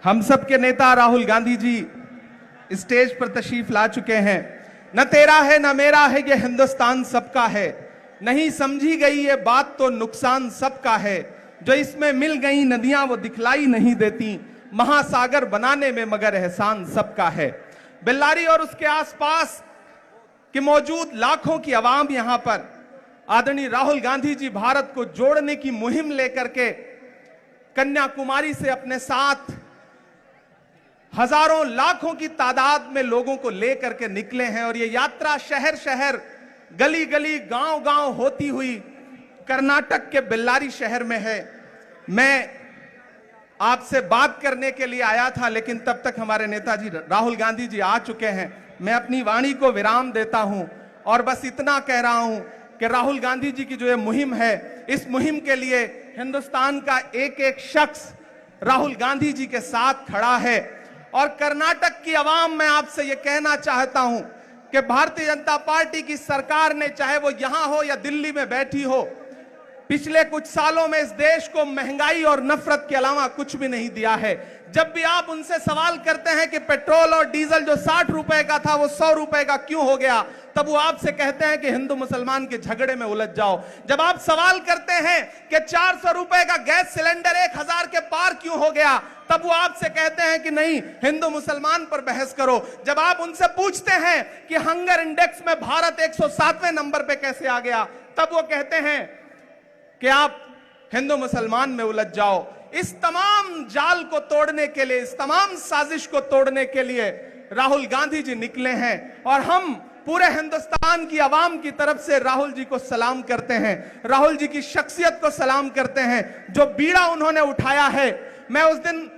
हम सब के नेता राहुल गांधी जी स्टेज पर तशरीफ ला चुके हैं। न तेरा है न मेरा है, ये हिंदुस्तान सबका है। नहीं समझी गई ये बात तो नुकसान सबका है। जो इसमें मिल गई नदियां वो दिखलाई नहीं देती, महासागर बनाने में मगर एहसान सबका है। बेल्लारी और उसके आसपास कि मौजूद लाखों की आवाम यहां पर आदरणीय राहुल गांधी जी भारत को जोड़ने की मुहिम लेकर के कन्याकुमारी से अपने साथ हजारों लाखों की तादाद में लोगों को लेकर के निकले हैं और ये यात्रा शहर शहर, गली गली, गांव गांव होती हुई कर्नाटक के बेल्लारी शहर में है। मैं आपसे बात करने के लिए आया था, लेकिन तब तक हमारे नेताजी राहुल गांधी जी आ चुके हैं। मैं अपनी वाणी को विराम देता हूं और बस इतना कह रहा हूं कि राहुल गांधी जी की जो ये मुहिम है, इस मुहिम के लिए हिंदुस्तान का एक एक शख्स राहुल गांधी जी के साथ खड़ा है। और कर्नाटक की आवाम, मैं आपसे ये कहना चाहता हूं कि भारतीय जनता पार्टी की सरकार ने, चाहे वो यहां हो या दिल्ली में बैठी हो, पिछले कुछ सालों में इस देश को महंगाई और नफरत के अलावा कुछ भी नहीं दिया है। जब भी आप उनसे सवाल करते हैं कि पेट्रोल और डीजल जो 60 रुपए का था वो 100 रुपए का क्यों हो गया, तब वो आपसे कहते हैं कि हिंदू मुसलमान के झगड़े में उलझ जाओ। जब आप सवाल करते हैं कि 400 रुपए का गैस सिलेंडर 1000 के पार क्यों हो गया, तब वो आपसे कहते हैं कि नहीं, हिंदू मुसलमान पर बहस करो। जब आप उनसे पूछते हैं कि हंगर इंडेक्स में भारत 107वें नंबर पे कैसे आ गया, तब वो कहते हैं कि आप हिंदू मुसलमान में उलझ जाओ। इस तमाम जाल को तोड़ने के लिए, इस तमाम साजिश को तोड़ने के लिए राहुल गांधी जी निकले हैं और हम पूरे हिंदुस्तान की आवाम की तरफ से राहुल जी को सलाम करते हैं, राहुल जी की शख्सियत को सलाम करते हैं। जो बीड़ा उन्होंने उठाया है, मैं उस दिन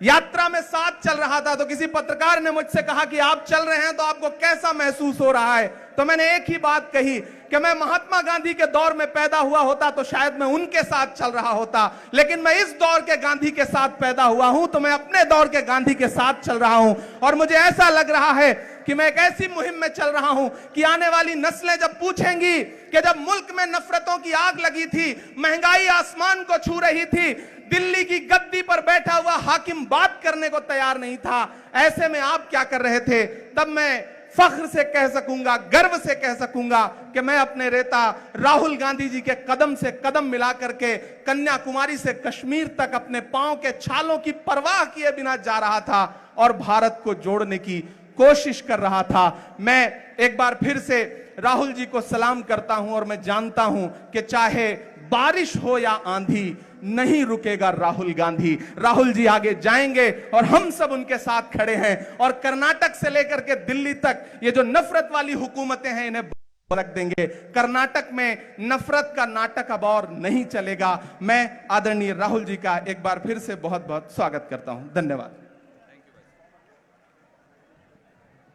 यात्रा में साथ चल रहा था तो किसी पत्रकार ने मुझसे कहा कि आप चल रहे हैं तो आपको कैसा महसूस हो रहा है, तो मैंने एक ही बात कही कि मैं महात्मा गांधी के दौर में पैदा हुआ होता तो शायद मैं उनके साथ चल रहा होता, लेकिन मैं इस दौर के गांधी के साथ पैदा हुआ हूं तो मैं अपने दौर के गांधी के साथ चल रहा हूं। और मुझे ऐसा लग रहा है कि मैं एक ऐसी मुहिम में चल रहा हूं कि आने वाली नस्लें जब पूछेंगी कि जब मुल्क में नफरतों की आग लगी थी, महंगाई आसमान को छू रही थी, दिल्ली की गद्दी पर बैठा हुआ हाकिम बात करने को तैयार नहीं था, ऐसे में आप क्या कर रहे थे, तब मैं फख्र से कह सकूंगा, गर्व से कह सकूंगा कि मैं अपने नेता राहुल गांधी जी के कदम से कदम मिला करके कन्याकुमारी से कश्मीर तक अपने पांव के छालों की परवाह किए बिना जा रहा था और भारत को जोड़ने की कोशिश कर रहा था। मैं एक बार फिर से राहुल जी को सलाम करता हूं और मैं जानता हूं कि चाहे बारिश हो या आंधी, नहीं रुकेगा राहुल गांधी। राहुल जी आगे जाएंगे और हम सब उनके साथ खड़े हैं और कर्नाटक से लेकर के दिल्ली तक ये जो नफरत वाली हुकूमतें हैं इन्हें रख देंगे। कर्नाटक में नफरत का नाटक अब और नहीं चलेगा। मैं आदरणीय राहुल जी का एक बार फिर से बहुत बहुत स्वागत करता हूं। धन्यवाद।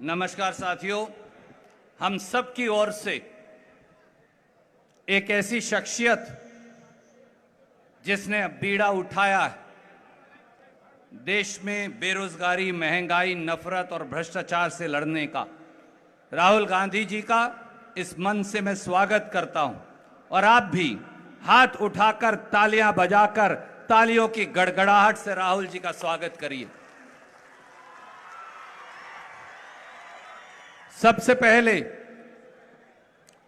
नमस्कार साथियों, हम सब की ओर से एक ऐसी शख्सियत जिसने बीड़ा उठाया है देश में बेरोजगारी, महंगाई, नफरत और भ्रष्टाचार से लड़ने का, राहुल गांधी जी का इस मंच से मैं स्वागत करता हूं। और आप भी हाथ उठाकर, तालियां बजाकर, तालियों की गड़गड़ाहट से राहुल जी का स्वागत करिए। सबसे पहले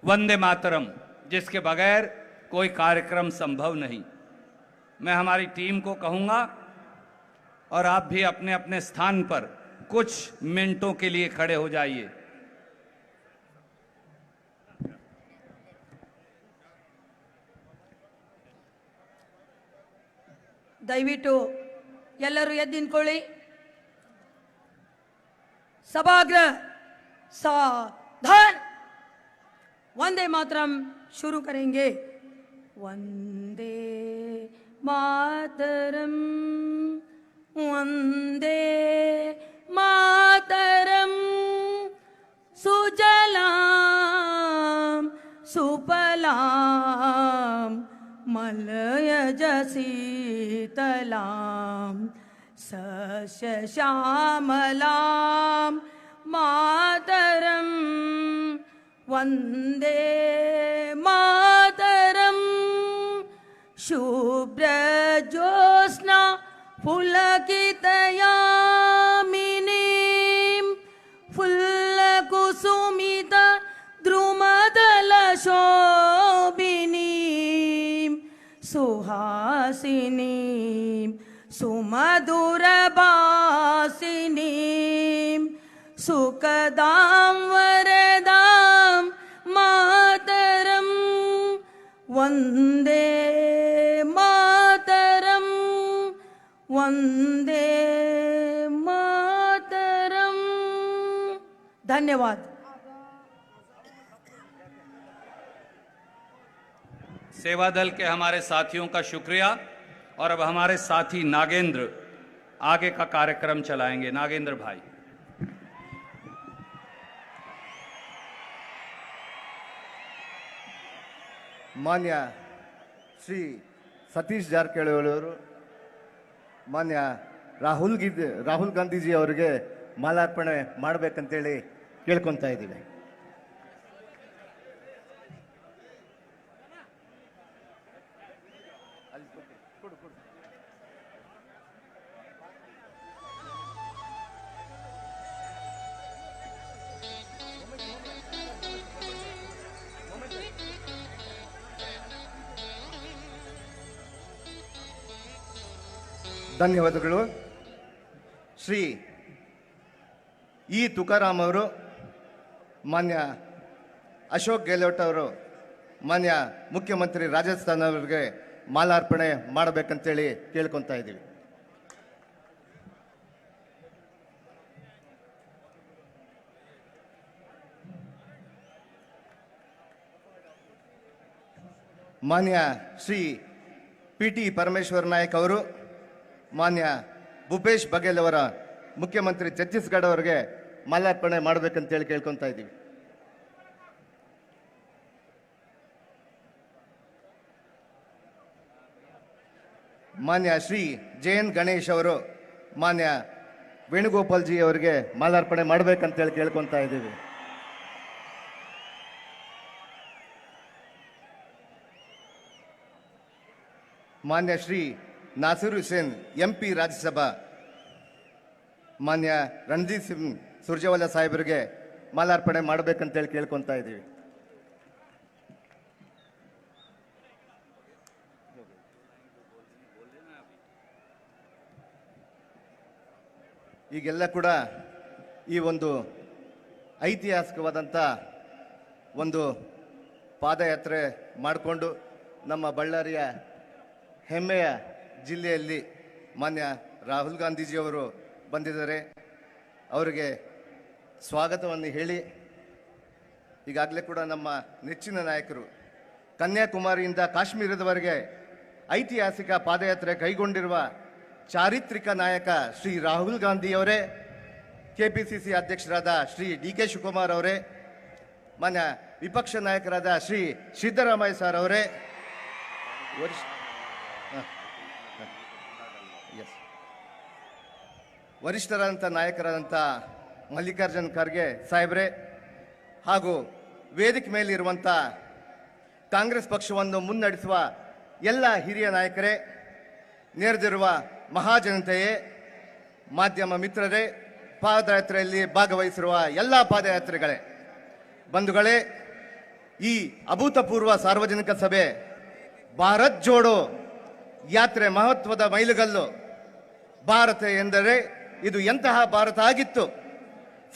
वंदे मातरम, जिसके बगैर कोई कार्यक्रम संभव नहीं। मैं हमारी टीम को कहूंगा और आप भी अपने अपने स्थान पर कुछ मिनटों के लिए खड़े हो जाइए। ದಯವಿಟ್ಟು ಎಲ್ಲರೂ ಎದ್ದು ನಿಂತ್ಕೊಳ್ಳಿ. सभागृह सावधान, वंदे मातरम शुरू करेंगे। वंदे मातरम, वंदे मातरम, सुजलाम सुफलाम मलयज शीतलाम सस्य श्यामलाम मातरम, वंदे मातरम। शुभ्र ज्योत्स्ना पुलकितयामिनीं फुल्लकुसुमित द्रुमदलशोभिनीं सुहासिनीं सुमधुरभासिनीं सुखदां वरदां मातरं वन्दे मातरं वन्दे मातरं। धन्यवाद। सेवा दल के हमारे साथियों का शुक्रिया। और अब हमारे साथी नागेंद्र आगे का कार्यक्रम चलाएंगे। नागेंद्र भाई। ಮಾನ್ಯ ಶ್ರೀ ಸತೀಶ್ ಜಾರಕಿಹೊಳಿ ಅವರು ಮಾನ್ಯ ರಾಹುಲ್ ಗಾಂಧೀಜಿ ಅವರಿಗೆ ಮಾಲಾರ್ಪಣೆ ಮಾಡಬೇಕಂತೇಳಿ ಕೇಳ್ಕೊತಾ ಇದ್ದೀವಿ. ಧನ್ಯವಾದಗಳು. ಶ್ರೀ ಇ ತುಕಾರಾಮ್ ಅವರು, ಮಾನ್ಯ ಅಶೋಕ್ ಗೆಹ್ಲೋಟ್ ಅವರು, ಮಾನ್ಯ ಮುಖ್ಯಮಂತ್ರಿ ರಾಜಸ್ಥಾನ ಅವರಿಗೆ ಮಾಲಾರ್ಪಣೆ ಮಾಡಬೇಕಂತೇಳಿ ಕೇಳ್ಕೊತಾ ಇದ್ದೀವಿ. ಮಾನ್ಯ ಶ್ರೀ ಪಿ ಟಿ ಪರಮೇಶ್ವರ್ ನಾಯಕ್ ಅವರು, ಮಾನ್ಯ ಭೂಪೇಶ್ ಬಘೇಲ್ ಅವರ ಮುಖ್ಯಮಂತ್ರಿ ಛತ್ತೀಸ್ಗಢ ಅವರಿಗೆ ಮಾಲಾರ್ಪಣೆ ಮಾಡಬೇಕಂತೇಳಿ ಕೇಳ್ಕೊತಾ ಇದ್ದೀವಿ. ಮಾನ್ಯ ಶ್ರೀ ಜೆ.ಎನ್. ಗಣೇಶ್ ಅವರು, ಮಾನ್ಯ ವೇಣುಗೋಪಾಲ್ ಜಿ ಅವರಿಗೆ ಮಾಲಾರ್ಪಣೆ ಮಾಡಬೇಕಂತೇಳಿ ಕೇಳ್ಕೊತಾ ಇದ್ದೀವಿ. ಮಾನ್ಯ ಶ್ರೀ ನಾಸಿರ್ ಹುಸೇನ್ ಎಂಪಿ ರಾಜ್ಯಸಭಾ, ಮಾನ್ಯ ರಣದೀಪ್ ಸಿಂಗ್ ಸುರ್ಜೇವಾಲಾ ಸಾಹೇಬರಿಗೆ ಮಾಲಾರ್ಪಣೆ ಮಾಡಬೇಕಂತೇಳಿ ಕೇಳ್ಕೊತಾ ಇದ್ದೀವಿ. ಈಗೆಲ್ಲ ಕೂಡ ಈ ಒಂದು ಐತಿಹಾಸಿಕವಾದಂಥ ಒಂದು ಪಾದಯಾತ್ರೆ ಮಾಡಿಕೊಂಡು ನಮ್ಮ ಬಳ್ಳಾರಿಯ ಹೆಮ್ಮೆಯ ಜಿಲ್ಲೆಯಲ್ಲಿ ಮಾನ್ಯ ರಾಹುಲ್ ಗಾಂಧೀಜಿಯವರು ಬಂದಿದ್ದಾರೆ. ಅವರಿಗೆ ಸ್ವಾಗತವನ್ನು ಹೇಳಿ, ಈಗಾಗಲೇ ಕೂಡ ನಮ್ಮ ನೆಚ್ಚಿನ ನಾಯಕರು ಕನ್ಯಾಕುಮಾರಿಯಿಂದ ಕಾಶ್ಮೀರದವರೆಗೆ ಐತಿಹಾಸಿಕ ಪಾದಯಾತ್ರೆ ಕೈಗೊಂಡಿರುವ ಚಾರಿತ್ರಿಕ ನಾಯಕ ಶ್ರೀ ರಾಹುಲ್ ಗಾಂಧಿಯವರೇ, ಕೆಪಿಸಿಸಿ ಅಧ್ಯಕ್ಷರಾದ ಶ್ರೀ ಡಿ.ಕೆ. ಶಿವಕುಮಾರ್ ಅವರೇ, ಮಾನ್ಯ ವಿಪಕ್ಷ ನಾಯಕರಾದ ಶ್ರೀ ಸಿದ್ದರಾಮಯ್ಯ ಸರ್ ಅವರೇ, ವರಿಷ್ಠರಾದಂಥ ನಾಯಕರಾದಂಥ ಮಲ್ಲಿಕಾರ್ಜುನ್ ಖರ್ಗೆ ಸಾಹೇಬ್ರೆ, ಹಾಗೂ ವೇದಿಕೆ ಮೇಲಿರುವಂಥ ಕಾಂಗ್ರೆಸ್ ಪಕ್ಷವನ್ನು ಮುನ್ನಡೆಸುವ ಎಲ್ಲ ಹಿರಿಯ ನಾಯಕರೇ, ನೆರೆದಿರುವ ಮಹಾಜನತೆಯೇ, ಮಾಧ್ಯಮ ಮಿತ್ರರೇ, ಪಾದಯಾತ್ರೆಯಲ್ಲಿ ಭಾಗವಹಿಸಿರುವ ಎಲ್ಲ ಪಾದಯಾತ್ರೆಗಳೇ, ಬಂಧುಗಳೇ, ಈ ಅಭೂತಪೂರ್ವ ಸಾರ್ವಜನಿಕ ಸಭೆ ಭಾರತ್ ಜೋಡೋ ಯಾತ್ರೆ ಮಹತ್ವದ ಮೈಲುಗಲ್ಲು. ಭಾರತ ಎಂದರೆ ಇದು ಎಂತಹ ಭಾರತ ಆಗಿತ್ತು?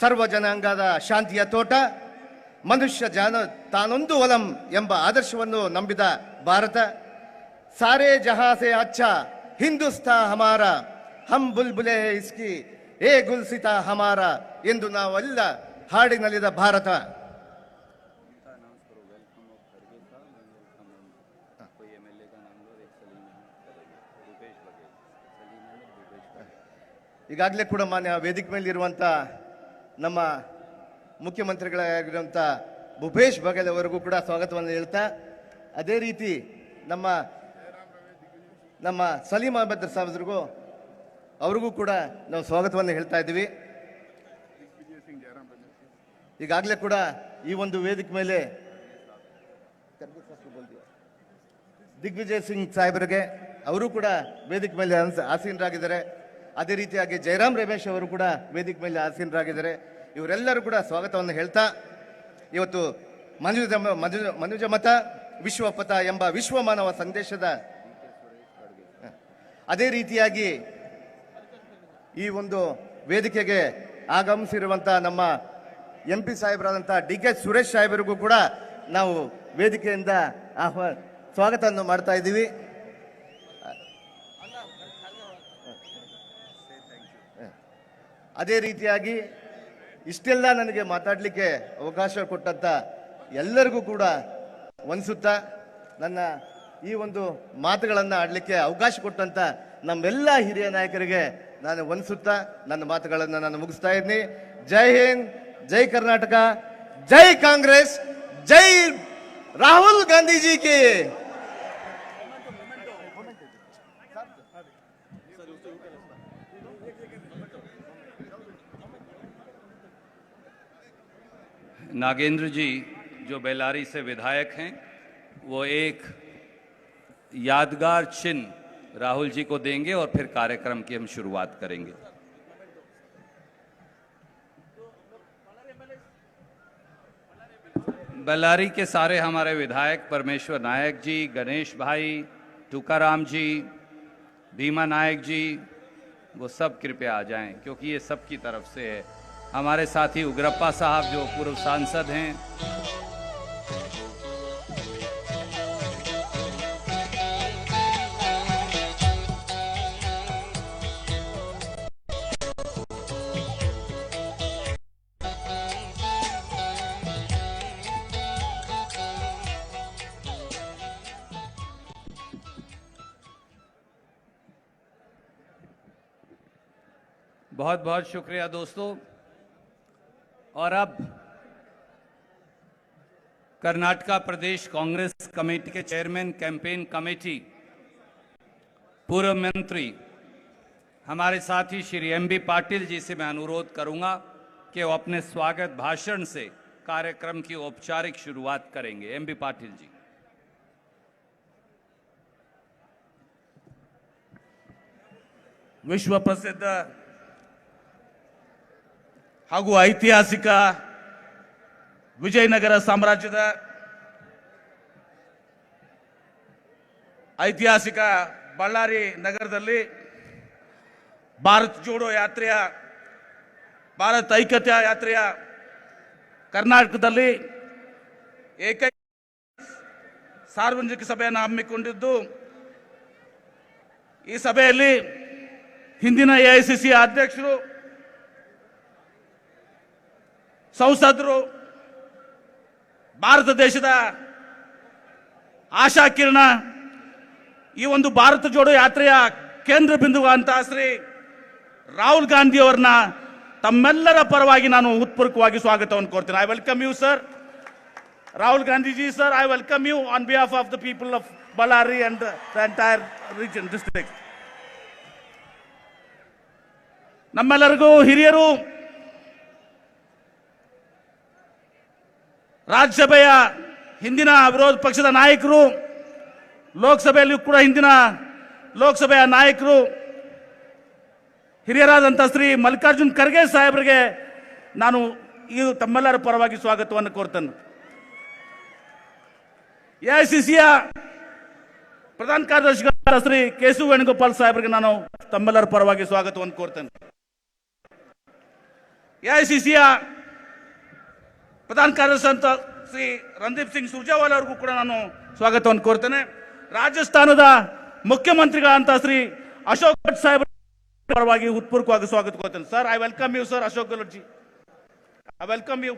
ಸರ್ವ ಜನಾಂಗದ ಶಾಂತಿಯ ತೋಟ, ಮನುಷ್ಯ ತಾನೊಂದು ಒಲಂ ಎಂಬ ಆದರ್ಶವನ್ನು ನಂಬಿದ ಭಾರತ. ಸಾರೇ ಜಹಾಂ ಸೆ ಅಚ್ಚಾ ಹಿಂದೂಸ್ತಾ ಹಮಾರ, ಹಮ್ ಬುಲ್ಬುಲೆ ಇಸ್ಕಿ ಏ ಗುಲ್ಸಿತಾ ಹಮಾರ ಎಂದು ನಾವೆಲ್ಲ ಹಾಡಿನಲ್ಲಿದ ಭಾರತ. ಈಗಾಗಲೇ ಕೂಡ ಮಾನ್ಯ ವೇದಿಕೆ ಮೇಲೆ ಇರುವಂಥ ನಮ್ಮ ಮುಖ್ಯಮಂತ್ರಿಗಳಾಗಿರುವಂಥ ಭೂಪೇಶ್ ಬಘೇಲ್ ಅವರಿಗೂ ಕೂಡ ಸ್ವಾಗತವನ್ನು ಹೇಳ್ತಾ, ಅದೇ ರೀತಿ ನಮ್ಮ ಸಲೀಂ ಅಹಮದ್ ಸಾಹೇಬ್ರಿಗೂ ಅವ್ರಿಗೂ ಕೂಡ ನಾವು ಸ್ವಾಗತವನ್ನು ಹೇಳ್ತಾ ಇದ್ದೀವಿ. ಈಗಾಗಲೇ ಕೂಡ ಈ ಒಂದು ವೇದಿಕೆ ಮೇಲೆ ದಿಗ್ವಿಜಯ್ ಸಿಂಗ್ ಸಾಹೇಬರಿಗೆ ಅವರು ಕೂಡ ವೇದಿಕೆ ಮೇಲೆ ಆಸೀನರಾಗಿದ್ದಾರೆ. ಅದೇ ರೀತಿಯಾಗಿ ಜಯರಾಮ್ ರಮೇಶ್ ಅವರು ಕೂಡ ವೇದಿಕೆ ಮೇಲೆ ಆಸೀನರಾಗಿದ್ದಾರೆ. ಇವರೆಲ್ಲರೂ ಕೂಡ ಸ್ವಾಗತವನ್ನು ಹೇಳ್ತಾ ಇವತ್ತು ಮನುಜ ಮತ ವಿಶ್ವಪಥ ಎಂಬ ವಿಶ್ವ ಮಾನವ ಸಂದೇಶದ ಅದೇ ರೀತಿಯಾಗಿ ಈ ಒಂದು ವೇದಿಕೆಗೆ ಆಗಮಿಸಿರುವಂತಹ ನಮ್ಮ MP ಸಾಹೇಬರಾದಂತಹ DK ಸುರೇಶ್ ಸಾಹೇಬರಿಗೂ ಕೂಡ ನಾವು ವೇದಿಕೆಯಿಂದ ಸ್ವಾಗತವನ್ನು ಮಾಡ್ತಾ ಇದ್ದೀವಿ. ಅದೇ ರೀತಿಯಾಗಿ ಇಷ್ಟೆಲ್ಲ ನನಗೆ ಮಾತಾಡಲಿಕ್ಕೆ ಅವಕಾಶ ಕೊಟ್ಟಂತ ಎಲ್ಲರಿಗೂ ಕೂಡ ವಂದಿಸುತ್ತಾ ನನ್ನ ಈ ಒಂದು ಮಾತುಗಳನ್ನು ಆಡಲಿಕ್ಕೆ ಅವಕಾಶ ಕೊಟ್ಟಂತ ನಮ್ಮೆಲ್ಲ ಹಿರಿಯ ನಾಯಕರಿಗೆ ನಾನು ವಂದಿಸುತ್ತಾ ನನ್ನ ಮಾತುಗಳನ್ನು ನಾನು ಮುಗಿಸ್ತಾ ಇದ್ದೀನಿ. ಜೈ ಹಿಂದ್, ಜೈ ಕರ್ನಾಟಕ, ಜೈ ಕಾಂಗ್ರೆಸ್, ಜೈ ರಾಹುಲ್ ಗಾಂಧೀಜಿ की। नागेंद्र जी जो बेल्लारी से विधायक हैं वो एक यादगार चिन्ह राहुल जी को देंगे और फिर कार्यक्रम की हम शुरुआत करेंगे। बेल्लारी के सारे हमारे विधायक परमेश्वर नायक जी, गणेश भाई, टुकाराम जी, भीमा नायक जी, वो सब कृपया आ जाएं क्योंकि ये सबकी तरफ से है। हमारे साथी उग्रप्पा साहब जो पूर्व सांसद हैं, बहुत बहुत शुक्रिया दोस्तों। और अब कर्नाटका प्रदेश कांग्रेस कमेटी के चेयरमैन कैंपेन कमेटी पूर्व मंत्री हमारे साथी श्री MB पाटिल जी से मैं अनुरोध करूंगा कि वो अपने स्वागत भाषण से कार्यक्रम की औपचारिक शुरुआत करेंगे। MB पाटिल जी। ವಿಶ್ವ ಪ್ರಸಿದ್ಧ ಹಾಗೂ ಐತಿಹಾಸಿಕ ವಿಜಯನಗರ ಸಾಮ್ರಾಜ್ಯದ ಐತಿಹಾಸಿಕ ಬಳ್ಳಾರಿ ನಗರದಲ್ಲಿ ಭಾರತ್ ಜೋಡೋ ಯಾತ್ರೆಯ ಭಾರತ್ ಐಕ್ಯತಾ ಯಾತ್ರೆಯ ಕರ್ನಾಟಕದಲ್ಲಿ ಏಕೈಕ ಸಾರ್ವಜನಿಕ ಸಭೆಯನ್ನು ಹಮ್ಮಿಕೊಂಡಿದ್ದು, ಈ ಸಭೆಯಲ್ಲಿ ಹಿಂದಿನ AICC ಅಧ್ಯಕ್ಷರು, ಸಂಸದರು, ಭಾರತ ದೇಶದ ಆಶಾ ಕಿರಣ, ಈ ಒಂದು ಭಾರತ ಜೋಡೋ ಯಾತ್ರೆಯ ಕೇಂದ್ರ ಬಿಂದು ಅಂತ ಶ್ರೀ ರಾಹುಲ್ ಗಾಂಧಿ ಅವರನ್ನ ತಮ್ಮೆಲ್ಲರ ಪರವಾಗಿ ನಾನು ಹೃತ್ಪೂರ್ವಕವಾಗಿ ಸ್ವಾಗತವನ್ನು ಕೋರ್ತೀನಿ. I welcome you sir, Rahul Gandhi ji sir. I welcome you on behalf of the people of Ballari and the entire region district. ನಮ್ಮೆಲ್ಲರಿಗೂ ಹಿರಿಯರು, ರಾಜ್ಯಸಭೆಯ ಹಿಂದಿನ ವಿರೋಧ ಪಕ್ಷದ ನಾಯಕರು, ಲೋಕಸಭೆಯಲ್ಲಿಯೂ ಕೂಡ ಹಿಂದಿನ ಲೋಕಸಭೆಯ ನಾಯಕರು, ಹಿರಿಯರಾದಂಥ ಶ್ರೀ ಮಲ್ಲಿಕಾರ್ಜುನ್ ಖರ್ಗೆ ಸಾಹೇಬರಿಗೆ ನಾನು ಈ ತಮ್ಮೆಲ್ಲರ ಪರವಾಗಿ ಸ್ವಾಗತವನ್ನು ಕೋರ್ತೇನೆ. AICCಯ ಪ್ರಧಾನ ಕಾರ್ಯದರ್ಶಿಗಳಾದ ಶ್ರೀ KC ವೇಣುಗೋಪಾಲ್ ಸಾಹೇಬರಿಗೆ ನಾನು ತಮ್ಮೆಲ್ಲರ ಪರವಾಗಿ ಸ್ವಾಗತವನ್ನು ಕೋರ್ತೇನೆ. AICCಯ ಪ್ರಧಾನ ಕಾರ್ಯದರ್ಶಿ ಅಂತ ಶ್ರೀ ರಣದೀಪ್ ಸಿಂಗ್ ಸುರ್ಜೇವಾಲಾ ಅವರಿಗೂ ಕೂಡ ನಾನು ಸ್ವಾಗತವನ್ನು ಕೋರ್ತೇನೆ. ರಾಜಸ್ಥಾನದ ಮುಖ್ಯಮಂತ್ರಿಗಳಂತ ಶ್ರೀ ಅಶೋಕ್ ಗೆಹ್ಲೋಟ್ ಸಾಹೇಬರ ಪರವಾಗಿ ಹೃತ್ಪೂರ್ವಕವಾಗಿ ಸ್ವಾಗತ ಕೋರ್ತೇನೆ. Sir, I welcome you sir, Ashok Gehlot ji, I welcome you.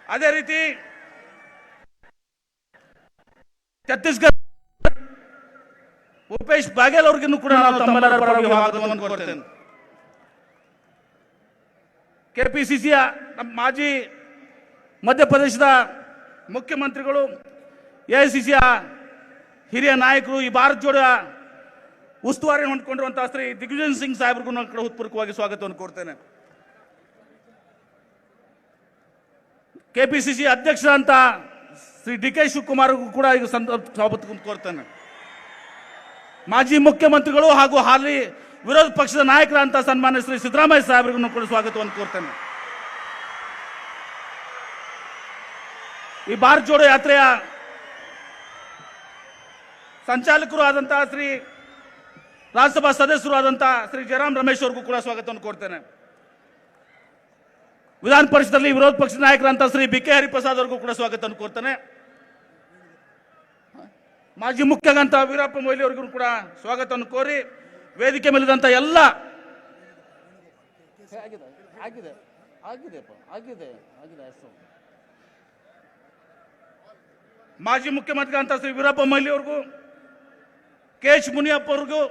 ಅದೇ ರೀತಿ ಛತ್ತೀಸ್ಗಢ ಭೂಪೇಶ್ ಬಾಗೇಲ್ ಅವ್ರಿಗೂ ಕೂಡ ನಾನು ತಮ್ಮೆಲ್ಲರ ಪರವಾಗಿ ಸ್ವಾಗತವನ್ನು ಕೋರ್ತೇನೆ. KPCCಯ ನಮ್ಮ ಮಾಜಿ ಮಧ್ಯಪ್ರದೇಶದ ಮುಖ್ಯಮಂತ್ರಿಗಳು, AICCಯ ಹಿರಿಯ ನಾಯಕರು, ಈ ಭಾರತ್ ಜೋಡೋ ಉಸ್ತುವಾರಿ ಹೊಂದ್ಕೊಂಡಿರುವಂತಹ ಶ್ರೀ ದಿಗ್ವಿಜಯ್ ಸಿಂಗ್ ಸಾಹೇಬ್ರಿಗೂ ನಾನು ಹೃತ್ಪೂರ್ವಕವಾಗಿ ಸ್ವಾಗತವನ್ನು ಕೋರ್ತೇನೆ. KPCC ಅಧ್ಯಕ್ಷರಂತ ಶ್ರೀ ಡಿ ಕೆ ಶಿವಕುಮಾರ್ ಕೂಡ ಈಗ ಸಂದರ್ಭ ಕೋರ್ತೇನೆ. ಮಾಜಿ ಮುಖ್ಯಮಂತ್ರಿಗಳು ಹಾಗೂ ಹಾಲಿ ವಿರೋಧ ಪಕ್ಷದ ನಾಯಕರಂತ ಸನ್ಮಾನ್ಯ ಶ್ರೀ ಸಿದ್ದರಾಮಯ್ಯ ಸಾಹೇಬರಿಗೂ ಕೂಡ ಸ್ವಾಗತವನ್ನು ಕೋರ್ತೇನೆ. ಈ ಭಾರತ್ ಜೋಡೋ ಯಾತ್ರೆಯ ಸಂಚಾಲಕರು ಆದಂತಹ ಶ್ರೀ ರಾಜ್ಯಸಭಾ ಸದಸ್ಯರು ಆದಂತಹ ಶ್ರೀ ಜಯರಾಮ್ ರಮೇಶ್ ಅವರಿಗೂ ಕೂಡ ಸ್ವಾಗತವನ್ನು ಕೋರ್ತೇನೆ. ವಿಧಾನ ಪರಿಷತ್ನಲ್ಲಿ ವಿರೋಧ ಪಕ್ಷದ ನಾಯಕರಂತ ಶ್ರೀ ಬಿ ಕೆ ಹರಿಪ್ರಸಾದ್ ಅವರಿಗೂ ಕೂಡ ಸ್ವಾಗತವನ್ನು ಕೋರ್ತೇನೆ. ಮಾಜಿ ಮುಖ್ಯಮಂತ್ರಿ ವೀರಪ್ಪ ಮೊಯ್ಲಿ ಅವರಿಗೂ ಕೂಡ ಸ್ವಾಗತವನ್ನು ಕೋರಿ ವೇದಿಕೆ ಮೇಲಿದಂತ ಎಲ್ಲ ಮಾಜಿ ಮುಖ್ಯಮಂತ್ರಿ ಅಂತ ಶ್ರೀ ವೀರಪ್ಪ ಮೊಯ್ಲಿ ಅವ್ರಿಗೂ, ಕೆ ಎಚ್ ಮುನಿಯಪ್ಪ ಅವ್ರಿಗೂ,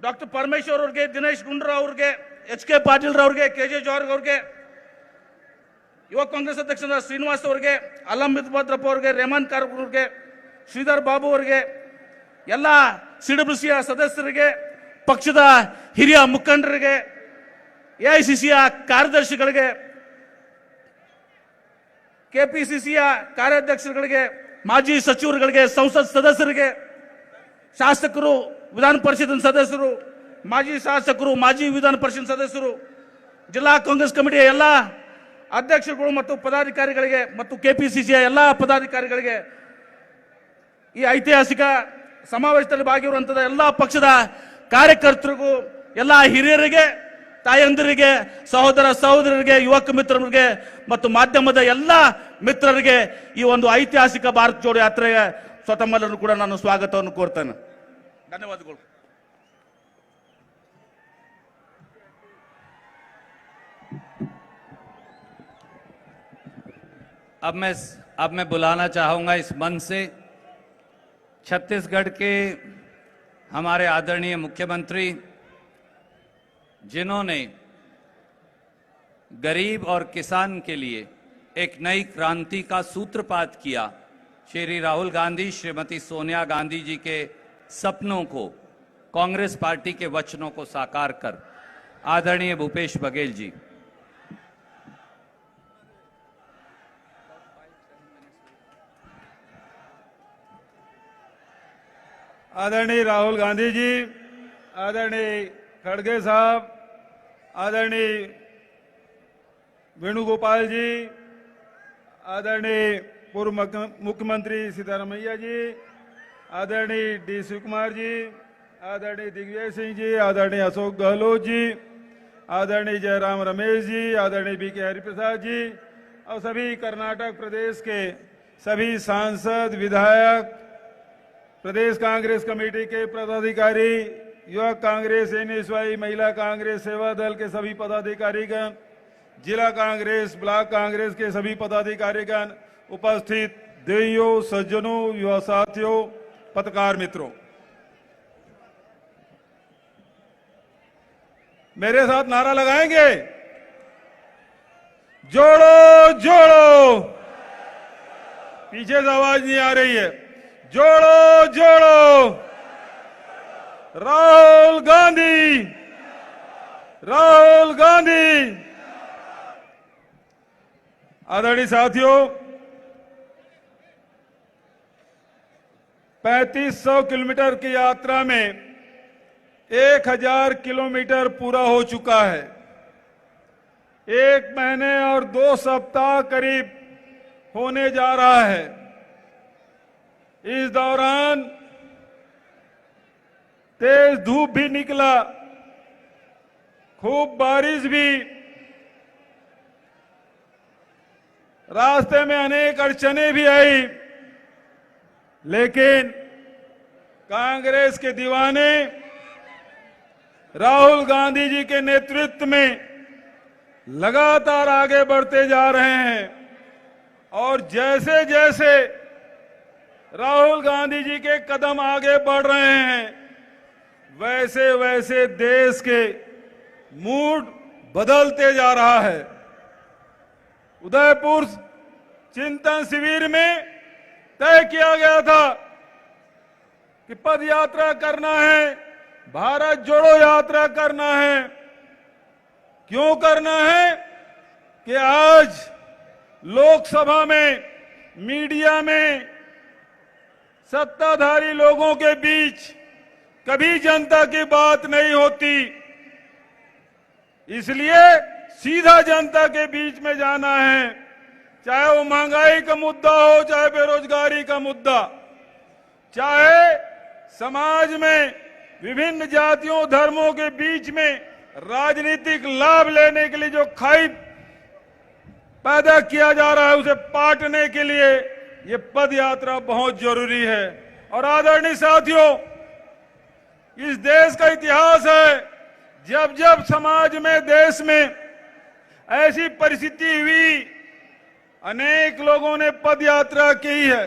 ಡಾಕ್ಟರ್ ಪರಮೇಶ್ವರ್ ಅವ್ರಿಗೆ, ದಿನೇಶ್ ಗುಂಡೂರಾವ್ ಅವ್ರಿಗೆ, ಎಚ್ ಕೆ ಪಾಟೀಲ್ ಅವ್ರಿಗೆ, ಕೆ ಜೆ ಜಾರ್ಜ್ ಅವ್ರಿಗೆ, ಯುವ ಕಾಂಗ್ರೆಸ್ ಅಧ್ಯಕ್ಷರಾದ ಶ್ರೀನಿವಾಸ್ ಅವರಿಗೆ, ಅಲಂ ಭದ್ರಪ್ಪ ಅವ್ರಿಗೆ, ರೇಮನ್ ಕಾರ್ಗ್ ಅವ್ರಿಗೆ, ಶ್ರೀಧರ್ ಬಾಬು ಅವರಿಗೆ, ಎಲ್ಲ ಸಿಡಬ್ಲ್ಯೂಸಿಯ ಸದಸ್ಯರಿಗೆ, ಪಕ್ಷದ ಹಿರಿಯ ಮುಖಂಡರಿಗೆ, ಎಐಸಿಸಿಯ ಕಾರ್ಯದರ್ಶಿಗಳಿಗೆ, ಕೆಪಿಸಿಸಿಯ ಕಾರ್ಯಾಧ್ಯಕ್ಷರುಗಳಿಗೆ, ಮಾಜಿ ಸಚಿವರುಗಳಿಗೆ, ಸಂಸತ್ ಸದಸ್ಯರಿಗೆ, ಶಾಸಕರು, ವಿಧಾನ ಪರಿಷತ್ ಸದಸ್ಯರು, ಮಾಜಿ ಶಾಸಕರು, ಮಾಜಿ ವಿಧಾನ ಪರಿಷತ್ ಸದಸ್ಯರು, ಜಿಲ್ಲಾ ಕಾಂಗ್ರೆಸ್ ಕಮಿಟಿಯ ಎಲ್ಲ ಅಧ್ಯಕ್ಷರುಗಳು ಮತ್ತು ಪದಾಧಿಕಾರಿಗಳಿಗೆ ಮತ್ತು ಕೆಪಿಸಿಸಿಯ ಎಲ್ಲ ಪದಾಧಿಕಾರಿಗಳಿಗೆ, ಈ ಐತಿಹಾಸಿಕ ಸಮಾವೇಶದಲ್ಲಿ ಭಾಗಿರುವಂತಹ ಎಲ್ಲ ಪಕ್ಷದ ಕಾರ್ಯಕರ್ತರಿಗೂ, ಎಲ್ಲ ಹಿರಿಯರಿಗೆ, ತಾಯಂದಿರಿಗೆ, ಸಹೋದರ ಸಹೋದರರಿಗೆ, ಯುವಕ ಮಿತ್ರರಿಗೆ ಮತ್ತು ಮಾಧ್ಯಮದ ಎಲ್ಲ ಮಿತ್ರರಿಗೆ ಈ ಒಂದು ಐತಿಹಾಸಿಕ ಭಾರತ್ ಜೋಡೋ ಯಾತ್ರೆಗೆ ಸ್ವತಃ ಕೂಡ ನಾನು ಸ್ವಾಗತವನ್ನು ಕೋರ್ತೇನೆ. ಧನ್ಯವಾದಗಳು. अब मैं बुलाना चाहूंगा इस मंच से छत्तीसगढ़ के हमारे आदरणीय मुख्यमंत्री, जिन्होंने गरीब और किसान के लिए एक नई क्रांति का सूत्रपात किया, श्री राहुल गांधी, श्रीमती सोनिया गांधी जी के सपनों को, कांग्रेस पार्टी के वचनों को साकार कर आदरणीय भूपेश बघेल जी। आदरणीय राहुल गांधी जी, आदरणीय खड़गे साहब, आदरणीय वेणुगोपाल जी, आदरणीय पूर्व मुख्यमंत्री सिद्धारमैया जी, आदरणीय डी शिवकुमार जी, आदरणीय दिग्विजय सिंह जी, आदरणीय अशोक गहलोत जी, आदरणीय जयराम रमेश जी, आदरणीय बी के हरिप्रसाद जी और सभी कर्नाटक प्रदेश के सभी सांसद, विधायक, प्रदेश कांग्रेस कमेटी के पदाधिकारी, युवक कांग्रेस, एनएसवाई, महिला कांग्रेस, सेवा दल के सभी पदाधिकारीगण, जिला कांग्रेस, ब्लॉक कांग्रेस के सभी पदाधिकारीगण, उपस्थित देवियों, सज्जनों, युवा साथियों, पत्रकार मित्रों, मेरे साथ नारा लगाएंगे? जोड़ो जोड़ो। पीछे से आवाज नहीं आ रही है। जोड़ो जोड़ो राहुल गांधी, राहुल गांधी। आदरणीय साथियों, 3500 किलोमीटर की यात्रा में 1000 किलोमीटर पूरा हो चुका है। 1 महीने और 2 सप्ताह करीब होने जा रहा है। इस दौरान तेज धूप भी निकला, खूब बारिश भी, रास्ते में अनेक अड़चने भी आई, लेकिन कांग्रेस के दीवाने राहुल गांधी जी के नेतृत्व में लगातार आगे बढ़ते जा रहे हैं और जैसे जैसे राहुल गांधी जी के कदम आगे बढ़ रहे हैं, वैसे वैसे देश के मूड बदलते जा रहा है। उदयपुर चिंतन शिविर में तय किया गया था कि पद यात्रा करना है, भारत जोड़ो यात्रा करना है। क्यों करना है कि आज लोकसभा में मीडिया में सत्ताधारी लोगों के बीच कभी जनता की बात नहीं होती, इसलिए सीधा जनता के बीच में जाना है। चाहे वो महंगाई का मुद्दा हो, चाहे बेरोजगारी का मुद्दा, चाहे समाज में विभिन्न जातियों धर्मों के बीच में राजनीतिक लाभ लेने के लिए जो खाई पैदा किया जा रहा है, उसे पाटने के लिए ये पद यात्रा बहुत जरूरी है। और आदरणीय साथियों, इस देश का इतिहास है, जब जब समाज में, देश में ऐसी परिस्थिति हुई, अनेक लोगों ने पद यात्रा की है।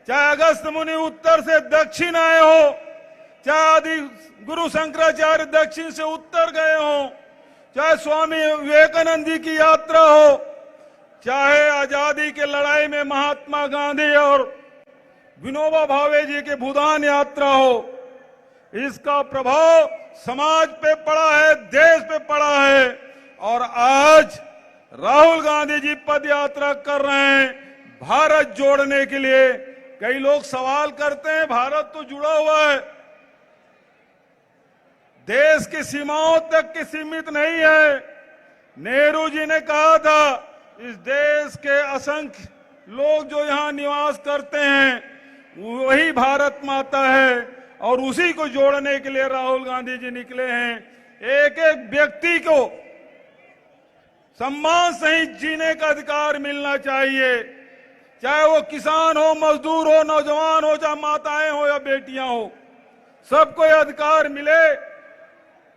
चाहे अगस्त मुनि उत्तर से दक्षिण आए हो, चाहे आदि गुरु शंकराचार्य दक्षिण से उत्तर गए हो, चाहे स्वामी विवेकानंद जी की यात्रा हो, चाहे आजादी के लड़ाई में महात्मा गांधी और विनोबा भावे जी के भूदान यात्रा हो, इसका प्रभाव समाज पे पड़ा है, देश पे पड़ा है। और आज राहुल गांधी जी पद यात्रा कर रहे हैं भारत जोड़ने के लिए। कई लोग सवाल करते हैं, भारत तो जुड़ा हुआ है, देश की सीमाओं तक के सीमित नहीं है। नेहरू जी ने कहा था, इस देश के असंख्य लोग जो यहां निवास करते हैं वही भारत माता है, और उसी को जोड़ने के लिए राहुल गांधी जी निकले हैं। एक एक व्यक्ति को सम्मान सहित जीने का अधिकार मिलना चाहिए, चाहे वो किसान हो, मजदूर हो, नौजवान हो, चाहे माताएं हो या बेटियां हो, सबको यह अधिकार मिले।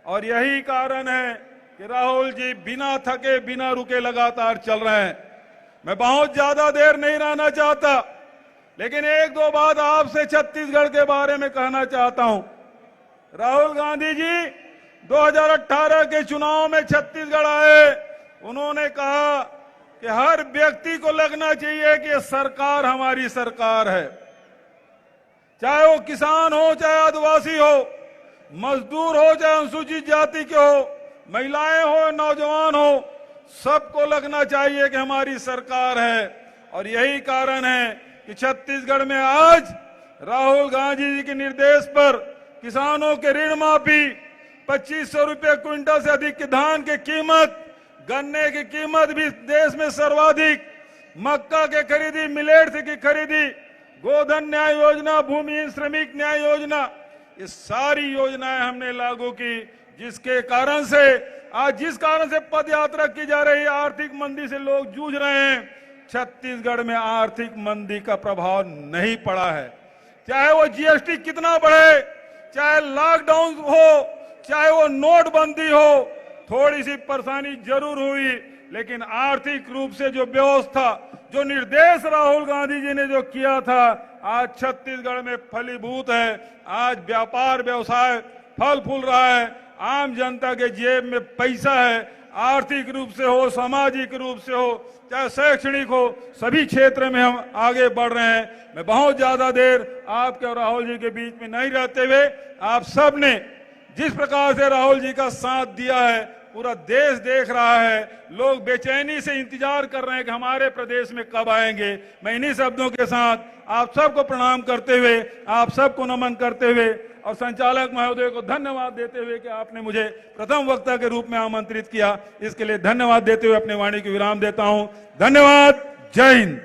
और यही कारण है कि राहुल जी बिना थके, बिना रुके लगातार चल रहे हैं। मैं बहुत ज्यादा देर नहीं रहना चाहता, लेकिन एक दो बात आपसे छत्तीसगढ़ के बारे में कहना चाहता हूं। राहुल गांधी जी 2018 के चुनाव में छत्तीसगढ़ आए, उन्होंने कहा कि हर व्यक्ति को लगना चाहिए कि सरकार हमारी सरकार है, चाहे वो किसान हो, चाहे आदिवासी हो, मजदूर हो, चाहे अनुसूचित जाति के हो, महिलाएं हो, नौजवान हो, सबको लगना चाहिए कि हमारी सरकार है। और यही कारण है कि छत्तीसगढ़ में आज राहुल गांधी जी के निर्देश पर किसानों के ऋण माफी, 2500 रुपये क्विंटल से अधिक की धान की कीमत, गन्ने की कीमत भी देश में सर्वाधिक, मक्का के खरीदी, मिलेट्स की खरीदी, गोधन न्याय योजना, भूमिहीन श्रमिक न्याय योजना, ये सारी योजनाएं हमने लागू की, जिसके कारण से आज जिस कारण से पद यात्रा की जा रही है, आर्थिक मंदी से लोग जूझ रहे हैं, छत्तीसगढ़ में आर्थिक मंदी का प्रभाव नहीं पड़ा है। चाहे वो जीएसटी कितना बढ़े, चाहे लॉकडाउन हो, चाहे वो नोटबंदी हो, थोड़ी सी परेशानी जरूर हुई, लेकिन आर्थिक रूप से जो व्यवस्था, जो निर्देश राहुल गांधी जी ने जो किया था, आज छत्तीसगढ़ में फलीभूत है। आज व्यापार व्यवसाय फल फूल रहा है, आम जनता के जेब में पैसा है, आर्थिक रूप से हो, सामाजिक रूप से हो, चाहे शैक्षणिक हो, सभी क्षेत्र में हम आगे बढ़ रहे हैं। मैं बहुत ज्यादा देर आपके और राहुल जी के बीच में नहीं रहते हुए, आप सब ने जिस प्रकार से राहुल जी का साथ दिया है, पूरा देश देख रहा है, लोग बेचैनी से इंतजार कर रहे हैं कि हमारे प्रदेश में कब आएंगे। मैं इन्हीं शब्दों के साथ आप सबको प्रणाम करते हुए, आप सबको नमन करते हुए और संचालक महोदय को धन्यवाद देते हुए कि आपने मुझे प्रथम वक्ता के रूप में आमंत्रित किया, इसके लिए धन्यवाद देते हुए अपने वाणी को विराम देता हूं। धन्यवाद। जय हिंद।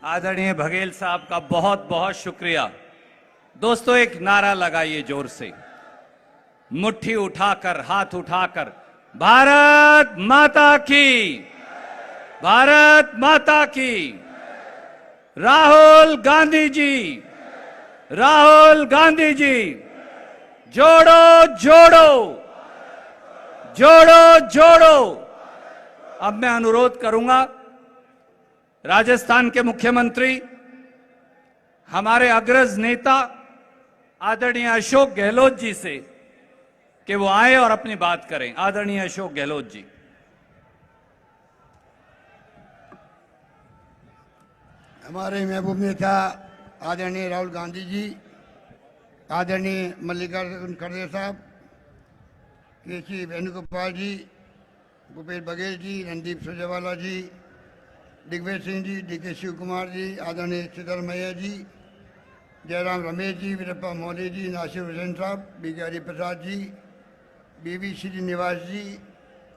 आदरणीय बघेल साहब का बहुत बहुत शुक्रिया। दोस्तों, एक नारा लगाइए जोर से, मुट्ठी उठाकर, हाथ उठाकर, भारत माता की, भारत माता की, राहुल गांधी जी, राहुल गांधी जी, जोड़ो जोड़ो, जोड़ो जोड़ो। अब मैं अनुरोध करूंगा राजस्थान के मुख्यमंत्री, हमारे अग्रज नेता आदरणीय अशोक गहलोत जी से कि वो आए और अपनी बात करें। आदरणीय अशोक गहलोत जी। हमारे महबूब नेता आदरणीय राहुल गांधी जी, आदरणीय मल्लिकार्जुन खड़गे साहब, केसी वेणुगोपाल जी, भूपेश बघेल जी, रणदीप सुरजेवाला जी, दिग्विजय सिंह जी, DK शिव कुमार जी, आदरणीय सिद्धरमैया जी, जयराम रमेश जी, वीरप्पा मोदी जी, नासिर हुसैन साहब, BK हरिप्रसाद जी, BV श्रीनिवास जी,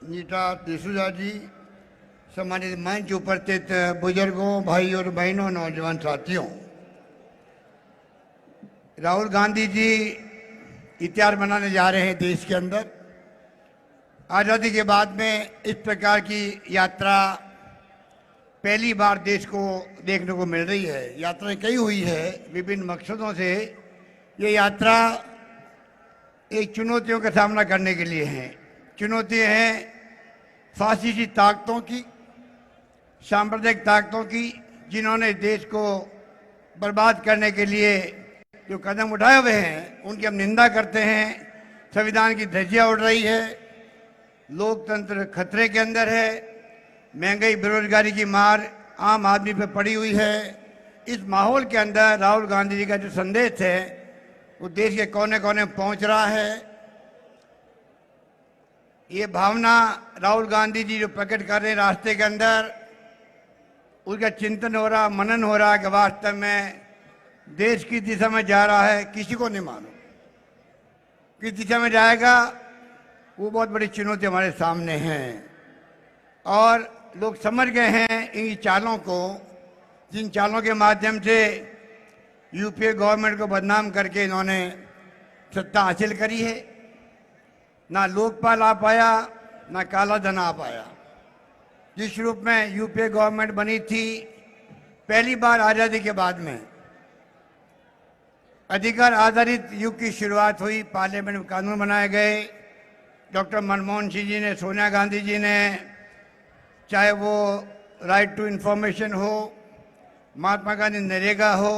नीता डिसूजा जी, सम्मानित मंच उपस्थित बुजुर्गों, भाई और बहनों, नौजवान साथियों, राहुल गांधी जी इतिहास बनाने जा रहे हैं देश के अंदर। आज़ादी के बाद में इस प्रकार की यात्रा पहली बार देश को देखने को मिल रही है। यात्राएं कई हुई है विभिन्न मकसदों से। ये यात्रा एक चुनौतियों का सामना करने के लिए है। चुनौतियां हैं फासिस्टी ताकतों की, सांप्रदायिक ताकतों की, जिन्होंने देश को बर्बाद करने के लिए जो कदम उठाए हुए हैं उनकी हम निंदा करते हैं। संविधान की धज्जियां उड़ रही है, लोकतंत्र खतरे के अंदर है, महंगाई बेरोजगारी की मार आम आदमी पे पड़ी हुई है। इस माहौल के अंदर राहुल गांधी जी का जो संदेश है वो देश के कोने कोने में पहुंच रहा है। ये भावना राहुल गांधी जी जो प्रकट कर रहे हैं रास्ते के अंदर, उसका चिंतन हो रहा, मनन हो रहा कि वास्तव में देश की दिशा में जा रहा है, किसी को नहीं मालूम किस दिशा में जाएगा। वो बहुत बड़ी चुनौती हमारे सामने है और लोग समझ गए हैं इन चालों को, जिन चालों के माध्यम से यूपीए गवर्नमेंट को बदनाम करके इन्होंने सत्ता हासिल करी है। ना लोकपाल आ पाया, ना काला धन आ पाया। जिस रूप में यूपीए गवर्नमेंट बनी थी पहली बार आज़ादी के बाद में, अधिकार आधारित युग की शुरुआत हुई, पार्लियामेंट में कानून बनाए गए। डॉक्टर मनमोहन सिंह जी ने, सोनिया गांधी जी ने, चाहे वो राइट टू इंफॉर्मेशन हो, महात्मा गांधी नरेगा हो,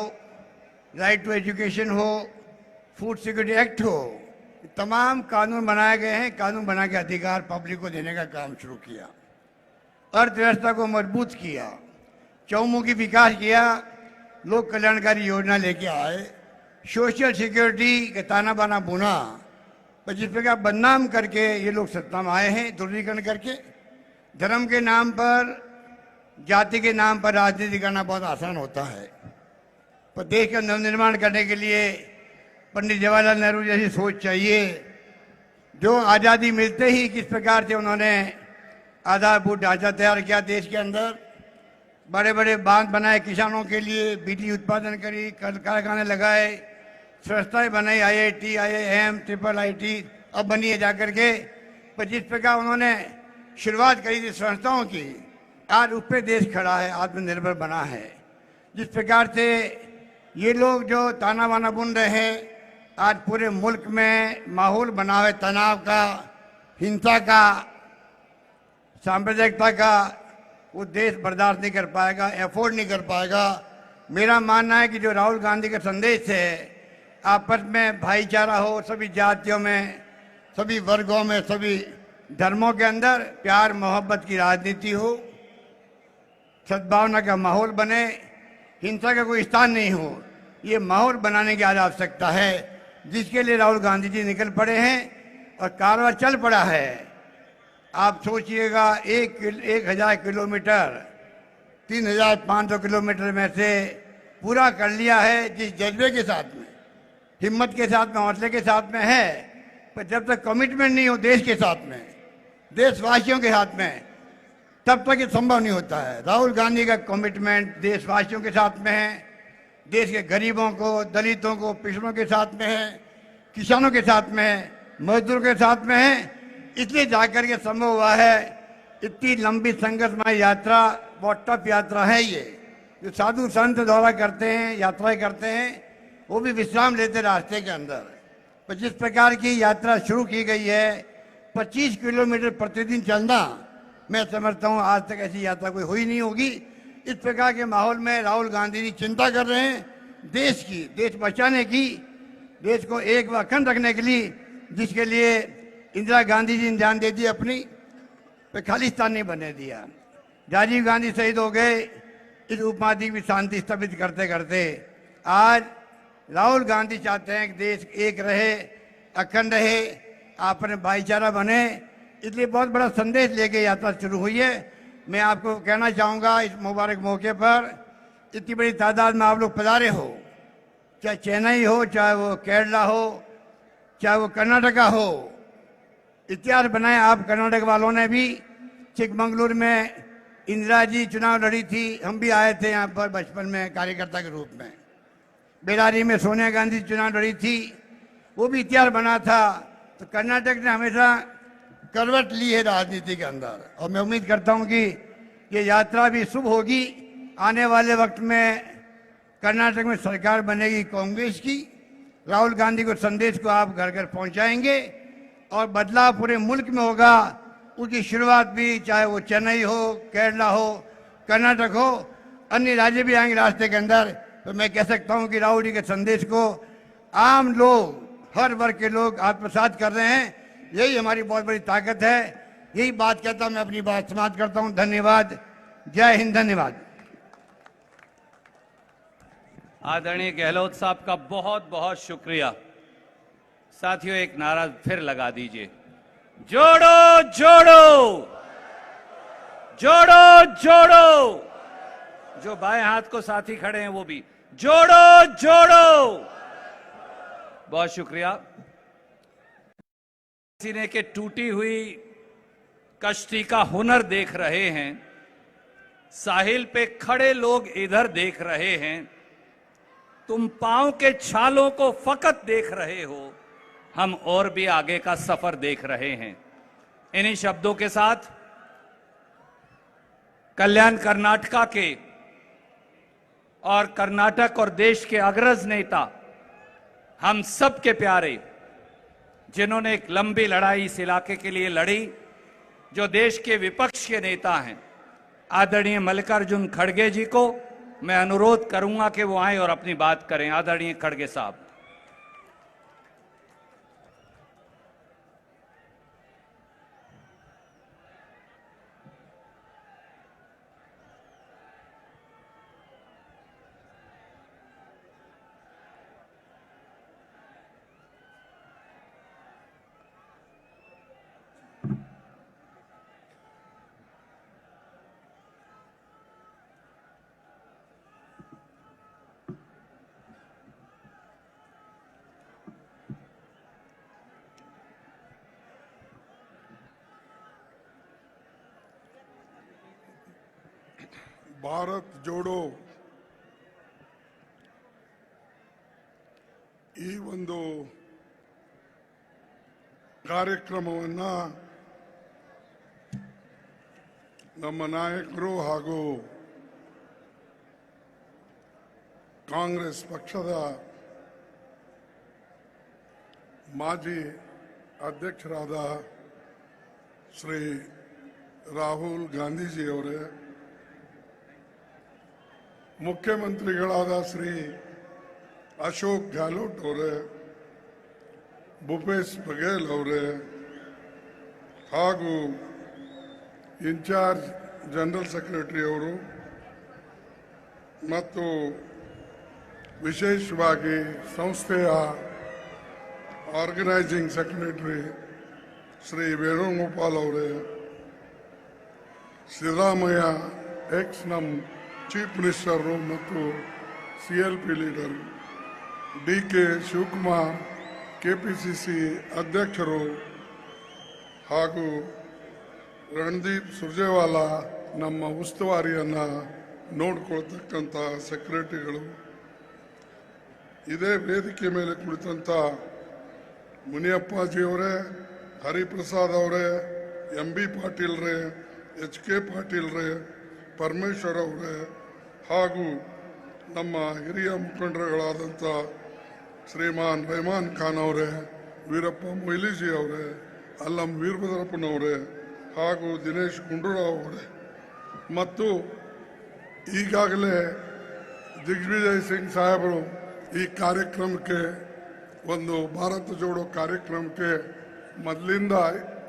राइट टू एजुकेशन हो, फूड सिक्योरिटी एक्ट हो, तमाम कानून बनाए गए हैं। कानून बना के अधिकार पब्लिक को देने का काम शुरू किया, अर्थव्यवस्था को मजबूत किया, चौमुखी विकास किया, लोक कल्याणकारी योजना लेके आए, सोशल सिक्योरिटी के ताना बाना बुना, पर जिस प्रकार बदनाम करके ये लोग सत्ता में आए हैं, ध्रुवीकरण करके। धर्म के नाम पर, जाति के नाम पर राजनीति करना बहुत आसान होता है, पर देश का नवनिर्माण करने के लिए पंडित जवाहरलाल नेहरू जैसी सोच चाहिए। जो आज़ादी मिलते ही किस प्रकार से उन्होंने आधारभूत ढांचा तैयार किया देश के अंदर, बड़े बड़े बांध बनाए किसानों के लिए, बिजली उत्पादन करी, कारखाने लगाए, संस्थाएं बनाई, IIT, IIM, IIIT अब बनी है जाकर के। पर जिस प्रकार उन्होंने शुरुआत करी थी संस्थाओं की, आज उस पर देश खड़ा है, आत्मनिर्भर बना है। जिस प्रकार से ये लोग जो ताना बाना बुन रहे हैं, आज पूरे मुल्क में माहौल बना है तनाव का, हिंसा का, सांप्रदायिकता का, वो देश बर्दाश्त नहीं कर पाएगा, एफोर्ड नहीं कर पाएगा। मेरा मानना है कि जो राहुल गांधी का संदेश है, आपस में भाईचारा हो, सभी जातियों में, सभी वर्गों में, सभी धर्मों के अंदर प्यार मोहब्बत की राजनीति हो, सद्भावना का माहौल बने, हिंसा का कोई स्थान नहीं हो, ये माहौल बनाने की आज आवश्यकता है, जिसके लिए राहुल गांधी जी निकल पड़े हैं और कारवां चल पड़ा है। आप सोचिएगा 1000 किलोमीटर 3500 किलोमीटर में से पूरा कर लिया है, जिस जज्बे के साथ में, हिम्मत के साथ में, हौसले के साथ में है। पर जब तक कमिटमेंट नहीं हो देश के साथ में, देशवासियों के साथ में, तब तक ये संभव नहीं होता है। राहुल गांधी का कमिटमेंट देशवासियों के साथ में है, देश के गरीबों को, दलितों को, पिछड़ों के साथ में है, किसानों के साथ में है, मजदूरों के साथ में है। इसलिए जाकर के संभव हुआ है। इतनी लंबी संघर्षमय यात्रा, बहुत टफ यात्रा है ये, जो साधु संत दौरा करते हैं, यात्राएं करते हैं, वो भी विश्राम लेते रास्ते के अंदर। पर जिस प्रकार की यात्रा शुरू की गई है, 25 किलोमीटर प्रतिदिन चलना, मैं समझता हूँ आज तक ऐसी यात्रा कोई हुई नहीं होगी। इस प्रकार के माहौल में राहुल गांधी जी चिंता कर रहे हैं देश की, देश बचाने की, देश को एक व अखंड रखने के लिए, जिसके लिए इंदिरा गांधी जी ने जान दे दी अपनी, पे खालिस्तान नहीं बनने दिया। राजीव गांधी शहीद हो गए, इस उपमहाद्वीप की शांति स्थापित करते करते आज राहुल गांधी चाहते हैं कि देश एक रहे, अखंड रहे, आपस में भाईचारा बने। इसलिए बहुत बड़ा संदेश लेके यात्रा शुरू हुई है। मैं आपको कहना चाहूँगा इस मुबारक मौके पर, इतनी बड़ी तादाद में आप लोग पधारे हो, चाहे चेन्नई हो, चाहे वो केरला हो, चाहे वो कर्नाटका हो, इतिहास बनाया आप कर्नाटक वालों ने भी। चिकमंगलुरु में इंदिरा जी चुनाव लड़ी थी, हम भी आए थे यहाँ पर बचपन में कार्यकर्ता के रूप में। बेलारी में सोनिया गांधी चुनाव लड़ी थी, वो भी इतिहास बना था। तो कर्नाटक ने हमेशा करवट ली है राजनीति के अंदर, और मैं उम्मीद करता हूँ कि ये यात्रा भी शुभ होगी। आने वाले वक्त में कर्नाटक में सरकार बनेगी कांग्रेस की। राहुल गांधी को संदेश को आप घर घर पहुंचाएंगे और बदलाव पूरे मुल्क में होगा। उसकी शुरुआत भी चाहे वो चेन्नई हो, केरला हो, कर्नाटक हो, अन्य राज्य भी आएंगे रास्ते के अंदर। तो मैं कह सकता हूं कि राहुल जी के संदेश को आम लोग, हर वर्ग के लोग आत्मसात कर रहे हैं। यही हमारी बहुत बड़ी ताकत है। यही बात कहता मैं अपनी बात समाप्त करता हूं। धन्यवाद। जय हिंद। धन्यवाद। आदरणीय गहलोत साहब का बहुत बहुत शुक्रिया। साथियों, एक नारा फिर लगा दीजिए, जोड़ो जोड़ो, जोड़ो जोड़ो। जो बाएं हाथ को साथी खड़े हैं वो भी जोड़ो जोड़ो। बहुत शुक्रिया। सीने के टूटी हुई कश्ती का हुनर देख रहे हैं, साहिल पे खड़े लोग इधर देख रहे हैं, तुम पांव के छालों को फकत देख रहे हो, हम और भी आगे का सफर देख रहे हैं। इन्हीं शब्दों के साथ कल्याण कर्नाटका के और कर्नाटक और देश के अग्रज नेता, हम सब के प्यारे, जिन्होंने एक लंबी लड़ाई इस इलाके के लिए लड़ी, जो देश के विपक्ष के नेता हैं, आदरणीय मल्लिकार्जुन खड़गे जी को मैं अनुरोध करूंगा कि वो आए और अपनी बात करें। आदरणीय खड़गे साहब। ಭಾರತ್ ಜೋಡೋ ಈ ಒಂದು ಕಾರ್ಯಕ್ರಮವನ್ನ ನಮ್ಮ ನಾಯಕರು ಹಾಗೂ ಕಾಂಗ್ರೆಸ್ ಪಕ್ಷದ ಮಾಜಿ ಅಧ್ಯಕ್ಷರಾದ ಶ್ರೀ ರಾಹುಲ್ ಗಾಂಧೀಜಿ ಅವರೇ, ಮುಖ್ಯಮಂತ್ರಿಗಳಾದ ಶ್ರೀ ಅಶೋಕ್ ಗೆಹ್ಲೋಟ್ ಅವರೇ, ಭೂಪೇಶ್ ಬಘೇಲ್ ಅವರೇ ಹಾಗೂ ಇನ್ಚಾರ್ಜ್ ಜನರಲ್ ಸೆಕ್ರೆಟರಿ ಅವರು ಮತ್ತು ವಿಶೇಷವಾಗಿ ಸಂಸ್ಥೆಯ ಆರ್ಗನೈಸಿಂಗ್ ಸೆಕ್ರೆಟರಿ ಶ್ರೀ ವೇಣುಗೋಪಾಲ್ ಅವರೇ, ಸಿದ್ದರಾಮಯ್ಯ ಎಕ್ಸ್ ನಮ್ಮ ಚೀಫ್ ಮಿನಿಸ್ಟರು ಮತ್ತು CLP leader DK Shivakumar KPCC ಅಧ್ಯಕ್ಷರು ಹಾಗೂ ರಣದೀಪ್ ಸುರ್ಜೇವಾಲಾ ನಮ್ಮ ಉಸ್ತುವಾರಿಯನ್ನು ನೋಡಿಕೊಳ್ತಕ್ಕಂಥ ಸೆಕ್ರೆಟರಿಗಳು, ಇದೇ ವೇದಿಕೆ ಮೇಲೆ ಕುಳಿತಂಥ ಮುನಿಯಪ್ಪಾಜಿಯವರೇ, ಹರಿಪ್ರಸಾದ್ ಅವರೇ, MB ಪಾಟೀಲ್ರೇ, HK ಪಾಟೀಲ್ರೇ, ಪರಮೇಶ್ವರ್ ಅವರೇ ಹಾಗೂ ನಮ್ಮ ಹಿರಿಯ ಮುಖಂಡರುಗಳಾದಂಥ ಶ್ರೀಮಾನ್ ರೆಹಮಾನ್ ಖಾನ್ ಅವರೇ, ವೀರಪ್ಪ ಮೊಯ್ಲಿಜಿ ಅವರೇ, ಅಲ್ಲಂ ವೀರಭದ್ರಪ್ಪನವರೇ ಹಾಗೂ ದಿನೇಶ್ ಗುಂಡೂರಾವ್ ಅವರೇ ಮತ್ತು ಈಗಾಗಲೇ ದಿಗ್ವಿಜಯ್ ಸಿಂಗ್ ಸಾಹೇಬರು ಈ ಕಾರ್ಯಕ್ರಮಕ್ಕೆ, ಒಂದು ಭಾರತ ಜೋಡೋ ಕಾರ್ಯಕ್ರಮಕ್ಕೆ ಮೊದಲಿಂದ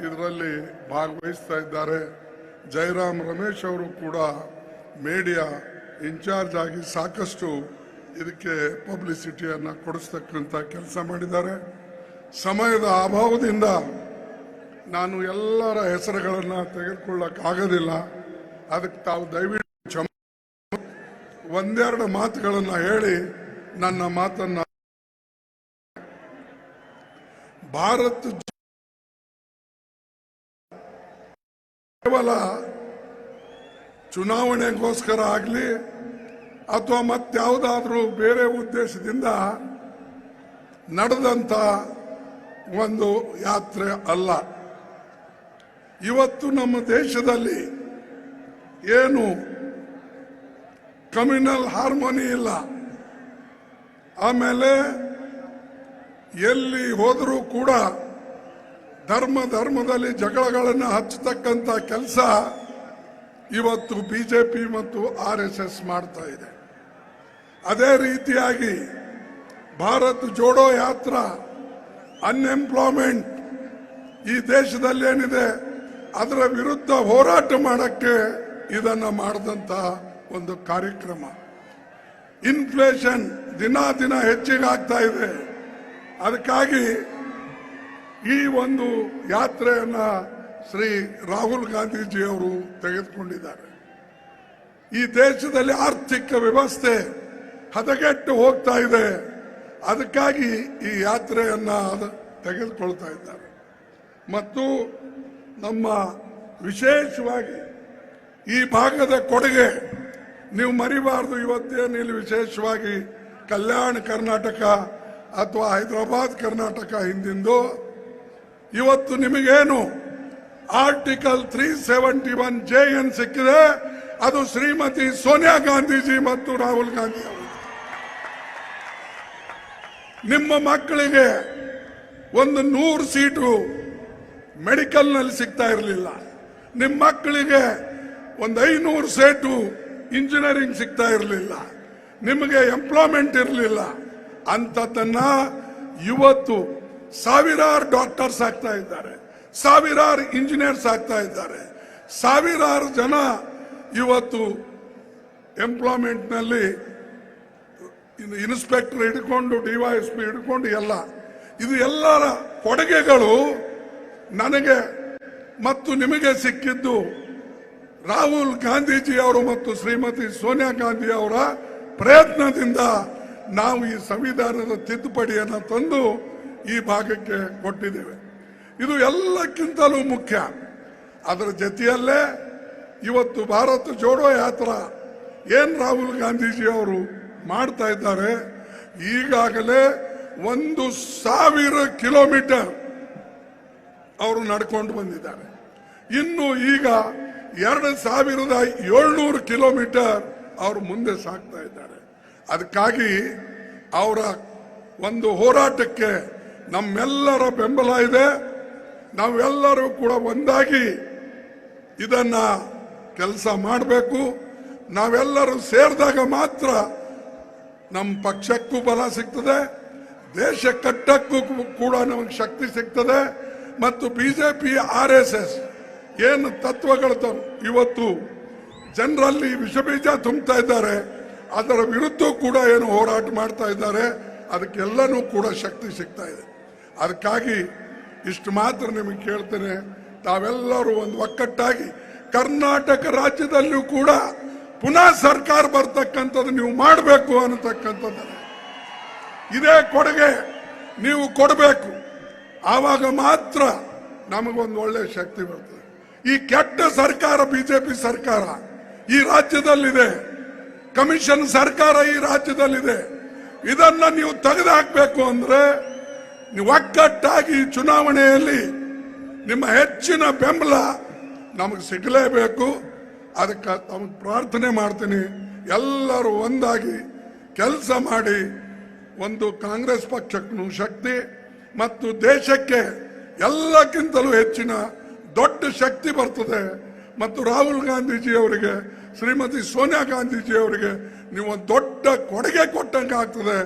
ಇದರಲ್ಲಿ ಭಾಗವಹಿಸ್ತಾ ಇದ್ದಾರೆ. ಜಯರಾಮ್ ರಮೇಶ್ ಅವರು ಕೂಡ ಮೀಡಿಯಾ ಇನ್ಚಾರ್ಜ್ ಆಗಿ ಸಾಕಷ್ಟು ಇದಕ್ಕೆ ಪಬ್ಲಿಸಿಟಿಯನ್ನು ಕೊಡಿಸ್ತಕ್ಕಂಥ ಕೆಲಸ ಮಾಡಿದ್ದಾರೆ. ಸಮಯದ ಅಭಾವದಿಂದ ನಾನು ಎಲ್ಲರ ಹೆಸರುಗಳನ್ನು ತೆಗೆದುಕೊಳ್ಳಕ್ಕಾಗೋದಿಲ್ಲ. ಅದಕ್ಕೆ ತಾವು ದಯವಿಟ್ಟು ಒಂದೆರಡು ಮಾತುಗಳನ್ನ ಹೇಳಿ ನನ್ನ ಮಾತನ್ನ ಭಾರತ ಕೇವಲ ಚುನಾವಣೆಗೋಸ್ಕರ ಆಗಲಿ ಅಥವಾ ಮತ್ಯಾವುದಾದ್ರೂ ಬೇರೆ ಉದ್ದೇಶದಿಂದ ನಡೆದಂತ ಒಂದು ಯಾತ್ರೆ ಅಲ್ಲ. ಇವತ್ತು ನಮ್ಮ ದೇಶದಲ್ಲಿ ಏನು ಕಮ್ಯುನಲ್ ಹಾರ್ಮೋನಿ ಇಲ್ಲ, ಆಮೇಲೆ ಎಲ್ಲಿ ಹೋದರೂ ಕೂಡ ಧರ್ಮದಲ್ಲಿ ಜಗಳಗಳನ್ನು ಹಚ್ಚತಕ್ಕಂತ ಕೆಲಸ ಇವತ್ತು ಬಿಜೆಪಿ ಮತ್ತು RSS ಮಾಡ್ತಾ ಇದೆ. ಅದೇ ರೀತಿಯಾಗಿ ಭಾರತ್ ಜೋಡೋ ಯಾತ್ರಾ, ಅನ್ಎಂಪ್ಲಾಯ್ಮೆಂಟ್ ಈ ದೇಶದಲ್ಲಿ ಏನಿದೆ ಅದರ ವಿರುದ್ಧ ಹೋರಾಟ ಮಾಡಕ್ಕೆ ಇದನ್ನ ಮಾಡಿದಂತ ಒಂದು ಕಾರ್ಯಕ್ರಮ. ಇನ್ಫ್ಲೇಷನ್ ದಿನ ಹೆಚ್ಚಿಗೆ ಆಗ್ತಾ ಇದೆ. ಅದಕ್ಕಾಗಿ ಈ ಒಂದು ಯಾತ್ರೆಯನ್ನ ಶ್ರೀ ರಾಹುಲ್ ಗಾಂಧೀಜಿ ಅವರು ತೆಗೆದುಕೊಂಡಿದ್ದಾರೆ. ಈ ದೇಶದಲ್ಲಿ ಆರ್ಥಿಕ ವ್ಯವಸ್ಥೆ ಹದಗೆಟ್ಟು ಹೋಗ್ತಾ ಇದೆ. ಅದಕ್ಕಾಗಿ ಈ ಯಾತ್ರೆಯನ್ನ ತೆಗೆದುಕೊಳ್ತಾ ಇದ್ದಾರೆ. ಮತ್ತು ನಮ್ಮ ವಿಶೇಷವಾಗಿ ಈ ಭಾಗದ ಕೊಡುಗೆ ನೀವು ಮರಿಬಾರದು. ಇವತ್ತೇನು ಇಲ್ಲಿ ವಿಶೇಷವಾಗಿ ಕಲ್ಯಾಣ ಕರ್ನಾಟಕ ಅಥವಾ ಹೈದರಾಬಾದ್ ಕರ್ನಾಟಕ ಹಿಂದಿಂದು ಇವತ್ತು ನಿಮಗೇನು ಆರ್ಟಿಕಲ್ 371J ಏನು ಸಿಕ್ಕಿದೆ ಅದು ಶ್ರೀಮತಿ ಸೋನಿಯಾ ಗಾಂಧೀಜಿ ಮತ್ತು ರಾಹುಲ್ ಗಾಂಧಿ ಅವರು. ನಿಮ್ಮ ಮಕ್ಕಳಿಗೆ ಒಂದು 100 ಸೀಟು ಮೆಡಿಕಲ್ನಲ್ಲಿ ಸಿಗ್ತಾ ಇರಲಿಲ್ಲ. ನಿಮ್ಮ ಮಕ್ಕಳಿಗೆ ಒಂದು 500 ಸೀಟು ಇಂಜಿನಿಯರಿಂಗ್ ಸಿಗ್ತಾ ಇರಲಿಲ್ಲ. ನಿಮಗೆ ಎಂಪ್ಲಾಯ್ಮೆಂಟ್ ಇರಲಿಲ್ಲ. ಅಂತದನ್ನ ಇವತ್ತು ಸಾವಿರಾರು ಡಾಕ್ಟರ್ಸ್ ಆಗ್ತಾ ಇದ್ದಾರೆ, ಸಾವಿರಾರು ಇಂಜಿನಿಯರ್ಸ್ ಆಗ್ತಾ ಇದ್ದಾರೆ, ಸಾವಿರಾರು ಜನ ಇವತ್ತು ಎಂಪ್ಲಾಯ್ಮೆಂಟ್ ನಲ್ಲಿ ಇನ್ಸ್ಪೆಕ್ಟರ್ ಹಿಡ್ಕೊಂಡು DYSP ಹಿಡ್ಕೊಂಡು ಎಲ್ಲ ಇದು ಎಲ್ಲರ ಕೊಡುಗೆಗಳು ನನಗೆ ಮತ್ತು ನಿಮಗೆ ಸಿಕ್ಕಿದ್ದು ರಾಹುಲ್ ಗಾಂಧೀಜಿ ಅವರು ಮತ್ತು ಶ್ರೀಮತಿ ಸೋನಿಯಾ ಗಾಂಧಿ ಅವರ ಪ್ರಯತ್ನದಿಂದ ನಾವು ಈ ಸಂವಿಧಾನದ ತಿದ್ದುಪಡಿಯನ್ನು ತಂದು ಈ ಭಾಗಕ್ಕೆ ಕೊಟ್ಟಿದ್ದೇವೆ. ಇದು ಎಲ್ಲಕ್ಕಿಂತಲೂ ಮುಖ್ಯ. ಅದರ ಜೊತೆಯಲ್ಲೇ ಇವತ್ತು ಭಾರತ ಜೋಡೋ ಯಾತ್ರಾ ಏನ್ ರಾಹುಲ್ ಗಾಂಧೀಜಿ ಅವರು ಮಾಡ್ತಾ ಇದ್ದಾರೆ, ಈಗಾಗಲೇ 1,000 ಕಿಲೋಮೀಟರ್ ಅವರು ನಡ್ಕೊಂಡು ಬಂದಿದ್ದಾರೆ. ಇನ್ನು ಈಗ 2,700 ಕಿಲೋಮೀಟರ್ ಅವರು ಮುಂದೆ ಸಾಗ್ತಾ ಇದ್ದಾರೆ. ಅದಕ್ಕಾಗಿ ಅವರ ಒಂದು ಹೋರಾಟಕ್ಕೆ ನಮ್ಮೆಲ್ಲರ ಬೆಂಬಲ ಇದೆ. ನಾವೆಲ್ಲರೂ ಕೂಡ ಒಂದಾಗಿ ಇದನ್ನ ಕೆಲಸ ಮಾಡಬೇಕು. ನಾವೆಲ್ಲರೂ ಸೇರಿದಾಗ ಮಾತ್ರ ನಮ್ಮ ಪಕ್ಷಕ್ಕೂ ಬಲ ಸಿಗ್ತದೆ, ದೇಶ ಕಟ್ಟಕ್ಕೂ ಕೂಡ ನಮಗೆ ಶಕ್ತಿ ಸಿಗ್ತದೆ. ಮತ್ತು ಬಿಜೆಪಿ RSS ಏನು ತತ್ವಗಳು ಇವತ್ತು ಜನರಲ್ಲಿ ವಿಷಬೀಜ ತುಂಬುತ್ತಾ ಇದ್ದಾರೆ, ಅದರ ವಿರುದ್ಧ ಕೂಡ ಏನು ಹೋರಾಟ ಮಾಡ್ತಾ ಇದ್ದಾರೆ, ಅದಕ್ಕೆಲ್ಲನೂ ಕೂಡ ಶಕ್ತಿ ಸಿಗ್ತಾ ಇದೆ. ಅದಕ್ಕಾಗಿ ಇಷ್ಟು ಮಾತ್ರ ನಿಮಗೆ ಕೇಳ್ತೇನೆ, ತಾವೆಲ್ಲರೂ ಒಂದು ಒಕ್ಕಟ್ಟಾಗಿ ಕರ್ನಾಟಕ ರಾಜ್ಯದಲ್ಲೂ ಕೂಡ ಪುನಃ ಸರ್ಕಾರ ಬರ್ತಕ್ಕಂಥದ್ದು ನೀವು ಮಾಡಬೇಕು ಅನ್ನತಕ್ಕಂಥದ್ದು ಇದೇ ಕೊಡುಗೆ ನೀವು ಕೊಡಬೇಕು. ಆವಾಗ ಮಾತ್ರ ನಮಗೊಂದು ಒಳ್ಳೆ ಶಕ್ತಿ ಬರ್ತದೆ. ಈ ಕೆಟ್ಟ ಸರ್ಕಾರ ಬಿಜೆಪಿ ಸರ್ಕಾರ ಈ ರಾಜ್ಯದಲ್ಲಿದೆ, ಕಮಿಷನ್ ಸರ್ಕಾರ ಈ ರಾಜ್ಯದಲ್ಲಿದೆ. ಇದನ್ನ ನೀವು ತೆಗೆದುಹಾಕಬೇಕು ಅಂದ್ರೆ ನೀವು ಒಕ್ಕಟ್ಟಾಗಿ ಚುನಾವಣೆಯಲ್ಲಿ ನಿಮ್ಮ ಹೆಚ್ಚಿನ ಬೆಂಬಲ ನಮಗೆ ಸಿಗಲೇಬೇಕು. ಅದಕ್ಕೆ ತಮಗೆ ಪ್ರಾರ್ಥನೆ ಮಾಡ್ತೀನಿ, ಎಲ್ಲರೂ ಒಂದಾಗಿ ಕೆಲಸ ಮಾಡಿ ಒಂದು ಕಾಂಗ್ರೆಸ್ ಪಕ್ಷಕ್ಕೂ ಶಕ್ತಿ ಮತ್ತು ದೇಶಕ್ಕೆ ಎಲ್ಲಕ್ಕಿಂತಲೂ ಹೆಚ್ಚಿನ ದೊಡ್ಡ ಶಕ್ತಿ ಬರ್ತದೆ. ಮತ್ತು ರಾಹುಲ್ ಗಾಂಧೀಜಿ ಅವರಿಗೆ, ಶ್ರೀಮತಿ ಸೋನಿಯಾ ಗಾಂಧೀಜಿ ಅವರಿಗೆ ನೀವು ಒಂದು ದೊಡ್ಡ ಕೊಡುಗೆ ಕೊಟ್ಟಂಗೆ ಆಗ್ತದೆ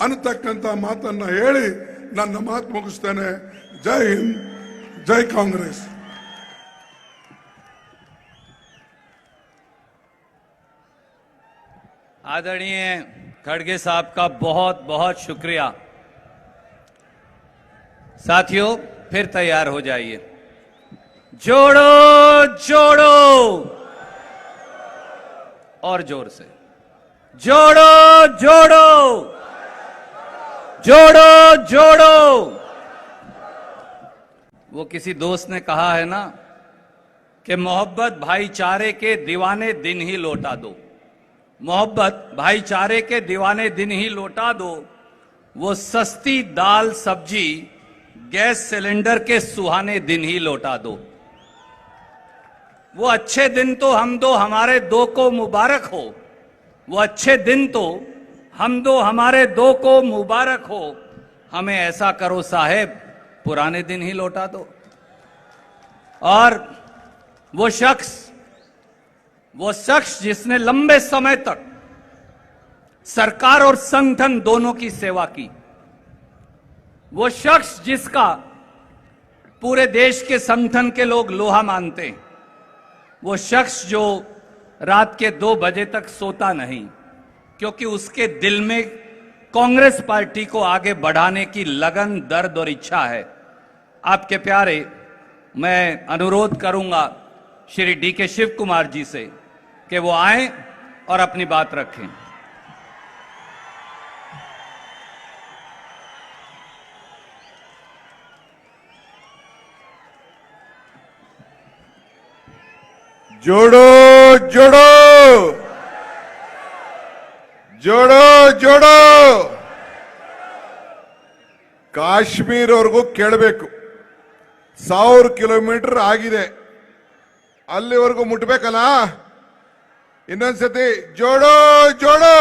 ಅನ್ನತಕ್ಕಂಥ ಮಾತನ್ನ ಹೇಳಿ ನನ್ನ ಮಾತು ಮುಗಿಸ್ತೇನೆ. ಜೈ ಹಿಂದ್, ಜೈ ಕಾಂಗ್ರೆಸ್. आदरणीय खड़गे साहब का बहुत बहुत शुक्रिया। साथियों फिर तैयार हो जाइए। जोड़ो जोड़ो और जोर से, जोड़ो जोड़ो, जोड़ो जोड़ो। वो किसी दोस्त ने कहा है ना कि मोहब्बत भाईचारे के दीवाने दिन ही लौटा दो, मोहब्बत भाईचारे के दीवाने दिन ही लौटा दो। वो सस्ती दाल सब्जी गैस सिलेंडर के सुहाने दिन ही लौटा दो। वो अच्छे दिन तो हम दो हमारे दो को मुबारक हो, वो अच्छे दिन तो हम दो हमारे दो को मुबारक हो। हमें ऐसा करो साहेब, पुराने दिन ही लौटा दो। और वो शख्स जिसने लंबे समय तक सरकार और संगठन दोनों की सेवा की, वो शख्स जिसका पूरे देश के संगठन के लोग लोहा मानते हैं, वो शख्स जो रात के 2 बजे तक सोता नहीं, क्योंकि उसके दिल में कांग्रेस पार्टी को आगे बढ़ाने की लगन, दर्द और इच्छा है। आपके प्यारे, मैं अनुरोध करूंगा श्री डी.के. शिव कुमार जी से कि वो आएं और अपनी बात रखें। जोड़ो जोड़ो, जोड़ो जोड़ो। ಕಾಶ್ಮೀರವರೆಗೂ ಕೇಳಬೇಕು, 1000 ಕಿಲೋಮೀಟರ್ ಆಗಿದೆ, ಅಲ್ಲಿವರೆಗೂ ಮುಟ್ಬೇಕಲ್ಲ. ಇನ್ನೊಂದ್ಸತಿ ಜೋಡೋ ಜೋಡೋ.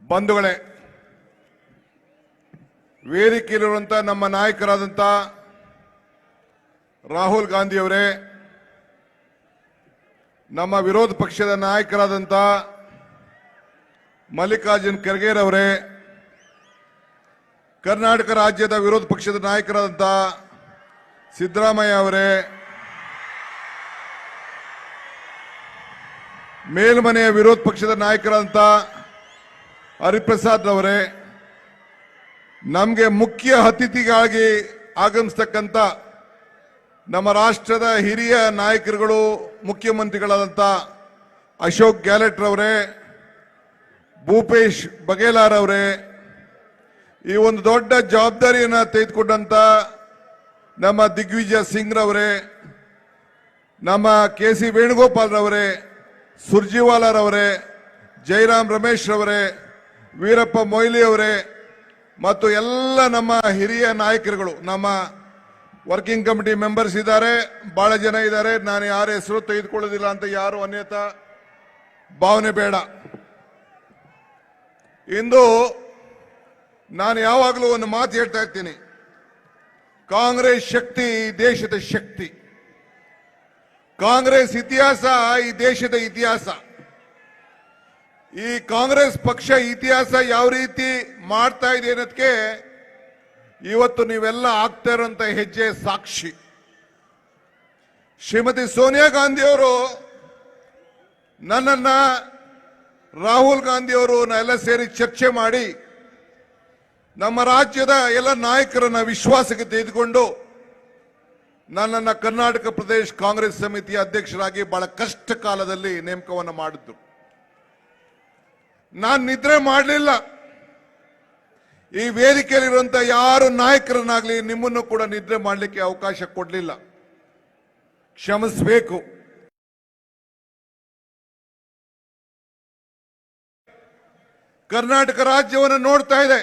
ಬಂಧುಗಳೇ, ವೇದಿಕೆಯಲ್ಲಿರುವಂತ ನಮ್ಮ ನಾಯಕರಾದಂತ ರಾಹುಲ್ ಗಾಂಧಿ ಅವರೇ, ನಮ್ಮ ವಿರೋಧ ಪಕ್ಷದ ನಾಯಕರಾದಂತ ಮಲ್ಲಿಕಾರ್ಜುನ್ ಖರ್ಗೆ ಅವರೇ, ಕರ್ನಾಟಕ ರಾಜ್ಯದ ವಿರೋಧ ಪಕ್ಷದ ನಾಯಕರಾದಂತ ಸಿದ್ದರಾಮಯ್ಯ ಅವರೇ, ಮೇಲ್ಮನೆಯ ವಿರೋಧ ಪಕ್ಷದ ನಾಯಕರಾದಂತ ಹರಿಪ್ರಸಾದ್ ಅವರೇ, ನಮಗೆ ಮುಖ್ಯ ಅತಿಥಿಗಾಗಿ ಆಗಮಿಸತಕ್ಕಂತ ನಮ್ಮ ರಾಷ್ಟ್ರದ ಹಿರಿಯ ನಾಯಕರುಗಳು, ಮುಖ್ಯಮಂತ್ರಿಗಳಾದಂತ ಅಶೋಕ್ ಗೆಹ್ಲೋಟ್ ಅವರೇ, ಭೂಪೇಶ್ ಬಘೇಲ್ ಅವರೇ, ಈ ಒಂದು ದೊಡ್ಡ ಜವಾಬ್ದಾರಿಯನ್ನು ತೆಗೆದುಕೊಂಡಂತ ನಮ್ಮ ದಿಗ್ವಿಜಯ್ ಸಿಂಗ್ ರವರೇ, ನಮ್ಮ ಕೆ.ಸಿ. ವೇಣುಗೋಪಾಲ್ ರವರೇ, ಸುರ್ಜಿವಾಲಾ ರವರೇ, ಜೈರಾಮ್ ರಮೇಶ್ ರವರೇ, ವೀರಪ್ಪ ಮೊಯ್ಲಿ ಅವರೇ ಮತ್ತು ಎಲ್ಲ ನಮ್ಮ ಹಿರಿಯ ನಾಯಕರುಗಳು, ನಮ್ಮ ವರ್ಕಿಂಗ್ ಕಮಿಟಿ ಮೆಂಬರ್ಸ್ ಇದ್ದಾರೆ, ಬಹಳ ಜನ ಇದ್ದಾರೆ. ನಾನು ಯಾರ ಹೆಸರು ತೆಗೆದುಕೊಳ್ಳೋದಿಲ್ಲ ಅಂತ ಯಾರು ಅನ್ಯತಾ ಭಾವನೆ ಬೇಡ. ಇಂದು ನಾನು ಯಾವಾಗಲೂ ಒಂದು ಮಾತು ಹೇಳ್ತಾ ಇರ್ತೀನಿ, ಕಾಂಗ್ರೆಸ್ ಶಕ್ತಿ ಈ ದೇಶದ ಶಕ್ತಿ, ಕಾಂಗ್ರೆಸ್ ಇತಿಹಾಸ ಈ ದೇಶದ ಇತಿಹಾಸ. ಈ ಕಾಂಗ್ರೆಸ್ ಪಕ್ಷ ಇತಿಹಾಸ ಯಾವ ರೀತಿ ಮಾಡ್ತಾ ಇದೆ ಅನ್ನೋದಕ್ಕೆ ಇವತ್ತು ನೀವೆಲ್ಲ ಆಗ್ತಾ ಇರುವಂತ ಹೆಜ್ಜೆ ಸಾಕ್ಷಿ. ಶ್ರೀಮತಿ ಸೋನಿಯಾ ಗಾಂಧಿ ಅವರು ನನ್ನನ್ನ, ರಾಹುಲ್ ಗಾಂಧಿ ಅವರು ಎಲ್ಲ ಸೇರಿ ಚರ್ಚೆ ಮಾಡಿ ನಮ್ಮ ರಾಜ್ಯದ ಎಲ್ಲ ನಾಯಕರನ್ನ ವಿಶ್ವಾಸಕ್ಕೆ ತೆಗೆದುಕೊಂಡು ನನ್ನನ್ನ ಕರ್ನಾಟಕ ಪ್ರದೇಶ ಕಾಂಗ್ರೆಸ್ ಸಮಿತಿಯ ಅಧ್ಯಕ್ಷರಾಗಿ ಬಹಳ ಕಷ್ಟ ಕಾಲದಲ್ಲಿ ನೇಮಕವನ್ನು ಮಾಡಿದ್ರು. ನಾನು ನಿದ್ರೆ ಮಾಡಲಿಲ್ಲ. ಈ ವೇದಿಕೆಯಲ್ಲಿರುವಂತ ಯಾರು ನಾಯಕರನ್ನಾಗ್ಲಿ ನಿಮ್ಮನ್ನು ಕೂಡ ನಿದ್ರೆ ಮಾಡಲಿಕ್ಕೆ ಅವಕಾಶ ಕೊಡಲಿಲ್ಲ, ಕ್ಷಮಿಸಬೇಕು. ಕರ್ನಾಟಕ ರಾಜ್ಯವನ್ನು ನೋಡ್ತಾ ಇದೆ.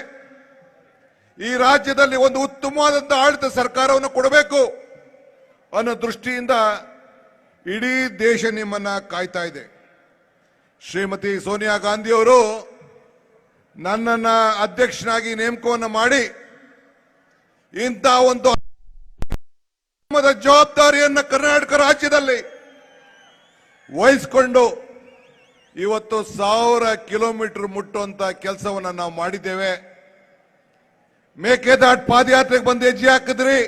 ಈ ರಾಜ್ಯದಲ್ಲಿ ಒಂದು ಉತ್ತಮವಾದಂತ ಆಡಳಿತ ಸರ್ಕಾರವನ್ನು ಕೊಡಬೇಕು ಅನ್ನೋ ದೃಷ್ಟಿಯಿಂದ ಇಡೀ ದೇಶ ನಿಮ್ಮನ್ನ ಕಾಯ್ತಾ ಇದೆ. ಶ್ರೀಮತಿ ಸೋನಿಯಾ ಗಾಂಧಿ ಅವರು ನನ್ನನ್ನ ಅಧ್ಯಕ್ಷನಾಗಿ ನೇಮಕವನ್ನು ಮಾಡಿ ಇಂಥ ಒಂದು ಜವಾಬ್ದಾರಿಯನ್ನು ಕರ್ನಾಟಕ ರಾಜ್ಯದಲ್ಲಿ ವಹಿಸಿಕೊಂಡು ಇವತ್ತು 1000 ಕಿಲೋಮೀಟರ್ ಮುಟ್ಟುವಂತ ಕೆಲಸವನ್ನು ನಾವು ಮಾಡಿದ್ದೇವೆ. ಮೇಕೆದಾಟ್ ಪಾದಯಾತ್ರೆಗೆ ಬಂದು ಹೆಜ್ಜೆ ಹಾಕಿದ್ರಿ,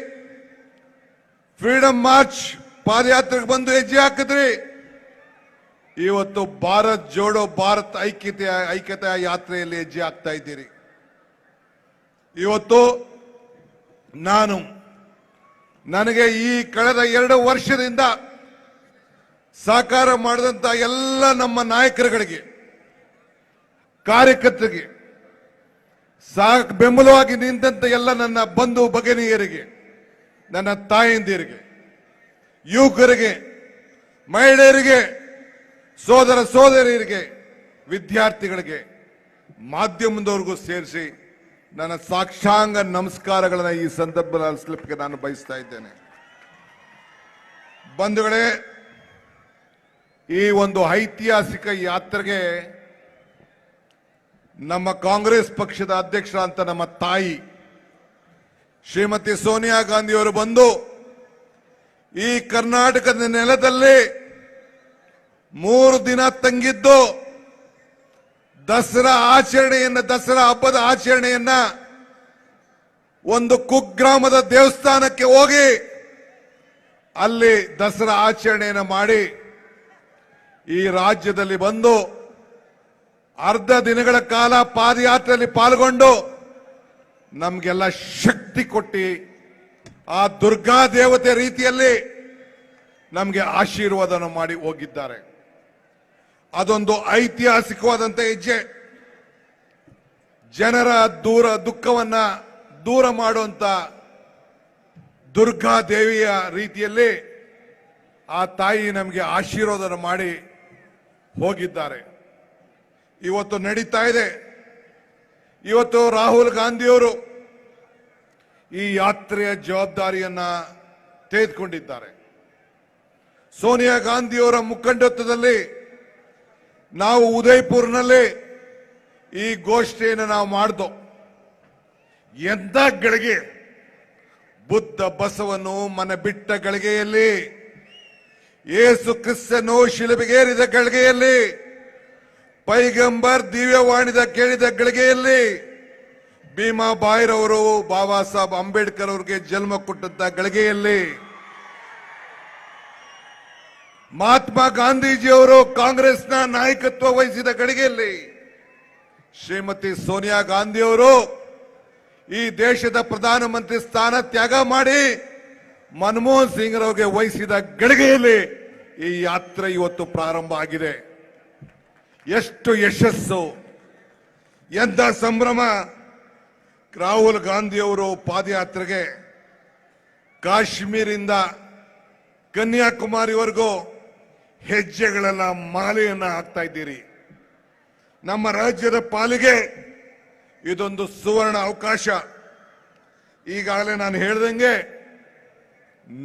ಫ್ರೀಡಂ ಮಾರ್ಚ್ ಪಾದಯಾತ್ರೆಗೆ ಬಂದು ಹೆಜ್ಜೆ ಹಾಕಿದ್ರಿ. ಇವತ್ತು ಭಾರತ್ ಜೋಡೋ ಭಾರತ್ ಐಕ್ಯತೆಯ ಯಾತ್ರೆಯಲ್ಲಿ ಹೆಜ್ಜೆ ಹಾಕ್ತಾ ಇದ್ದೀರಿ. ಇವತ್ತು ನನಗೆ ಈ ಕಳೆದ 2 ವರ್ಷದಿಂದ ಸಾಕಾರ ಮಾಡಿದಂತ ಎಲ್ಲ ನಮ್ಮ ನಾಯಕರುಗಳಿಗೆ, ಕಾರ್ಯಕರ್ತರಿಗೆ, ಬೆಂಬಲವಾಗಿ ನಿಂತ ಎಲ್ಲ ನನ್ನ ಬಂಧು ಭಗಿನಿಯರಿಗೆ, ನನ್ನ ತಾಯಂದಿರಿಗೆ, ಯುವಕರಿಗೆ, ಮಹಿಳೆಯರಿಗೆ, ಸೋದರ ಸೋದರಿಯರಿಗೆ, ವಿದ್ಯಾರ್ಥಿಗಳಿಗೆ, ಮಾಧ್ಯಮದವರೆಗೂ ಸೇರಿಸಿ ನನ್ನ ಸಾಕ್ಷಾಂಗ ನಮಸ್ಕಾರಗಳನ್ನ ಈ ಸಂದರ್ಭದಲ್ಲಿ ಸ್ಲಿಪ್ಗೆ ನಾನು ಬಯಸ್ತಾ ಇದ್ದೇನೆ. ಬಂಧುಗಳೇ, ಈ ಒಂದು ಐತಿಹಾಸಿಕ ಯಾತ್ರೆಗೆ ನಮ್ಮ ಕಾಂಗ್ರೆಸ್ ಪಕ್ಷದ ಅಧ್ಯಕ್ಷರಾದಂತ ನಮ್ಮ ತಾಯಿ ಶ್ರೀಮತಿ ಸೋನಿಯಾ ಗಾಂಧಿಯವರು ಬಂದು ಈ ಕರ್ನಾಟಕದ ನೆಲದಲ್ಲಿ 3 ದಿನ ತಂಗಿದ್ದು ದಸರಾ ಹಬ್ಬದ ಆಚರಣೆಯನ್ನ ಒಂದು ಕುಗ್ರಾಮದ ದೇವಸ್ಥಾನಕ್ಕೆ ಹೋಗಿ ಅಲ್ಲಿ ದಸರಾ ಆಚರಣೆಯನ್ನು ಮಾಡಿ ಈ ರಾಜ್ಯದಲ್ಲಿ ಬಂದು ಅರ್ಧ ದಿನಗಳ ಕಾಲ ಪಾದಯಾತ್ರೆಯಲ್ಲಿ ಪಾಲ್ಗೊಂಡು ನಮಗೆಲ್ಲ ಶಕ್ತಿ ಕೊಟ್ಟು ಆ ದುರ್ಗಾ ದೇವತೆ ರೀತಿಯಲ್ಲಿ ನಮಗೆ ಆಶೀರ್ವಾದನ ಮಾಡಿ ಹೋಗಿದ್ದಾರೆ. ಅದೊಂದು ಐತಿಹಾಸಿಕವಾದಂತ ಹೆಜ್ಜೆ. ಜನರ ದುಃಖವನ್ನ ದೂರ ಮಾಡುವಂತ ದುರ್ಗಾ ದೇವಿಯ ರೀತಿಯಲ್ಲಿ ಆ ತಾಯಿ ನಮಗೆ ಆಶೀರ್ವಾದನ ಮಾಡಿ ಹೋಗಿದ್ದಾರೆ. ಇವತ್ತು ನಡೀತಾ ಇದೆ. ಇವತ್ತು ರಾಹುಲ್ ಗಾಂಧಿಯವರು ಈ ಯಾತ್ರೆಯ ಜವಾಬ್ದಾರಿಯನ್ನ ತೆಗೆದುಕೊಂಡಿದ್ದಾರೆ. ಸೋನಿಯಾ ಗಾಂಧಿಯವರ ಮುಖಂಡತ್ವದಲ್ಲಿ ನಾವು ಉದಯಪುರ್ನಲ್ಲಿ ಈ ಗೋಷ್ಠಿಯನ್ನು ನಾವು ಮಾಡಿದೋ. ಎಂತ ಗಳಿಗೆ, ಬುದ್ಧ ಬಸವನು ಮನ ಬಿಟ್ಟ ಗಳಿಗೆಯಲ್ಲಿ, ಯೇಸು ಕ್ರಿಸ್ತನು ಶಿಲುಬೆಗೇರಿದ ಗಳಿಗೆಯಲ್ಲಿ, ಪೈಗಂಬರ್ ದಿವ್ಯವಾಣಿದ ಕೇಳಿದ ಗಳಿಗೆಯಲ್ಲಿ, ಭೀಮಾಬಾಯಿರವರು ಬಾಬಾ ಸಾಹೇಬ್ ಅಂಬೇಡ್ಕರ್ ಅವರಿಗೆ ಜನ್ಮ ಕೊಟ್ಟಂತ ಗಳಿಗೆಯಲ್ಲಿ, ಮಹಾತ್ಮ ಗಾಂಧೀಜಿಯವರು ಕಾಂಗ್ರೆಸ್ನ ನಾಯಕತ್ವ ವಹಿಸಿದ ಗಳಿಗೆಯಲ್ಲಿ, ಶ್ರೀಮತಿ ಸೋನಿಯಾ ಗಾಂಧಿಯವರು ಈ ದೇಶದ ಪ್ರಧಾನಮಂತ್ರಿ ಸ್ಥಾನ ತ್ಯಾಗ ಮಾಡಿ ಮನಮೋಹನ್ ಸಿಂಗ್ ಅವರಿಗೆ ವಹಿಸಿದ ಗಳಿಗೆಯಲ್ಲಿ ಈ ಯಾತ್ರೆ ಇವತ್ತು ಪ್ರಾರಂಭ ಆಗಿದೆ. ಎಷ್ಟು ಯಶಸ್ಸು, ಎಂಥ ಸಂಭ್ರಮ. ರಾಹುಲ್ ಗಾಂಧಿಯವರು ಪಾದಯಾತ್ರೆಗೆ ಕಾಶ್ಮೀರಿಂದ ಕನ್ಯಾಕುಮಾರಿವರೆಗೂ ಹೆಜ್ಜೆಗಳೆಲ್ಲ ಮಾಲೆಯನ್ನ ಹಾಕ್ತಾ ಇದ್ದೀರಿ. ನಮ್ಮ ರಾಜ್ಯದ ಪಾಲಿಗೆ ಇದೊಂದು ಸುವರ್ಣ ಅವಕಾಶ. ಈಗಾಗಲೇ ನಾನು ಹೇಳ್ದಂಗೆ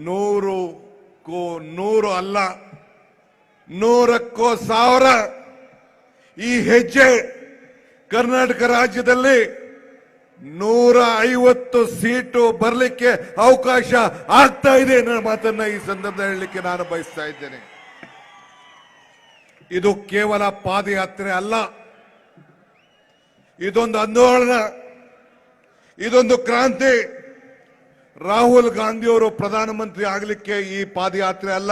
100 ಅಲ್ಲ, 100ಕ್ಕೋ 1000 ಈ ಹೆಜ್ಜೆ ಕರ್ನಾಟಕ ರಾಜ್ಯದಲ್ಲಿ 150 ಸೀಟು ಬರಲಿಕ್ಕೆ ಅವಕಾಶ ಆಗ್ತಾ ಇದೆ ಅನ್ನೋ ಮಾತನ್ನ ಈ ಸಂದರ್ಭದಲ್ಲಿ ಹೇಳಲಿಕ್ಕೆ ನಾನು ಬಯಸ್ತಾ ಇದ್ದೇನೆ. ಇದು ಕೇವಲ ಪಾದಯಾತ್ರೆ ಅಲ್ಲ, ಇದೊಂದು ಆಂದೋಲನ, ಇದೊಂದು ಕ್ರಾಂತಿ. ರಾಹುಲ್ ಗಾಂಧಿಯವರು ಪ್ರಧಾನಮಂತ್ರಿ ಆಗಲಿಕ್ಕೆ ಈ ಪಾದಯಾತ್ರೆ ಅಲ್ಲ,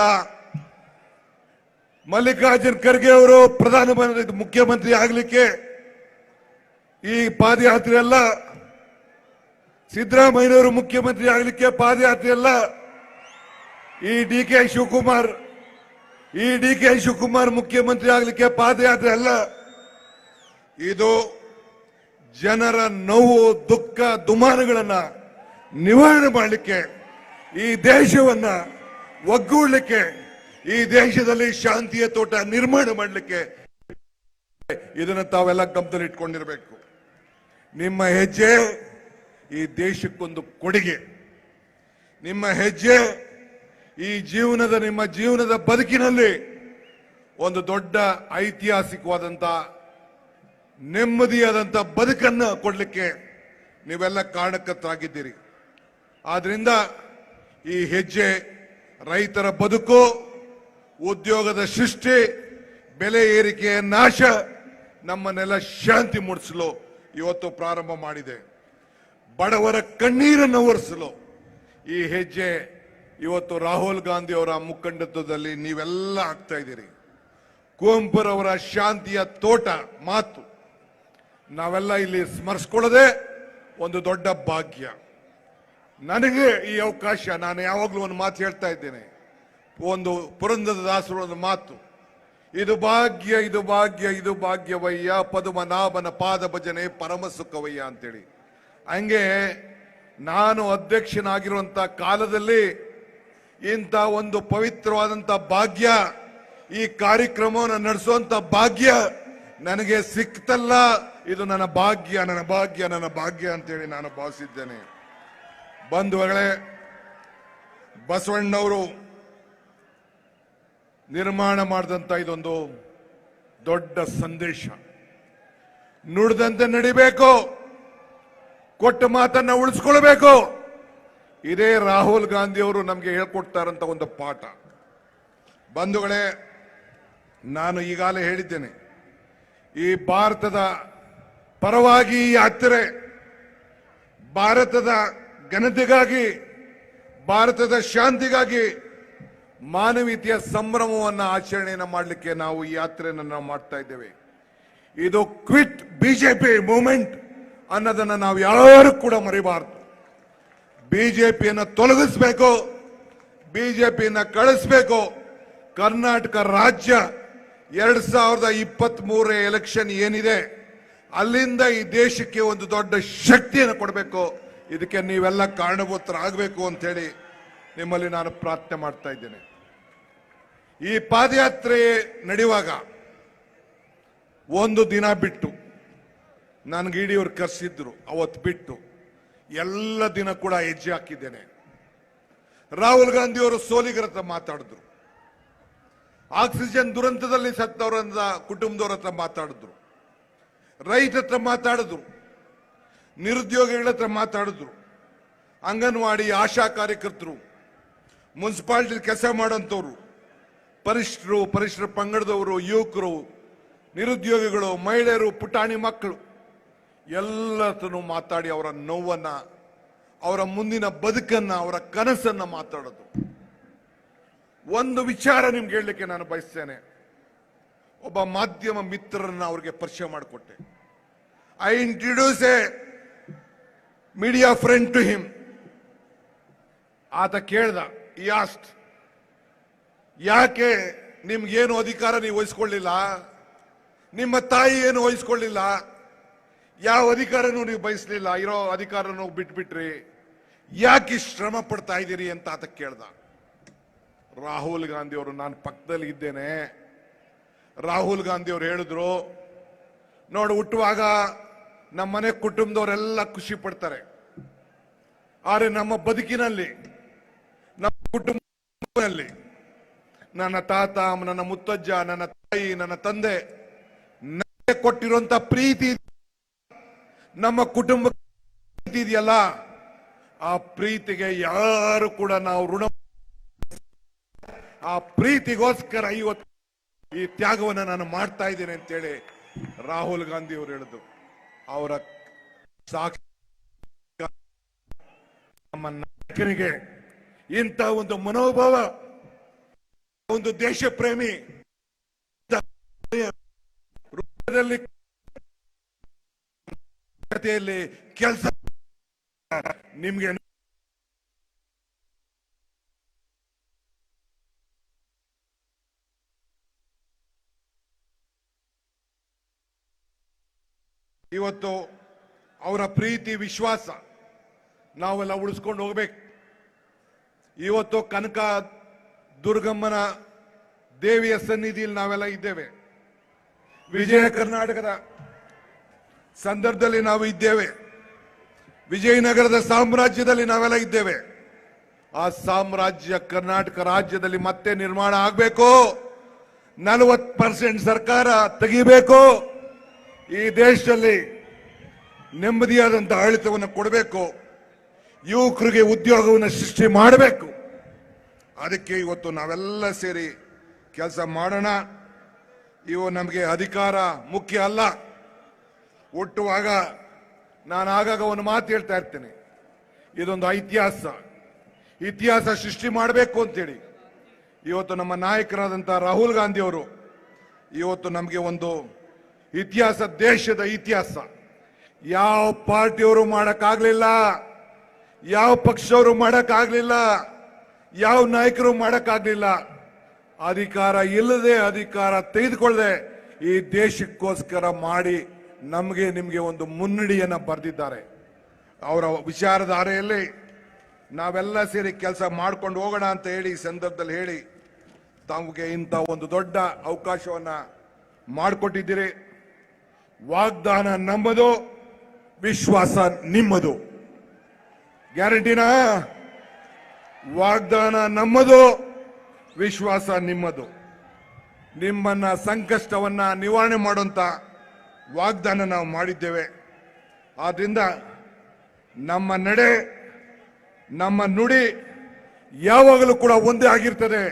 ಮಲ್ಲಿಕಾರ್ಜುನ್ ಖರ್ಗೆ ಅವರು ಮುಖ್ಯಮಂತ್ರಿ ಆಗಲಿಕ್ಕೆ ಈ ಪಾದಯಾತ್ರೆ ಅಲ್ಲ, ಸಿದ್ದರಾಮಯ್ಯನವರು ಮುಖ್ಯಮಂತ್ರಿ ಆಗಲಿಕ್ಕೆ ಪಾದಯಾತ್ರೆ ಅಲ್ಲ, ಈ ಡಿ ಕೆ ಶಿವಕುಮಾರ್ ಮುಖ್ಯಮಂತ್ರಿ ಆಗಲಿಕ್ಕೆ ಪಾದಯಾತ್ರೆ ಅಲ್ಲ. ಇದು ಜನರ ನೋವು, ದುಃಖ, ದುಮಾನಗಳನ್ನ ನಿವಾರಣೆ ಮಾಡಲಿಕ್ಕೆ, ಈ ದೇಶವನ್ನ ಒಗ್ಗೂಡಲಿಕ್ಕೆ, ಈ ದೇಶದಲ್ಲಿ ಶಾಂತಿಯ ತೋಟ ನಿರ್ಮಾಣ ಮಾಡಲಿಕ್ಕೆ ಇದನ್ನ ತಾವೆಲ್ಲ ಗಮನದಲ್ಲಿ ಇಟ್ಕೊಂಡಿರಬೇಕು. ನಿಮ್ಮ ಹೆಜ್ಜೆ ಈ ದೇಶಕ್ಕೊಂದು ಕೊಡುಗೆ. ನಿಮ್ಮ ಹೆಜ್ಜೆ ನಿಮ್ಮ ಜೀವನದ ಬದುಕಿನಲ್ಲಿ ಒಂದು ದೊಡ್ಡ ಐತಿಹಾಸಿಕವಾದಂತ ನೆಮ್ಮದಿಯಾದಂತ ಬದುಕನ್ನು ಕೊಡಲಿಕ್ಕೆ ನೀವೆಲ್ಲ ಕಾರಣಕರ್ತರಾಗಿದ್ದೀರಿ. ಆದ್ರಿಂದ ಈ ಹೆಜ್ಜೆ ರೈತರ ಬದುಕು, ಉದ್ಯೋಗದ ಸೃಷ್ಟಿ, ಬೆಲೆ ಏರಿಕೆಯ ನಾಶ, ನಮ್ಮನ್ನೆಲ್ಲ ಶಾಂತಿ ಮೂಡಿಸಲು ಇವತ್ತು ಪ್ರಾರಂಭ ಮಾಡಿದೆ. ಬಡವರ ಕಣ್ಣೀರನ್ನು ಒರೆಸಲು ಈ ಹೆಜ್ಜೆ ಇವತ್ತು ರಾಹುಲ್ ಗಾಂಧಿ ಅವರ ಮುಖಂಡತ್ವದಲ್ಲಿ ನೀವೆಲ್ಲ ಆಗ್ತಾ ಇದ್ದೀರಿ. ಕುವೆಂಪುರವರ ಶಾಂತಿಯ ತೋಟ ಮಾತು ನಾವೆಲ್ಲ ಇಲ್ಲಿ ಸ್ಮರಿಸ್ಕೊಳ್ಳೋದೇ ಒಂದು ದೊಡ್ಡ ಭಾಗ್ಯ. ನನಗೆ ಈ ಅವಕಾಶ, ನಾನು ಯಾವಾಗಲೂ ಒಂದು ಮಾತು ಹೇಳ್ತಾ ಇದ್ದೇನೆ, ಒಂದು ಪುರಂದರದಾಸರು ಒಂದು ಮಾತು, ಇದು ಭಾಗ್ಯ ಇದು ಭಾಗ್ಯ ಇದು ಭಾಗ್ಯವಯ್ಯ, ಪದುಮನಾಭನ ಪಾದ ಭಜನೆ ಪರಮ ಸುಖವಯ್ಯ ಅಂತೇಳಿ. ಹಂಗೆ ನಾನು ಅಧ್ಯಕ್ಷನಾಗಿರುವಂತ ಕಾಲದಲ್ಲಿ ಇಂಥ ಒಂದು ಪವಿತ್ರವಾದಂತ ಭಾಗ್ಯ, ಈ ಕಾರ್ಯಕ್ರಮವನ್ನು ನಡೆಸುವಂತ ಭಾಗ್ಯ ನನಗೆ ಸಿಕ್ತಲ್ಲ. ಇದು ನನ್ನ ಭಾಗ್ಯ ನನ್ನ ಭಾಗ್ಯ ನನ್ನ ಭಾಗ್ಯ ಅಂತೇಳಿ ನಾನು ಭಾವಿಸಿದ್ದೇನೆ. ಬಂಧುಗಳೇ, ಬಸವಣ್ಣವರು ನಿರ್ಮಾಣ ಮಾಡಿದಂತ ಇದೊಂದು ದೊಡ್ಡ ಸಂದೇಶ. ನುಡಿದಂತೆ ನಡಿಬೇಕು, ಕೊಟ್ಟ ಮಾತನ್ನ ಉಳಿಸ್ಕೊಳ್ಬೇಕು. ಇದೇ ರಾಹುಲ್ ಗಾಂಧಿ ಅವರು ನಮಗೆ ಹೇಳ್ಕೊಡ್ತಾರಂತ ಒಂದು ಪಾಠ. ಬಂಧುಗಳೇ, ನಾನು ಈಗಾಗಲೇ ಹೇಳಿದ್ದೇನೆ, ಈ ಭಾರತದ ಪರವಾಗಿ ಈ ಯಾತ್ರೆ ಭಾರತದ ಘನತೆಗಾಗಿ, ಭಾರತದ ಶಾಂತಿಗಾಗಿ, ಮಾನವೀಯತೆಯ ಸಂಭ್ರಮವನ್ನು ಆಚರಣೆಯನ್ನು ಮಾಡಲಿಕ್ಕೆ ನಾವು ಈ ಯಾತ್ರೆಯನ್ನು ನಾವು ಮಾಡ್ತಾ ಇದ್ದೇವೆ. ಇದು ಕ್ವಿಟ್ ಬಿಜೆಪಿ ಮೂವ್ಮೆಂಟ್ ಅನ್ನೋದನ್ನ ನಾವು ಯಾರು ಕೂಡ ಮರಿಬಾರದು. ಬಿಜೆಪಿಯನ್ನು ತೊಲಗಿಸಬೇಕು, ಬಿಜೆಪಿಯನ್ನು ಕಳಿಸಬೇಕು. ಕರ್ನಾಟಕ ರಾಜ್ಯ 2023 ಎಲೆಕ್ಷನ್ ಏನಿದೆ, ಅಲ್ಲಿಂದ ಈ ದೇಶಕ್ಕೆ ಒಂದು ದೊಡ್ಡ ಶಕ್ತಿಯನ್ನು ಕೊಡಬೇಕು. ಇದಕ್ಕೆ ನೀವೆಲ್ಲ ಕಾರಣಭೂತರಾಗಬೇಕು ಅಂತ ಹೇಳಿ ನಿಮ್ಮಲ್ಲಿ ನಾನು ಪ್ರಾರ್ಥನೆ ಮಾಡ್ತಾ ಇದ್ದೇನೆ. ಈ ಪಾದಯಾತ್ರೆ ನಡೆಯುವಾಗ ಒಂದು ದಿನ ಬಿಟ್ಟು ನನಗೆ ಇಡಿಯವರು ಕರೆಸಿದ್ರು, ಅವತ್ತು ಬಿಟ್ಟು ಎಲ್ಲ ದಿನ ಕೂಡ ಹೆಜ್ಜೆ ಹಾಕಿದ್ದೇನೆ. ರಾಹುಲ್ ಗಾಂಧಿ ಅವರು ಸೋಲಿಗರ ಹತ್ರ ಮಾತಾಡಿದ್ರು, ಆಕ್ಸಿಜನ್ ದುರಂತದಲ್ಲಿ ಸತ್ತವರ ಕುಟುಂಬದವ್ರ ಹತ್ರ ಮಾತಾಡಿದ್ರು, ರೈತ ಹತ್ರ ಮಾತಾಡಿದ್ರು, ನಿರುದ್ಯೋಗಿಗಳ ಹತ್ರ ಮಾತಾಡಿದ್ರು, ಅಂಗನವಾಡಿ ಆಶಾ ಕಾರ್ಯಕರ್ತರು, ಮುನ್ಸಿಪಾಲಿಟಿ ಕೆಲಸ ಮಾಡೋಂಥವ್ರು, ಪರಿಶಿಷ್ಟ ಪಂಗಡದವರು, ಯುವಕರು, ನಿರುದ್ಯೋಗಿಗಳು, ಮಹಿಳೆಯರು, ಪುಟಾಣಿ ಮಕ್ಕಳು ಎಲ್ಲರತ್ರನೂ ಮಾತಾಡಿ ಅವರ ನೋವನ್ನ, ಅವರ ಮುಂದಿನ ಬದುಕನ್ನ, ಅವರ ಕನಸನ್ನ ಮಾತಾಡೋದು. ಒಂದು ವಿಚಾರ ನಿಮ್ಗೆ ಹೇಳಲಿಕ್ಕೆ ನಾನು ಬಯಸ್ತೇನೆ. ಒಬ್ಬ ಮಾಧ್ಯಮ ಮಿತ್ರರನ್ನ ಅವ್ರಿಗೆ ಪರಿಚಯ ಮಾಡಿಕೊಟ್ಟೆ. I introduce a media friend to him. ಆತ ಕೇಳ್ದ, ಯಾಸ್ಟ್, ಯಾಕೆ ನಿಮ್ಗೇನು ಅಧಿಕಾರ ನೀವು ವಹಿಸ್ಕೊಳ್ಳಿಲ್ಲ, ನಿಮ್ಮ ತಾಯಿ ಏನು ವಹಿಸ್ಕೊಳ್ಳಿಲ್ಲ, ಯಾವ ಅಧಿಕಾರನೂ ನೀವು ಬಯಸಲಿಲ್ಲ, ಇರೋ ಅಧಿಕಾರನೂ ಬಿಟ್ಬಿಟ್ರಿ, ಯಾಕೆ ಶ್ರಮ ಪಡ್ತಾ ಇದ್ದೀರಿ ಅಂತ ಆತ ಕೇಳ್ದ. ರಾಹುಲ್ ಗಾಂಧಿ ಅವರು, ನಾನು ಪಕ್ಕದಲ್ಲಿ ಇದ್ದೇನೆ, ರಾಹುಲ್ ಗಾಂಧಿ ಅವರು ಹೇಳಿದ್ರು, ನೋಡು, ಹುಟ್ಟುವಾಗ ನಮ್ಮ ಮನೆ ಕುಟುಂಬದವರೆಲ್ಲ ಖುಷಿ ಪಡ್ತಾರೆ, ಆದರೆ ನಮ್ಮ ಬದುಕಿನಲ್ಲಿ, ನಮ್ಮ ಕುಟುಂಬದಲ್ಲಿ ನನ್ನ ತಾತ, ನನ್ನ ಮುತ್ತಜ್ಜ, ನನ್ನ ತಾಯಿ, ನನ್ನ ತಂದೆ ನನಗೆ ಕೊಟ್ಟಿರುವಂತ ಪ್ರೀತಿ, ನಮ್ಮ ಕುಟುಂಬ ಇದೆಯಲ್ಲ, ಆ ಪ್ರೀತಿಗೆ ಯಾರು ಕೂಡ ನಾವು ಋಣ, ಆ ಪ್ರೀತಿಗೋಸ್ಕರ ಇವತ್ತು ಈ ತ್ಯಾಗವನ್ನು ನಾನು ಮಾಡ್ತಾ ಇದ್ದೇನೆ ಅಂತೇಳಿ ರಾಹುಲ್ ಗಾಂಧಿ ಅವರು ಹೇಳಿದ್ರು. ಅವರ ಸಾಕ್ಷಿ ನಮ್ಮ ನಾಯಕನಿಗೆ ಇಂಥ ಒಂದು ಮನೋಭಾವ, ಒಂದು ದೇಶ ಪ್ರೇಮಿ ರೂಪದಲ್ಲಿ ಕೆಲಸ ನಿಮ್ಗೆ ಇವತ್ತು ಅವರ ಪ್ರೀತಿ ವಿಶ್ವಾಸ ನಾವೆಲ್ಲ ಉಳಿಸ್ಕೊಂಡು ಹೋಗ್ಬೇಕು. ಇವತ್ತು ಕನಕ ದುರ್ಗಮ್ಮನ ದೇವಿಯ ಸನ್ನಿಧಿಯಲ್ಲಿ ನಾವೆಲ್ಲ ಇದ್ದೇವೆ. ವಿಜಯ ಕರ್ನಾಟಕದ ಸಂದರ್ಭದಲ್ಲಿ ನಾವು ಇದ್ದೇವೆ. ವಿಜಯನಗರದ ಸಾಮ್ರಾಜ್ಯದಲ್ಲಿ ನಾವೆಲ್ಲ ಇದ್ದೇವೆ. ಆ ಸಾಮ್ರಾಜ್ಯ ಕರ್ನಾಟಕ ರಾಜ್ಯದಲ್ಲಿ ಮತ್ತೆ ನಿರ್ಮಾಣ ಆಗಬೇಕು. 40% ಸರ್ಕಾರ ತೆಗಿಬೇಕು. ಈ ದೇಶದಲ್ಲಿ ನೆಮ್ಮದಿಯಾದಂತಹ ಆಡಳಿತವನ್ನು ಕೊಡಬೇಕು. ಯುವಕರಿಗೆ ಉದ್ಯೋಗವನ್ನು ಸೃಷ್ಟಿ ಮಾಡಬೇಕು. ಅದಕ್ಕೆ ಇವತ್ತು ನಾವೆಲ್ಲ ಸೇರಿ ಕೆಲಸ ಮಾಡೋಣ. ಇವು ನಮಗೆ ಅಧಿಕಾರ ಮುಖ್ಯ ಅಲ್ಲ. ಹುಟ್ಟುವಾಗ ನಾನು ಆಗಾಗ ಒಂದು ಮಾತು ಹೇಳ್ತಾ ಇರ್ತೇನೆ, ಇದೊಂದು ಇತಿಹಾಸ ಸೃಷ್ಟಿ ಮಾಡಬೇಕು ಅಂತೇಳಿ ಇವತ್ತು ನಮ್ಮ ನಾಯಕರಾದಂಥ ರಾಹುಲ್ ಗಾಂಧಿ ಅವರು ಇವತ್ತು ನಮಗೆ ಒಂದು ಇತಿಹಾಸ, ದೇಶದ ಇತಿಹಾಸ ಯಾವ ಪಾರ್ಟಿಯವರು ಮಾಡಕ್ಕಾಗ್ಲಿಲ್ಲ, ಯಾವ ಪಕ್ಷವರು ಮಾಡಕ್ಕಾಗ್ಲಿಲ್ಲ, ಯಾವ ನಾಯಕರು ಮಾಡಕ್ಕಾಗ್ಲಿಲ್ಲ. ಅಧಿಕಾರ ಇಲ್ಲದೆ ಅಧಿಕಾರ ತೆಗೆದುಕೊಳ್ಳದೆ ಈ ದೇಶಕ್ಕೋಸ್ಕರ ಮಾಡಿ ನಮಗೆ ನಿಮಗೆ ಒಂದು ಮುನ್ನಡಿಯನ್ನ ಬರೆದಿದ್ದಾರೆ. ಅವರ ವಿಚಾರಧಾರೆಯಲ್ಲಿ ನಾವೆಲ್ಲ ಸೇರಿ ಕೆಲಸ ಮಾಡ್ಕೊಂಡು ಹೋಗೋಣ ಅಂತ ಹೇಳಿ ಈ ಸಂದರ್ಭದಲ್ಲಿ ಹೇಳಿ ತಮಗೆ ಇಂಥ ಒಂದು ದೊಡ್ಡ ಅವಕಾಶವನ್ನ ಮಾಡಿಕೊಟ್ಟಿದ್ದೀರಿ. ವಾಗ್ದಾನ ನಮ್ಮದು, ವಿಶ್ವಾಸ ನಿಮ್ಮದು. ಗ್ಯಾರಂಟಿನಾ? ವಾಗ್ದಾನ ನಮ್ಮದು, ವಿಶ್ವಾಸ ನಿಮ್ಮದು. ನಿಮ್ಮನ್ನ ಸಂಕಷ್ಟವನ್ನ ನಿವಾರಣೆ ಮಾಡುವಂತ ವಾಗ್ದಾನ ನಾವು ಮಾಡಿದ್ದೇವೆ. ಆದ್ರಿಂದ ನಮ್ಮ ನಡೆ, ನಮ್ಮ ನುಡಿ ಯಾವಾಗಲೂ ಕೂಡ ಒಂದೇ ಆಗಿರ್ತದೆ.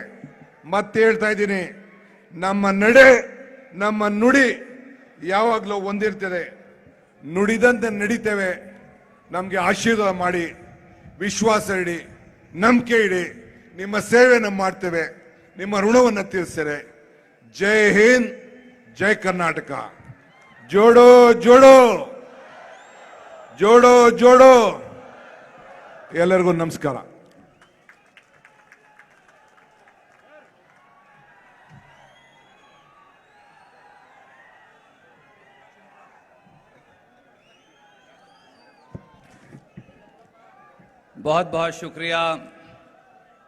ಮತ್ತೆ ಹೇಳ್ತಾ ಇದ್ದೀನಿ, ನಮ್ಮ ನಡೆ, ನಮ್ಮ ನುಡಿ ಯಾವಾಗಲೂ ಒಂದಿರ್ತದೆ. ನುಡಿದಂತೆ ನಡೀತೇವೆ. ನಮಗೆ ಆಶೀರ್ವಾದ ಮಾಡಿ, ವಿಶ್ವಾಸ ಇಡಿ, ನಂಬಿಕೆ ಇಡಿ. ನಿಮ್ಮ ಸೇವೆಯನ್ನು ಮಾಡ್ತೇವೆ, ನಿಮ್ಮ ಋಣವನ್ನು ತೀರಿಸ್ತೇವೆ. ಜೈ ಹಿಂದ್, ಜೈ ಕರ್ನಾಟಕ. ಜೋಡೋ ಜೋಡೋ, ಜೋಡೋ ಜೋಡೋ. ಎಲ್ಲರಿಗೂ ನಮಸ್ಕಾರ. बहुत बहुत शुक्रिया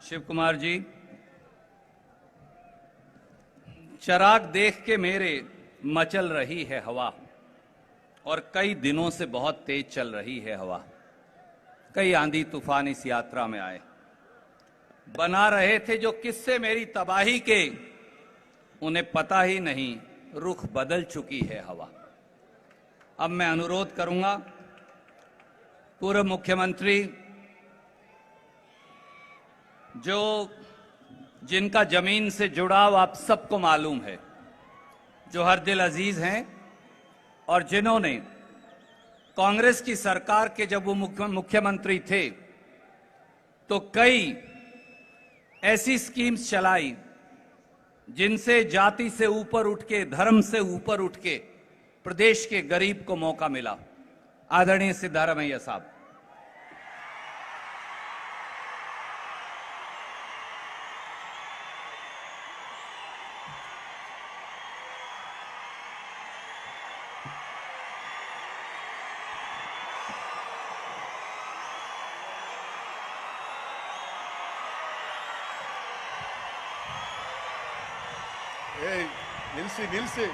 शिव कुमार जी। चराग देख के मेरे मचल रही है हवा, और कई दिनों से बहुत तेज चल रही है हवा। कई आंधी तूफान इस यात्रा में आए, बना रहे थे जो किस्से मेरी तबाही के, उन्हें पता ही नहीं रुख बदल चुकी है हवा। अब मैं अनुरोध करूंगा पूर्व मुख्यमंत्री जो जिनका जमीन से जुड़ाव आप सबको मालूम है, जो हर दिल अजीज हैं, और जिन्होंने कांग्रेस की सरकार के जब वो मुख्यमंत्री थे तो कई ऐसी स्कीम्स चलाई जिनसे जाति से ऊपर उठ के, धर्म से ऊपर उठ के प्रदेश के गरीब को मौका मिला। आदरणीय सिद्धारमैया साहब, ನಿಲ್ಸಿ ನಿಲ್ಸಿ.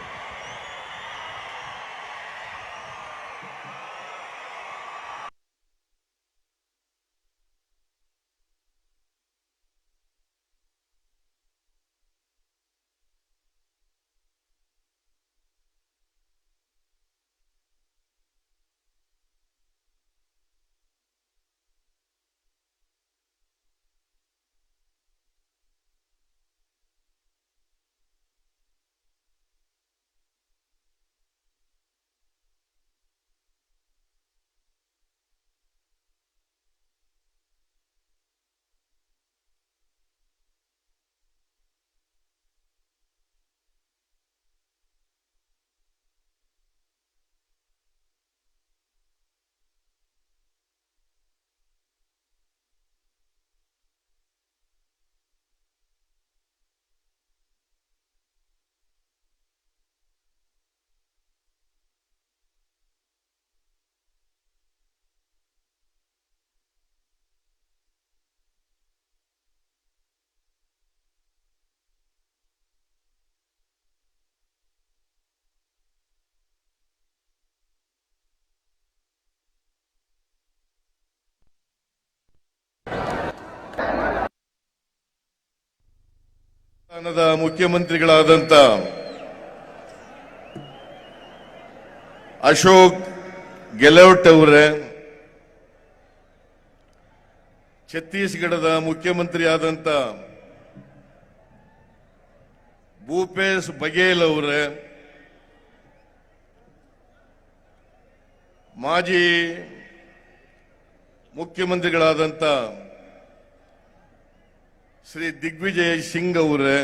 ರಾಜಸ್ಥಾನದ ಮುಖ್ಯಮಂತ್ರಿಗಳಾದಂತ ಅಶೋಕ್ ಗೆಹ್ಲೋಟ್ ಅವರೇ, ಛತ್ತೀಸ್ಗಢದ ಮುಖ್ಯಮಂತ್ರಿ ಆದಂತ ಭೂಪೇಶ್ ಬಘೇಲ್ ಅವರೇ, ಮಾಜಿ ಮುಖ್ಯಮಂತ್ರಿಗಳಾದಂತ ಶ್ರೀ ದಿಗ್ವಿಜಯ್ ಸಿಂಗ್ ಅವರೇ,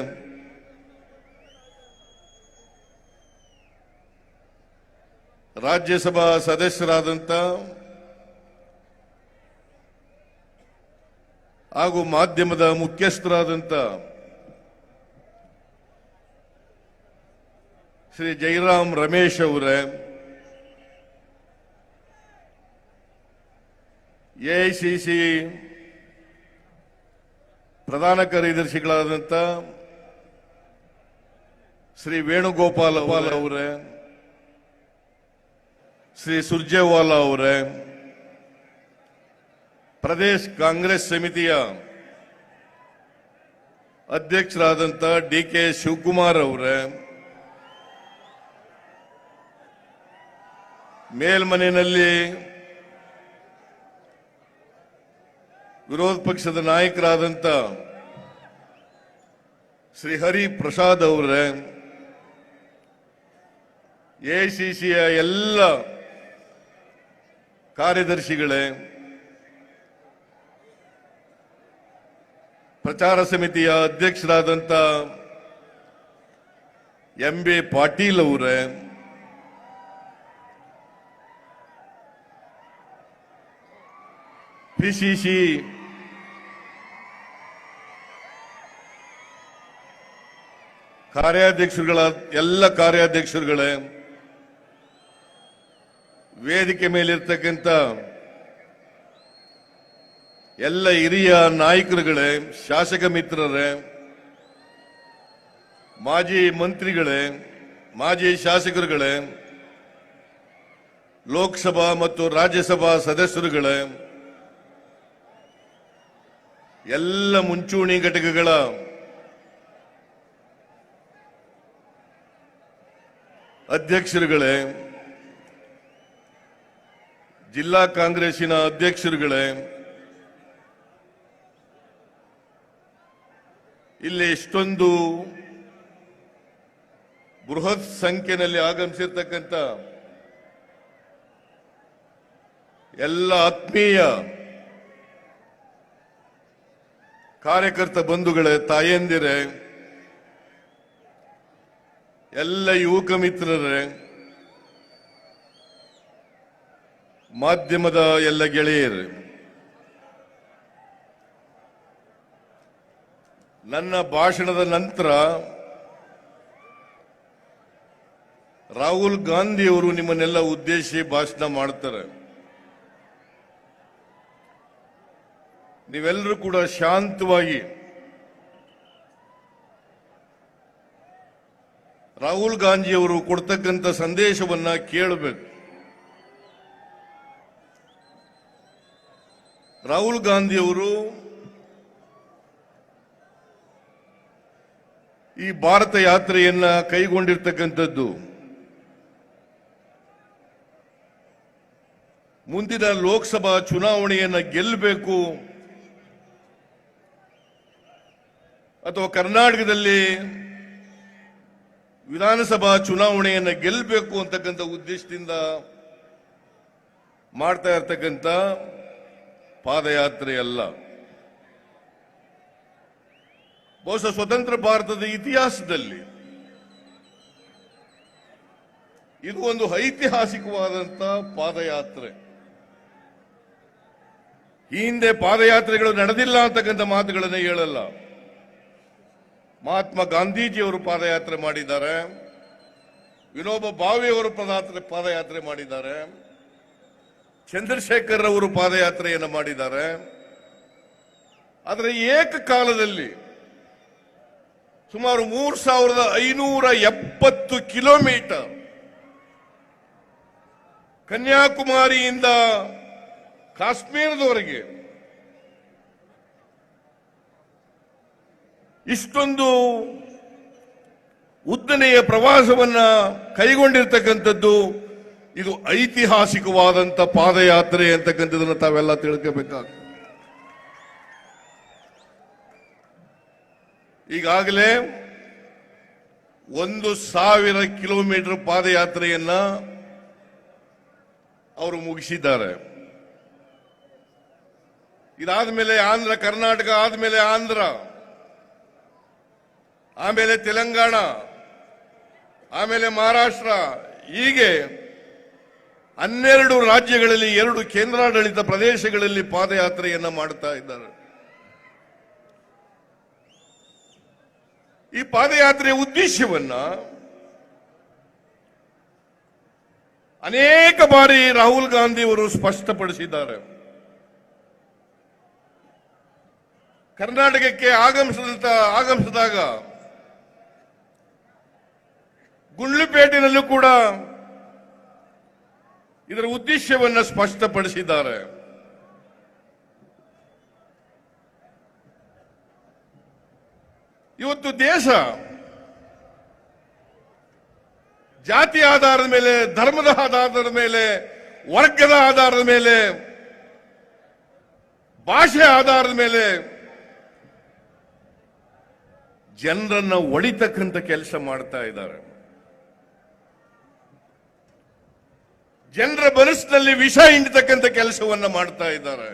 ರಾಜ್ಯಸಭಾ ಸದಸ್ಯರಾದಂತ ಹಾಗೂ ಮಾಧ್ಯಮದ ಮುಖ್ಯಸ್ಥರಾದಂಥ ಶ್ರೀ ಜೈರಾಮ್ ರಮೇಶ್ ಅವರೇ, ಎಐಸಿಸಿ ಪ್ರಧಾನ ಕಾರ್ಯದರ್ಶಿಗಳಾದಂಥ ಶ್ರೀ ವೇಣುಗೋಪಾಲ್ ಅವರೇ, ಶ್ರೀ ಸುರ್ಜೇವಾಲಾ ಅವರೇ, ಪ್ರದೇಶ್ ಕಾಂಗ್ರೆಸ್ ಸಮಿತಿಯ ಅಧ್ಯಕ್ಷರಾದಂಥ ಡಿ.ಕೆ. ಶಿವಕುಮಾರ್ ಅವರೇ, ಮೇಲ್ಮನೆಯಲ್ಲಿ ವಿರೋಧ ಪಕ್ಷದ ನಾಯಕರಾದಂಥ ಶ್ರೀ ಹರಿ ಪ್ರಸಾದ್ ಅವರೇ, ಎಐಸಿಸಿಯ ಎಲ್ಲ ಕಾರ್ಯದರ್ಶಿಗಳೇ, ಪ್ರಚಾರ ಸಮಿತಿಯ ಅಧ್ಯಕ್ಷರಾದಂಥ ಎಂ.ಬಿ. ಪಾಟೀಲ್ ಅವರೇ, ಪಿಸಿಸಿ ಕಾರ್ಯಾಧ್ಯಕ್ಷರುಗಳ ಎಲ್ಲ ಕಾರ್ಯಾಧ್ಯಕ್ಷರುಗಳೇ, ವೇದಿಕೆ ಮೇಲಿರ್ತಕ್ಕಂಥ ಎಲ್ಲ ಹಿರಿಯ ನಾಯಕರುಗಳೇ, ಶಾಸಕ ಮಿತ್ರರೇ, ಮಾಜಿ ಮಂತ್ರಿಗಳೇ, ಮಾಜಿ ಶಾಸಕರುಗಳೇ, ಲೋಕಸಭಾ ಮತ್ತು ರಾಜ್ಯಸಭಾ ಸದಸ್ಯರುಗಳೇ, ಎಲ್ಲ ಮುಂಚೂಣಿ ಘಟಕಗಳ ಅಧ್ಯಕ್ಷರುಗಳೇ, ಜಿಲ್ಲಾ ಕಾಂಗ್ರೆಸ್ಸಿನ ಅಧ್ಯಕ್ಷರುಗಳೇ, ಇಲ್ಲಿ ಇಷ್ಟೊಂದು ಬೃಹತ್ ಸಂಖ್ಯೆಯಲ್ಲಿ ಆಗಮಿಸಿರ್ತಕ್ಕಂಥ ಎಲ್ಲ ಆತ್ಮೀಯ ಕಾರ್ಯಕರ್ತ ಬಂಧುಗಳೇ, ತಾಯಂದಿರೇ, ಎಲ್ಲ ಯುವಕ ಮಿತ್ರರೇ, ಮಾಧ್ಯಮದ ಎಲ್ಲ ಗೆಳೆಯರೇ, ನನ್ನ ಭಾಷಣದ ನಂತರ ರಾಹುಲ್ ಗಾಂಧಿ ಅವರು ನಿಮ್ಮನ್ನೆಲ್ಲ ಉದ್ದೇಶಿಸಿ ಭಾಷಣ ಮಾಡ್ತಾರೆ. ನೀವೆಲ್ಲರೂ ಕೂಡ ಶಾಂತವಾಗಿ ರಾಹುಲ್ ಗಾಂಧಿ ಅವರು ಕೊಡ್ತಕ್ಕಂಥ ಸಂದೇಶವನ್ನ ಕೇಳಬೇಕು. ರಾಹುಲ್ ಗಾಂಧಿ ಅವರು ಈ ಭಾರತ ಯಾತ್ರೆಯನ್ನ ಕೈಗೊಂಡಿರ್ತಕ್ಕಂಥದ್ದು ಮುಂದಿನ ಲೋಕಸಭಾ ಚುನಾವಣೆಯನ್ನ ಗೆಲ್ಲಬೇಕು ಅಥವಾ ಕರ್ನಾಟಕದಲ್ಲಿ ವಿಧಾನಸಭಾ ಚುನಾವಣೆಯನ್ನ ಗೆಲ್ಲಬೇಕು ಅಂತಕ್ಕಂಥ ಉದ್ದೇಶದಿಂದ ಮಾಡ್ತಾ ಇರತಕ್ಕಂಥ ಪಾದಯಾತ್ರೆ ಅಲ್ಲ. ಬಹುಶಃ ಸ್ವತಂತ್ರ ಭಾರತದ ಇತಿಹಾಸದಲ್ಲಿ ಇದು ಒಂದು ಐತಿಹಾಸಿಕವಾದಂತ ಪಾದಯಾತ್ರೆ. ಈ ಹಿಂದೆ ಪಾದಯಾತ್ರೆಗಳು ನಡೆದಿಲ್ಲ ಅಂತಕ್ಕಂಥ ಮಾತುಗಳನ್ನು ಹೇಳಲ್ಲ. ಮಹಾತ್ಮ ಗಾಂಧೀಜಿಯವರು ಪಾದಯಾತ್ರೆ ಮಾಡಿದ್ದಾರೆ, ವಿನೋಬಾ ಭಾವೆಯವರು ಪಾದಯಾತ್ರೆ ಮಾಡಿದ್ದಾರೆ, ಚಂದ್ರಶೇಖರ್ ಅವರು ಪಾದಯಾತ್ರೆಯನ್ನು ಮಾಡಿದ್ದಾರೆ. ಆದರೆ ಏಕಕಾಲದಲ್ಲಿ ಸುಮಾರು 3570 ಕಿಲೋಮೀಟರ್ ಕನ್ಯಾಕುಮಾರಿಯಿಂದ ಕಾಶ್ಮೀರದವರೆಗೆ ಇಷ್ಟೊಂದು ಉದ್ದನೆಯ ಪ್ರವಾಸವನ್ನ ಕೈಗೊಂಡಿರ್ತಕ್ಕಂಥದ್ದು ಇದು ಐತಿಹಾಸಿಕವಾದಂತ ಪಾದಯಾತ್ರೆ ಅಂತಕ್ಕಂಥದನ್ನು ತಾವೆಲ್ಲ ತಿಳ್ಕೋಬೇಕಾಗ್ತದೆ. ಈಗಾಗಲೇ 1000 ಕಿಲೋಮೀಟರ್ ಪಾದಯಾತ್ರೆಯನ್ನ ಅವರು ಮುಗಿಸಿದ್ದಾರೆ. ಇದಾದ್ಮೇಲೆ ಆಂಧ್ರ, ಕರ್ನಾಟಕ ಆದ್ಮೇಲೆ ಆಂಧ್ರ, ಆಮೇಲೆ ತೆಲಂಗಾಣ, ಆಮೇಲೆ ಮಹಾರಾಷ್ಟ್ರ, ಹೀಗೆ 12 ರಾಜ್ಯಗಳಲ್ಲಿ 2 ಕೇಂದ್ರಾಡಳಿತ ಪ್ರದೇಶಗಳಲ್ಲಿ ಪಾದಯಾತ್ರೆಯನ್ನ ಮಾಡ್ತಾ ಇದ್ದಾರೆ. ಈ ಪಾದಯಾತ್ರೆಯ ಉದ್ದೇಶವನ್ನ ಅನೇಕ ಬಾರಿ ರಾಹುಲ್ ಗಾಂಧಿ ಅವರು ಸ್ಪಷ್ಟಪಡಿಸಿದ್ದಾರೆ. ಕರ್ನಾಟಕಕ್ಕೆ ಆಗಮಿಸಿದಾಗ ಗುಂಡ್ಲುಪೇಟೆನಲ್ಲೂ ಕೂಡ ಇದರ ಉದ್ದೇಶವನ್ನು ಸ್ಪಷ್ಟಪಡಿಸಿದ್ದಾರೆ. ಇವತ್ತು ದೇಶ ಜಾತಿ ಆಧಾರದ ಮೇಲೆ, ಧರ್ಮದ ಆಧಾರದ ಮೇಲೆ, ವರ್ಗದ ಆಧಾರದ ಮೇಲೆ, ಭಾಷೆ ಆಧಾರದ ಮೇಲೆ ಜನರನ್ನ ಒಳಿತಕ್ಕಂಥ ಕೆಲಸ ಮಾಡ್ತಾ ಇದ್ದಾರೆ. ಜನರ ಮನಸ್ಸಿನಲ್ಲಿ ವಿಷ ಹಿಂಡತಕ್ಕಂಥ ಕೆಲಸವನ್ನ ಮಾಡ್ತಾ ಇದ್ದಾರೆ.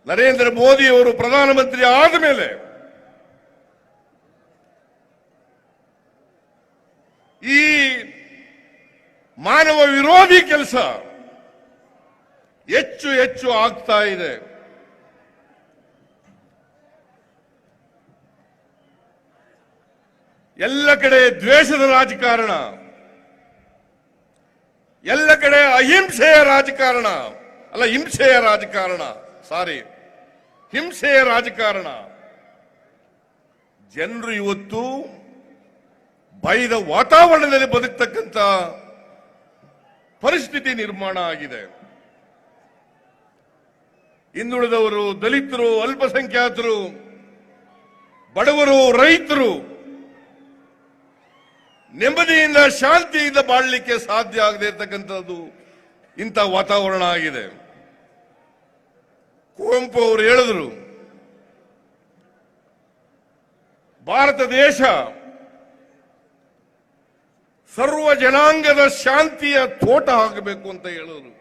ನರೇಂದ್ರ ಮೋದಿ ಅವರು ಪ್ರಧಾನಮಂತ್ರಿ ಆದ ಮೇಲೆ ಈ ಮಾನವ ವಿರೋಧಿ ಕೆಲಸ ಹೆಚ್ಚು ಹೆಚ್ಚು ಆಗ್ತಾ ಇದೆ. ಎಲ್ಲ ಕಡೆ ದ್ವೇಷದ ರಾಜಕಾರಣ, ಎಲ್ಲ ಕಡೆ ಅಹಿಂಸೆಯ ರಾಜಕಾರಣ, ಅಲ್ಲ ಹಿಂಸೆಯ ರಾಜಕಾರಣ, ಹಿಂಸೆಯ ರಾಜಕಾರಣ. ಜನರು ಇವತ್ತು ಭಯದ ವಾತಾವರಣದಲ್ಲಿ ಬದುಕತಕ್ಕಂಥ ಪರಿಸ್ಥಿತಿ ನಿರ್ಮಾಣ ಆಗಿದೆ. ಹಿಂದುಳಿದವರು, ದಲಿತರು, ಅಲ್ಪಸಂಖ್ಯಾತರು, ಬಡವರು, ರೈತರು ನೆಮ್ಮದಿಯಿಂದ ಶಾಂತಿಯಿಂದ ಬಾಳಲಿಕ್ಕೆ ಸಾಧ್ಯ ಆಗದೆ ಇರತಕ್ಕಂಥದ್ದು ಇಂಥ ವಾತಾವರಣ ಆಗಿದೆ. ಕುವೆಂಪು ಅವರು ಹೇಳಿದ್ರು, ಭಾರತ ದೇಶ ಸರ್ವ ಜನಾಂಗದ ಶಾಂತಿಯ ತೋಟ ಆಗಬೇಕು ಅಂತ ಹೇಳಿದ್ರು.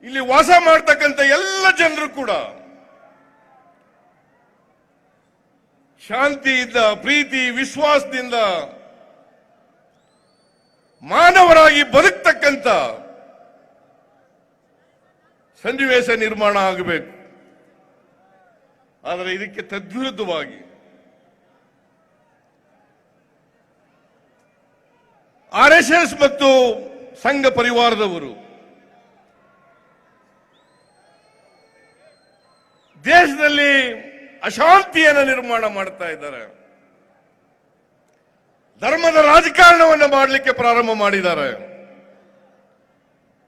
ಇಲ್ಲಿ ವಾಸ ಮಾಡ್ತಕ್ಕಂಥ ಎಲ್ಲ ಜನರು ಕೂಡ ಶಾಂತಿಯಿಂದ, ಪ್ರೀತಿ, ವಿಶ್ವಾಸದಿಂದ ಮಾನವರಾಗಿ ಬದುಕ್ತಕ್ಕಂಥ ಸನ್ನಿವೇಶ ನಿರ್ಮಾಣ ಆಗಬೇಕು. ಆದರೆ ಇದಕ್ಕೆ ತದ್ವಿರುದ್ಧವಾಗಿ RSS ಮತ್ತು ಸಂಘ ಪರಿವಾರದವರು ದೇಶದಲ್ಲಿ ಅಶಾಂತಿಯನ್ನು ನಿರ್ಮಾಣ ಮಾಡ್ತಾ ಇದ್ದಾರೆ. ಧರ್ಮದ ರಾಜಕಾರಣವನ್ನು ಮಾಡಲಿಕ್ಕೆ ಪ್ರಾರಂಭ ಮಾಡಿದ್ದಾರೆ.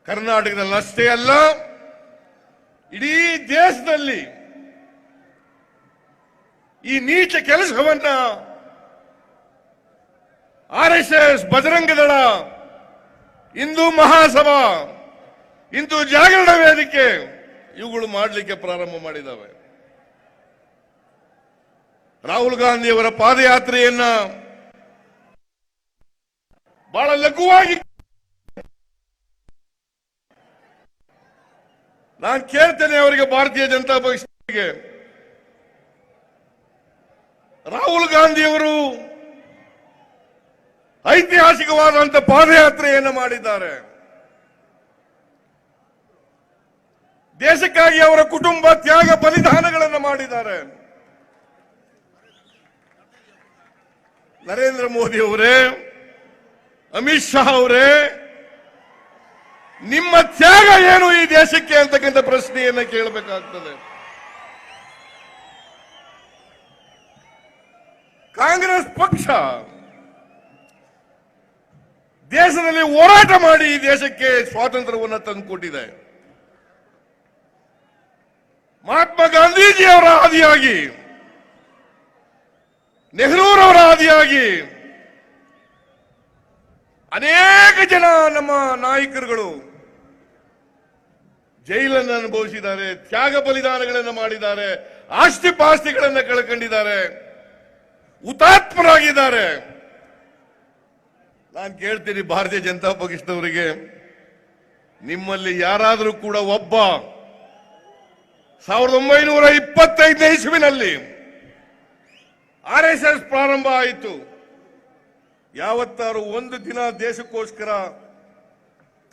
ಕರ್ನಾಟಕದಲ್ಲಿ ಅಷ್ಟೇ ಅಲ್ಲ, ಇಡೀ ದೇಶದಲ್ಲಿ ಈ ನೀಚ ಕೆಲಸವನ್ನ RSS, ಬಜರಂಗ ದಳ, ಹಿಂದೂ ಮಹಾಸಭಾ, ಹಿಂದೂ ಜಾಗರಣ ವೇದಿಕೆ ಇವುಗಳು ಮಾಡಲಿಕ್ಕೆ ಪ್ರಾರಂಭ ಮಾಡಿದ್ದಾವೆ. ರಾಹುಲ್ ಗಾಂಧಿ ಅವರ ಪಾದಯಾತ್ರೆಯನ್ನ ಬಹಳ ಲಘುವಾಗಿ ನಾನು ಕೇಳ್ತೇನೆ ಅವರಿಗೆ, ಭಾರತೀಯ ಜನತಾ ಪಕ್ಷಕ್ಕೆ, ರಾಹುಲ್ ಗಾಂಧಿ ಅವರು ಐತಿಹಾಸಿಕವಾದಂಥ ಪಾದಯಾತ್ರೆಯನ್ನು ಮಾಡಿದ್ದಾರೆ. ದೇಶಕ್ಕಾಗಿ ಅವರ ಕುಟುಂಬ ತ್ಯಾಗ ಬಲಿದಾನಗಳನ್ನು ಮಾಡಿದ್ದಾರೆ. ನರೇಂದ್ರ ಮೋದಿ ಅವರೇ, ಅಮಿತ್ ಶಾ ಅವರೇ, ನಿಮ್ಮ ತ್ಯಾಗ ಏನು ಈ ದೇಶಕ್ಕೆ ಅಂತಕ್ಕಂಥ ಪ್ರಶ್ನೆಯನ್ನು ಕೇಳಬೇಕಾಗ್ತದೆ. ಕಾಂಗ್ರೆಸ್ ಪಕ್ಷ ದೇಶದಲ್ಲಿ ಹೋರಾಟ ಮಾಡಿ ಈ ದೇಶಕ್ಕೆ ಸ್ವಾತಂತ್ರ್ಯವನ್ನು ತಂದುಕೊಟ್ಟಿದೆ. ಮಹಾತ್ಮ ಗಾಂಧೀಜಿ ಅವರ ಆದಿಯಾಗಿ, ನೆಹರೂರವರ ಆದಿಯಾಗಿ ಅನೇಕ ಜನ ನಮ್ಮ ನಾಯಕರುಗಳು ಜೈಲನ್ನು ಅನುಭವಿಸಿದ್ದಾರೆ, ತ್ಯಾಗ ಬಲಿದಾನಗಳನ್ನು ಮಾಡಿದ್ದಾರೆ, ಆಸ್ತಿ ಪಾಸ್ತಿಗಳನ್ನು ಕಳ್ಕೊಂಡಿದ್ದಾರೆ, ಹುತಾತ್ಮರಾಗಿದ್ದಾರೆ. ನಾನು ಕೇಳ್ತೀನಿ ಭಾರತೀಯ ಜನತಾ ಪಕ್ಷದವರಿಗೆ, ನಿಮ್ಮಲ್ಲಿ ಯಾರಾದರೂ ಕೂಡ ಒಬ್ಬ 1925ನೇ ಇಸ್ವಿನಲ್ಲಿ RSS ಪ್ರಾರಂಭ ಆಯಿತು, ಯಾವತ್ತಾರು ಒಂದು ದಿನ ದೇಶಕ್ಕೋಸ್ಕರ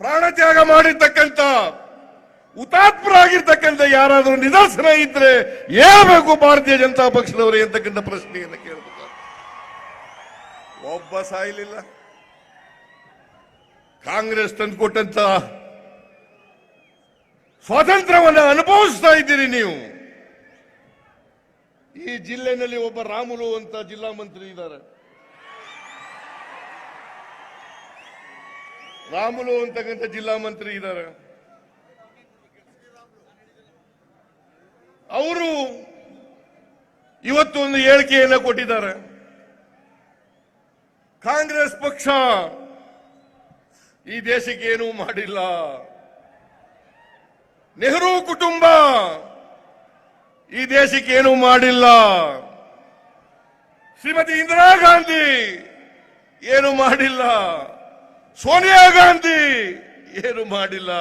ಪ್ರಾಣತ್ಯಾಗ ಮಾಡಿರ್ತಕ್ಕಂಥ ಹುತಾತ್ಮರಾಗಿರ್ತಕ್ಕಂಥ ಯಾರಾದರೂ ನಿದರ್ಶನ ಇದ್ರೆ ಹೇಳ್ಬೇಕು ಭಾರತೀಯ ಜನತಾ ಪಕ್ಷದವರು ಅಂತಕ್ಕಂಥ ಪ್ರಶ್ನೆಯನ್ನು ಕೇಳಬೇಕು. ಒಬ್ಬ ಸಾಯಲಿಲ್ಲ. ಕಾಂಗ್ರೆಸ್ ತಂದುಕೊಟ್ಟಂತ ಸ್ವಾತಂತ್ರ್ಯವನ್ನು ಅನುಭವಿಸ್ತಾ ಇದ್ದೀರಿ ನೀವು. ಈ ಜಿಲ್ಲೆನಲ್ಲಿ ಒಬ್ಬ ರಾಮುಲು ಅಂತ ಜಿಲ್ಲಾ ಮಂತ್ರಿ ಇದ್ದಾರೆ. ರಾಮುಲು ಅಂತಕ್ಕಂಥ ಜಿಲ್ಲಾ ಮಂತ್ರಿ ಇದ್ದಾರೆ. ಅವರು ಇವತ್ತು ಒಂದು ಹೇಳಿಕೆಯನ್ನು ಕೊಟ್ಟಿದ್ದಾರೆ. ಕಾಂಗ್ರೆಸ್ ಪಕ್ಷ ಈ ದೇಶಕ್ಕೆ ಏನೂ ಮಾಡಿಲ್ಲ. ನೆಹರು ಕುಟುಂಬ ಈ ದೇಶಕ್ಕೆ ಏನೂ ಮಾಡಿಲ್ಲ. ಶ್ರೀಮತಿ ಇಂದಿರಾ ಗಾಂಧಿ ಏನು ಮಾಡಿಲ್ಲ. ಸೋನಿಯಾ ಗಾಂಧಿ ಏನು ಮಾಡಿಲ್ಲ.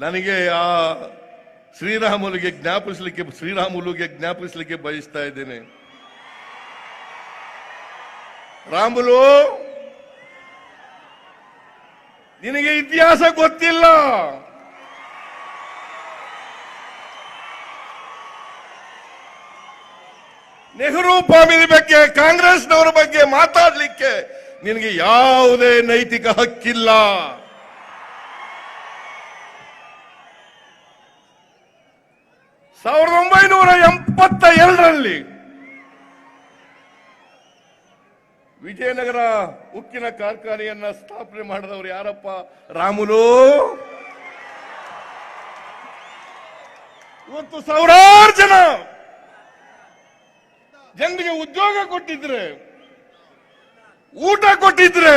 ನನಗೆ ಆ ಶ್ರೀರಾಮುಲುಗೆ ಜ್ಞಾಪಿಸಲಿಕ್ಕೆ ಬಯಸ್ತಾ ಇದ್ದೇನೆ. ರಾಮುಲು, ನಿನಗೆ ಇತಿಹಾಸ ಗೊತ್ತಿಲ್ಲ. ನೆಹರು ಫ್ಯಾಮಿಲಿ ಬಗ್ಗೆ, ಕಾಂಗ್ರೆಸ್ನವರ ಬಗ್ಗೆ ಮಾತಾಡಲಿಕ್ಕೆ ನಿನಗೆ ಯಾವುದೇ ನೈತಿಕ ಹಕ್ಕಿಲ್ಲ. ಸಾವಿರದ 1982ರಲ್ಲಿ ವಿಜಯನಗರ ಉಕ್ಕಿನ ಕಾರ್ಖಾನೆಯನ್ನ ಸ್ಥಾಪನೆ ಮಾಡಿದವರು ಯಾರಪ್ಪ? ರಾಮುಲು. ಇವತ್ತು ಸಾವಿರಾರು ಜನರಿಗೆ ಉದ್ಯೋಗ ಕೊಟ್ಟಿದ್ರೆ, ಊಟ ಕೊಟ್ಟಿದ್ರೆ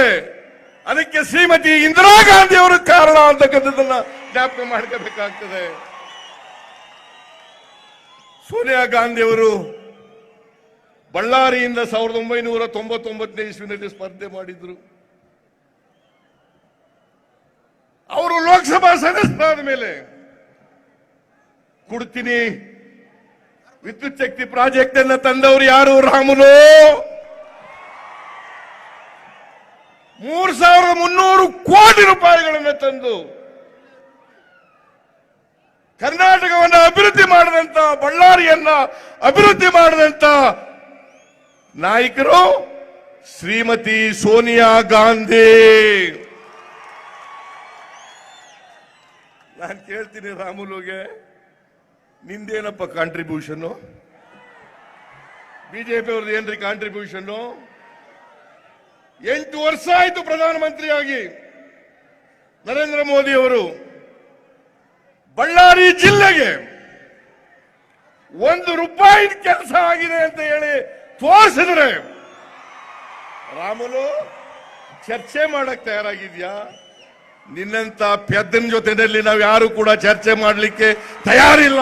ಅದಕ್ಕೆ ಶ್ರೀಮತಿ ಇಂದಿರಾ ಗಾಂಧಿ ಅವರು ಕಾರಣ ಅಂತಕ್ಕಂಥದ್ದನ್ನ ಜ್ಞಾಪಕ ಮಾಡ್ಕೋಬೇಕಾಗ್ತದೆ. ಸೋನಿಯಾ ಗಾಂಧಿ ಅವರು ಬಳ್ಳಾರಿಯಿಂದ 1999ನೇ ಇಸ್ವಿನಲ್ಲಿ ಸ್ಪರ್ಧೆ ಮಾಡಿದ್ರು. ಅವರು ಲೋಕಸಭಾ ಸದಸ್ಯರಾದ ಮೇಲೆ ಕೊಡ್ತೀನಿ ವಿದ್ಯುತ್ ಶಕ್ತಿ ಪ್ರಾಜೆಕ್ಟ್ ಅನ್ನ ತಂದವರು ಯಾರು? ರಾಮುಲು. 3,300 ಕೋಟಿ ರೂಪಾಯಿಗಳನ್ನು ತಂದು ಕರ್ನಾಟಕವನ್ನು ಅಭಿವೃದ್ಧಿ ಮಾಡಿದಂತ, ಬಳ್ಳಾರಿಯನ್ನ ಅಭಿವೃದ್ಧಿ ಮಾಡಿದಂತ ನಾಯಕರು ಶ್ರೀಮತಿ ಸೋನಿಯಾ ಗಾಂಧಿ. ನಾನು ಕೇಳ್ತೀನಿ ರಾಮುಲುಗೆ, ನಿಂದೇನಪ್ಪ ಕಾಂಟ್ರಿಬ್ಯೂಷನ್? ಬಿಜೆಪಿ ಅವ್ರದ್ದು ಏನ್ರಿ ಕಾಂಟ್ರಿಬ್ಯೂಷನ್? 8 ವರ್ಷ ಆಯ್ತು ಪ್ರಧಾನಮಂತ್ರಿಯಾಗಿ ನರೇಂದ್ರ ಮೋದಿ ಅವರು. ಬಳ್ಳಾರಿ ಜಿಲ್ಲೆಗೆ 1 ರೂಪಾಯಿ ಕೆಲಸ ಆಗಿದೆ ಅಂತ ಹೇಳಿ ತೋರಿಸಿದ್ರೆ ರಾಮುಲು ಚರ್ಚೆ ಮಾಡಕ್ ತಯಾರಾಗಿದ್ಯಾ? ನಿನ್ನಂತ ಪೆದ್ದನ ಜೊತೆಯಲ್ಲಿ ನಾವು ಯಾರು ಕೂಡ ಚರ್ಚೆ ಮಾಡಲಿಕ್ಕೆ ತಯಾರಿಲ್ಲ.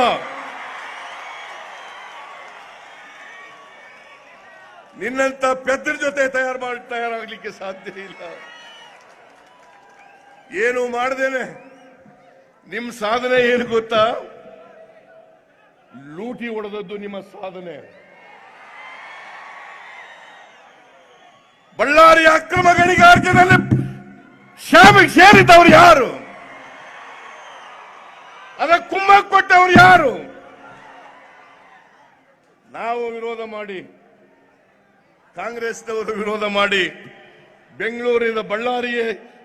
ನಿನ್ನಂತ ಪೆದ್ದನ ಜೊತೆ ತಯಾರಾಗಲಿಕ್ಕೆ ಸಾಧ್ಯ ಇಲ್ಲ. ಏನು ಮಾಡ್ದೇನೆ ನಿಮ್ ಸಾಧನೆ ಏನು ಗೊತ್ತಾ? ಲೂಟಿ ಹೊಡೆದದ್ದು ನಿಮ್ಮ ಸಾಧನೆ. ಬಳ್ಳಾರಿ ಅಕ್ರಮ ಗಣಿಗಾರಿಕೆಯಲ್ಲಿ ಸೇರಿದವರು ಯಾರು? ಅದಕ್ಕೆ ಕುಮ್ಮಕ್ಕು ಕೊಟ್ಟವರು ಯಾರು? ನಾವು ವಿರೋಧ ಮಾಡಿ, ಕಾಂಗ್ರೆಸ್ನವರು ವಿರೋಧ ಮಾಡಿ, ಬೆಂಗಳೂರಿನಿಂದ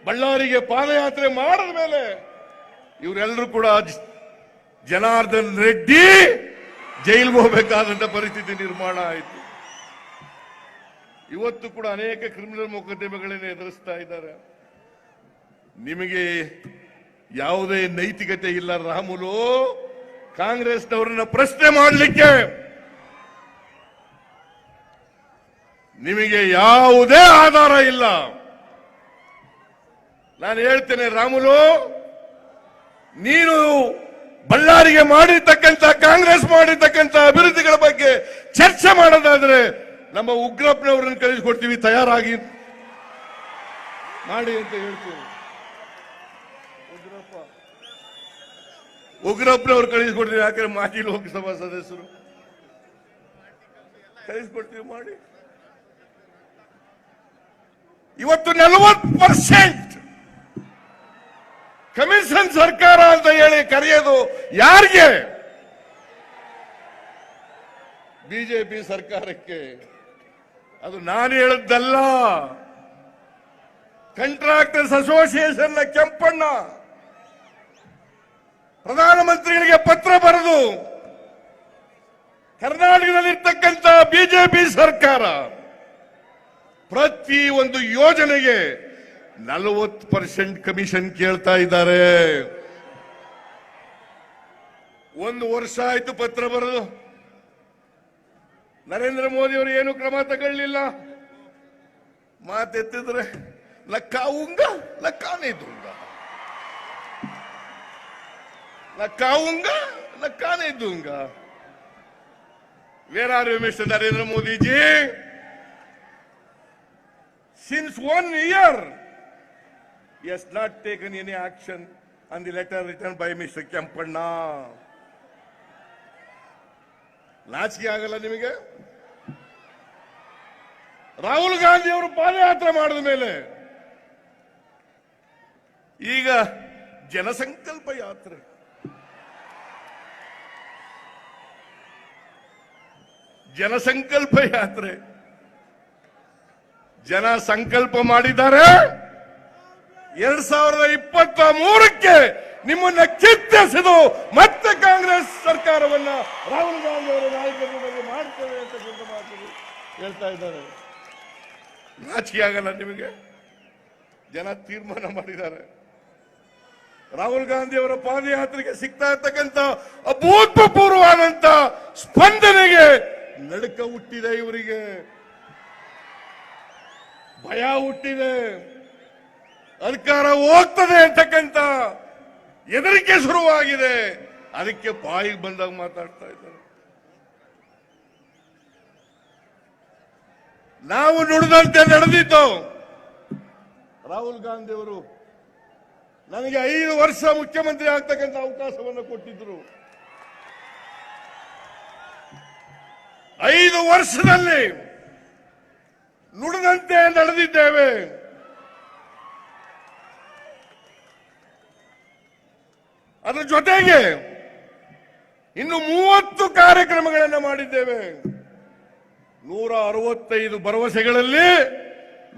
ಬಳ್ಳಾರಿಗೆ ಪಾದಯಾತ್ರೆ ಮಾಡಿದ ಮೇಲೆ ಇವರೆಲ್ಲರೂ ಕೂಡ ಜನಾರ್ದನ್ ರೆಡ್ಡಿ ಜೈಲ್ಗೆ ಹೋಗಬೇಕಾದಂತ ಪರಿಸ್ಥಿತಿ ನಿರ್ಮಾಣ ಆಯಿತು. ಇವತ್ತು ಕೂಡ ಅನೇಕ ಕ್ರಿಮಿನಲ್ ಮೊಕದ್ದಮೆಗಳನ್ನು ಎದುರಿಸ್ತಾ ಇದ್ದಾರೆ. ನಿಮಗೆ ಯಾವುದೇ ನೈತಿಕತೆ ಇಲ್ಲ ರಾಮುಲು. ಕಾಂಗ್ರೆಸ್ನವರನ್ನ ಪ್ರಶ್ನೆ ಮಾಡಲಿಕ್ಕೆ ನಿಮಗೆ ಯಾವುದೇ ಆಧಾರ ಇಲ್ಲ. ನಾನು ಹೇಳ್ತೇನೆ ರಾಮುಲು, ನೀನು ಬಳ್ಳಾರಿಗೆ ಮಾಡಿರ್ತಕ್ಕಂಥ, ಕಾಂಗ್ರೆಸ್ ಮಾಡಿರ್ತಕ್ಕಂಥ ಅಭಿವೃದ್ಧಿಗಳ ಬಗ್ಗೆ ಚರ್ಚೆ ಮಾಡೋದಾದ್ರೆ ನಮ್ಮ ಉಗ್ರಪ್ಪನವರನ್ನು ಕಳಿಸಿಕೊಡ್ತೀವಿ, ತಯಾರಾಗಿ ಮಾಡಿ ಅಂತ ಹೇಳ್ತೀವಿ. ಉಗ್ರಪ್ಪನವ್ರು ಕಳಿಸಿಕೊಡ್ತೀವಿ. ಯಾಕಂದ್ರೆ ಮಾಜಿ ಲೋಕಸಭಾ ಸದಸ್ಯರು ಕಳಿಸಿಕೊಡ್ತೀವಿ ಮಾಡಿ. ಇವತ್ತು 40% ಕಮಿಷನ್ ಸರ್ಕಾರ ಅಂತ ಹೇಳಿ ಕರೆಯೋದು ಯಾರಿಗೆ? ಬಿಜೆಪಿ ಸರ್ಕಾರಕ್ಕೆ. ಅದು ನಾನು ಹೇಳಿದ್ದಲ್ಲ, ಕಾಂಟ್ರಾಕ್ಟರ್ಸ್ ಅಸೋಸಿಯೇಷನ್ ನ ಕೆಂಪಣ್ಣ ಪ್ರಧಾನಮಂತ್ರಿಗಳಿಗೆ ಪತ್ರ ಬರೆದು ಕರ್ನಾಟಕದಲ್ಲಿರ್ತಕ್ಕಂಥ ಬಿಜೆಪಿ ಸರ್ಕಾರ ಪ್ರತಿ ಒಂದು ಯೋಜನೆಗೆ 40% ಕಮಿಷನ್ ಕೇಳ್ತಾ ಇದ್ದಾರೆ. 1 ವರ್ಷ ಆಯ್ತು ಪತ್ರ ಬರೆದು. ನರೇಂದ್ರ ಮೋದಿ ಅವರು ಏನು ಕ್ರಮ ತಗೊಳ್ಳಿಲ್ಲ. ಮಾತೆತ್ತಿದ್ರೆ ಲಕ್ಕಾವುಂಗ ಲಕ್ಕಾನೇ ದೂಂಗ, ಲಕ್ಕಾವುಂಗ ಲಕ್ಕಾನೇ ದೂಂಗ. Where are you, Mr. Narendra Modi ji? Since 1 year, he has not taken any action on the letter written by Mr. Kempanna. ನಾಚಿಕೆ ಆಗಲ್ಲ ನಿಮಗೆ? ರಾಹುಲ್ ಗಾಂಧಿ ಅವರು ಪಾದಯಾತ್ರೆ ಮಾಡಿದ ಮೇಲೆ ಈಗ ಜನಸಂಕಲ್ಪ ಯಾತ್ರೆ. ಜನಸಂಕಲ್ಪ ಯಾತ್ರೆ ಜನ ಸಂಕಲ್ಪ ಮಾಡಿದ್ದಾರೆ. 2023ಕ್ಕೆ ನಿಮ್ಮನ್ನ ಕಿತ್ತೆಸೆದು ಮತ್ತೆ ಕಾಂಗ್ರೆಸ್ ಸರ್ಕಾರವನ್ನ ರಾಹುಲ್ ಗಾಂಧಿ ಅವರ ನಾಯಕತ್ವದಲ್ಲಿ ಮಾಡ್ತೇವೆ ಅಂತ ಹೇಳ್ತಾ ಇದ್ದಾರೆ. ನಾಚಿಕೆ ಆಗಲ್ಲ ನಿಮಗೆ? ಜನ ತೀರ್ಮಾನ ಮಾಡಿದ್ದಾರೆ. ರಾಹುಲ್ ಗಾಂಧಿ ಅವರ ಪಾದಯಾತ್ರೆಗೆ ಸಿಗ್ತಾ ಇರ್ತಕ್ಕಂಥ ಅಭೂತಪೂರ್ವವಾದಂತ ಸ್ಪಂದನೆಗೆ ನಡುಕ ಹುಟ್ಟಿದೆ, ಇವರಿಗೆ ಭಯ ಹುಟ್ಟಿದೆ. ಅಧಿಕಾರ ಹೋಗ್ತದೆ ಅಂತಕ್ಕಂಥ ಹೆದರಿಕೆ ಶುರುವಾಗಿದೆ. ಅದಕ್ಕೆ ಬಾಯಿಗೆ ಬಂದಾಗ ಮಾತಾಡ್ತಾ ಇದ್ದಾರೆ. ನಾವು ನುಡಿದಂತೆ ನಡೆದಿತ್ತು. ರಾಹುಲ್ ಗಾಂಧಿ ಅವರು ನನಗೆ 5 ವರ್ಷ ಮುಖ್ಯಮಂತ್ರಿ ಆಗ್ತಕ್ಕಂಥ ಅವಕಾಶವನ್ನು ಕೊಟ್ಟಿದ್ರು. 5 ವರ್ಷದಲ್ಲಿ ನುಡಿದಂತೆ ನಡೆದಿದ್ದೇವೆ. ಅದರ ಜೊತೆಗೆ ಇನ್ನು 30 ಕಾರ್ಯಕ್ರಮಗಳನ್ನು ಮಾಡಿದ್ದೇವೆ. 165 ಭರವಸೆಗಳಲ್ಲಿ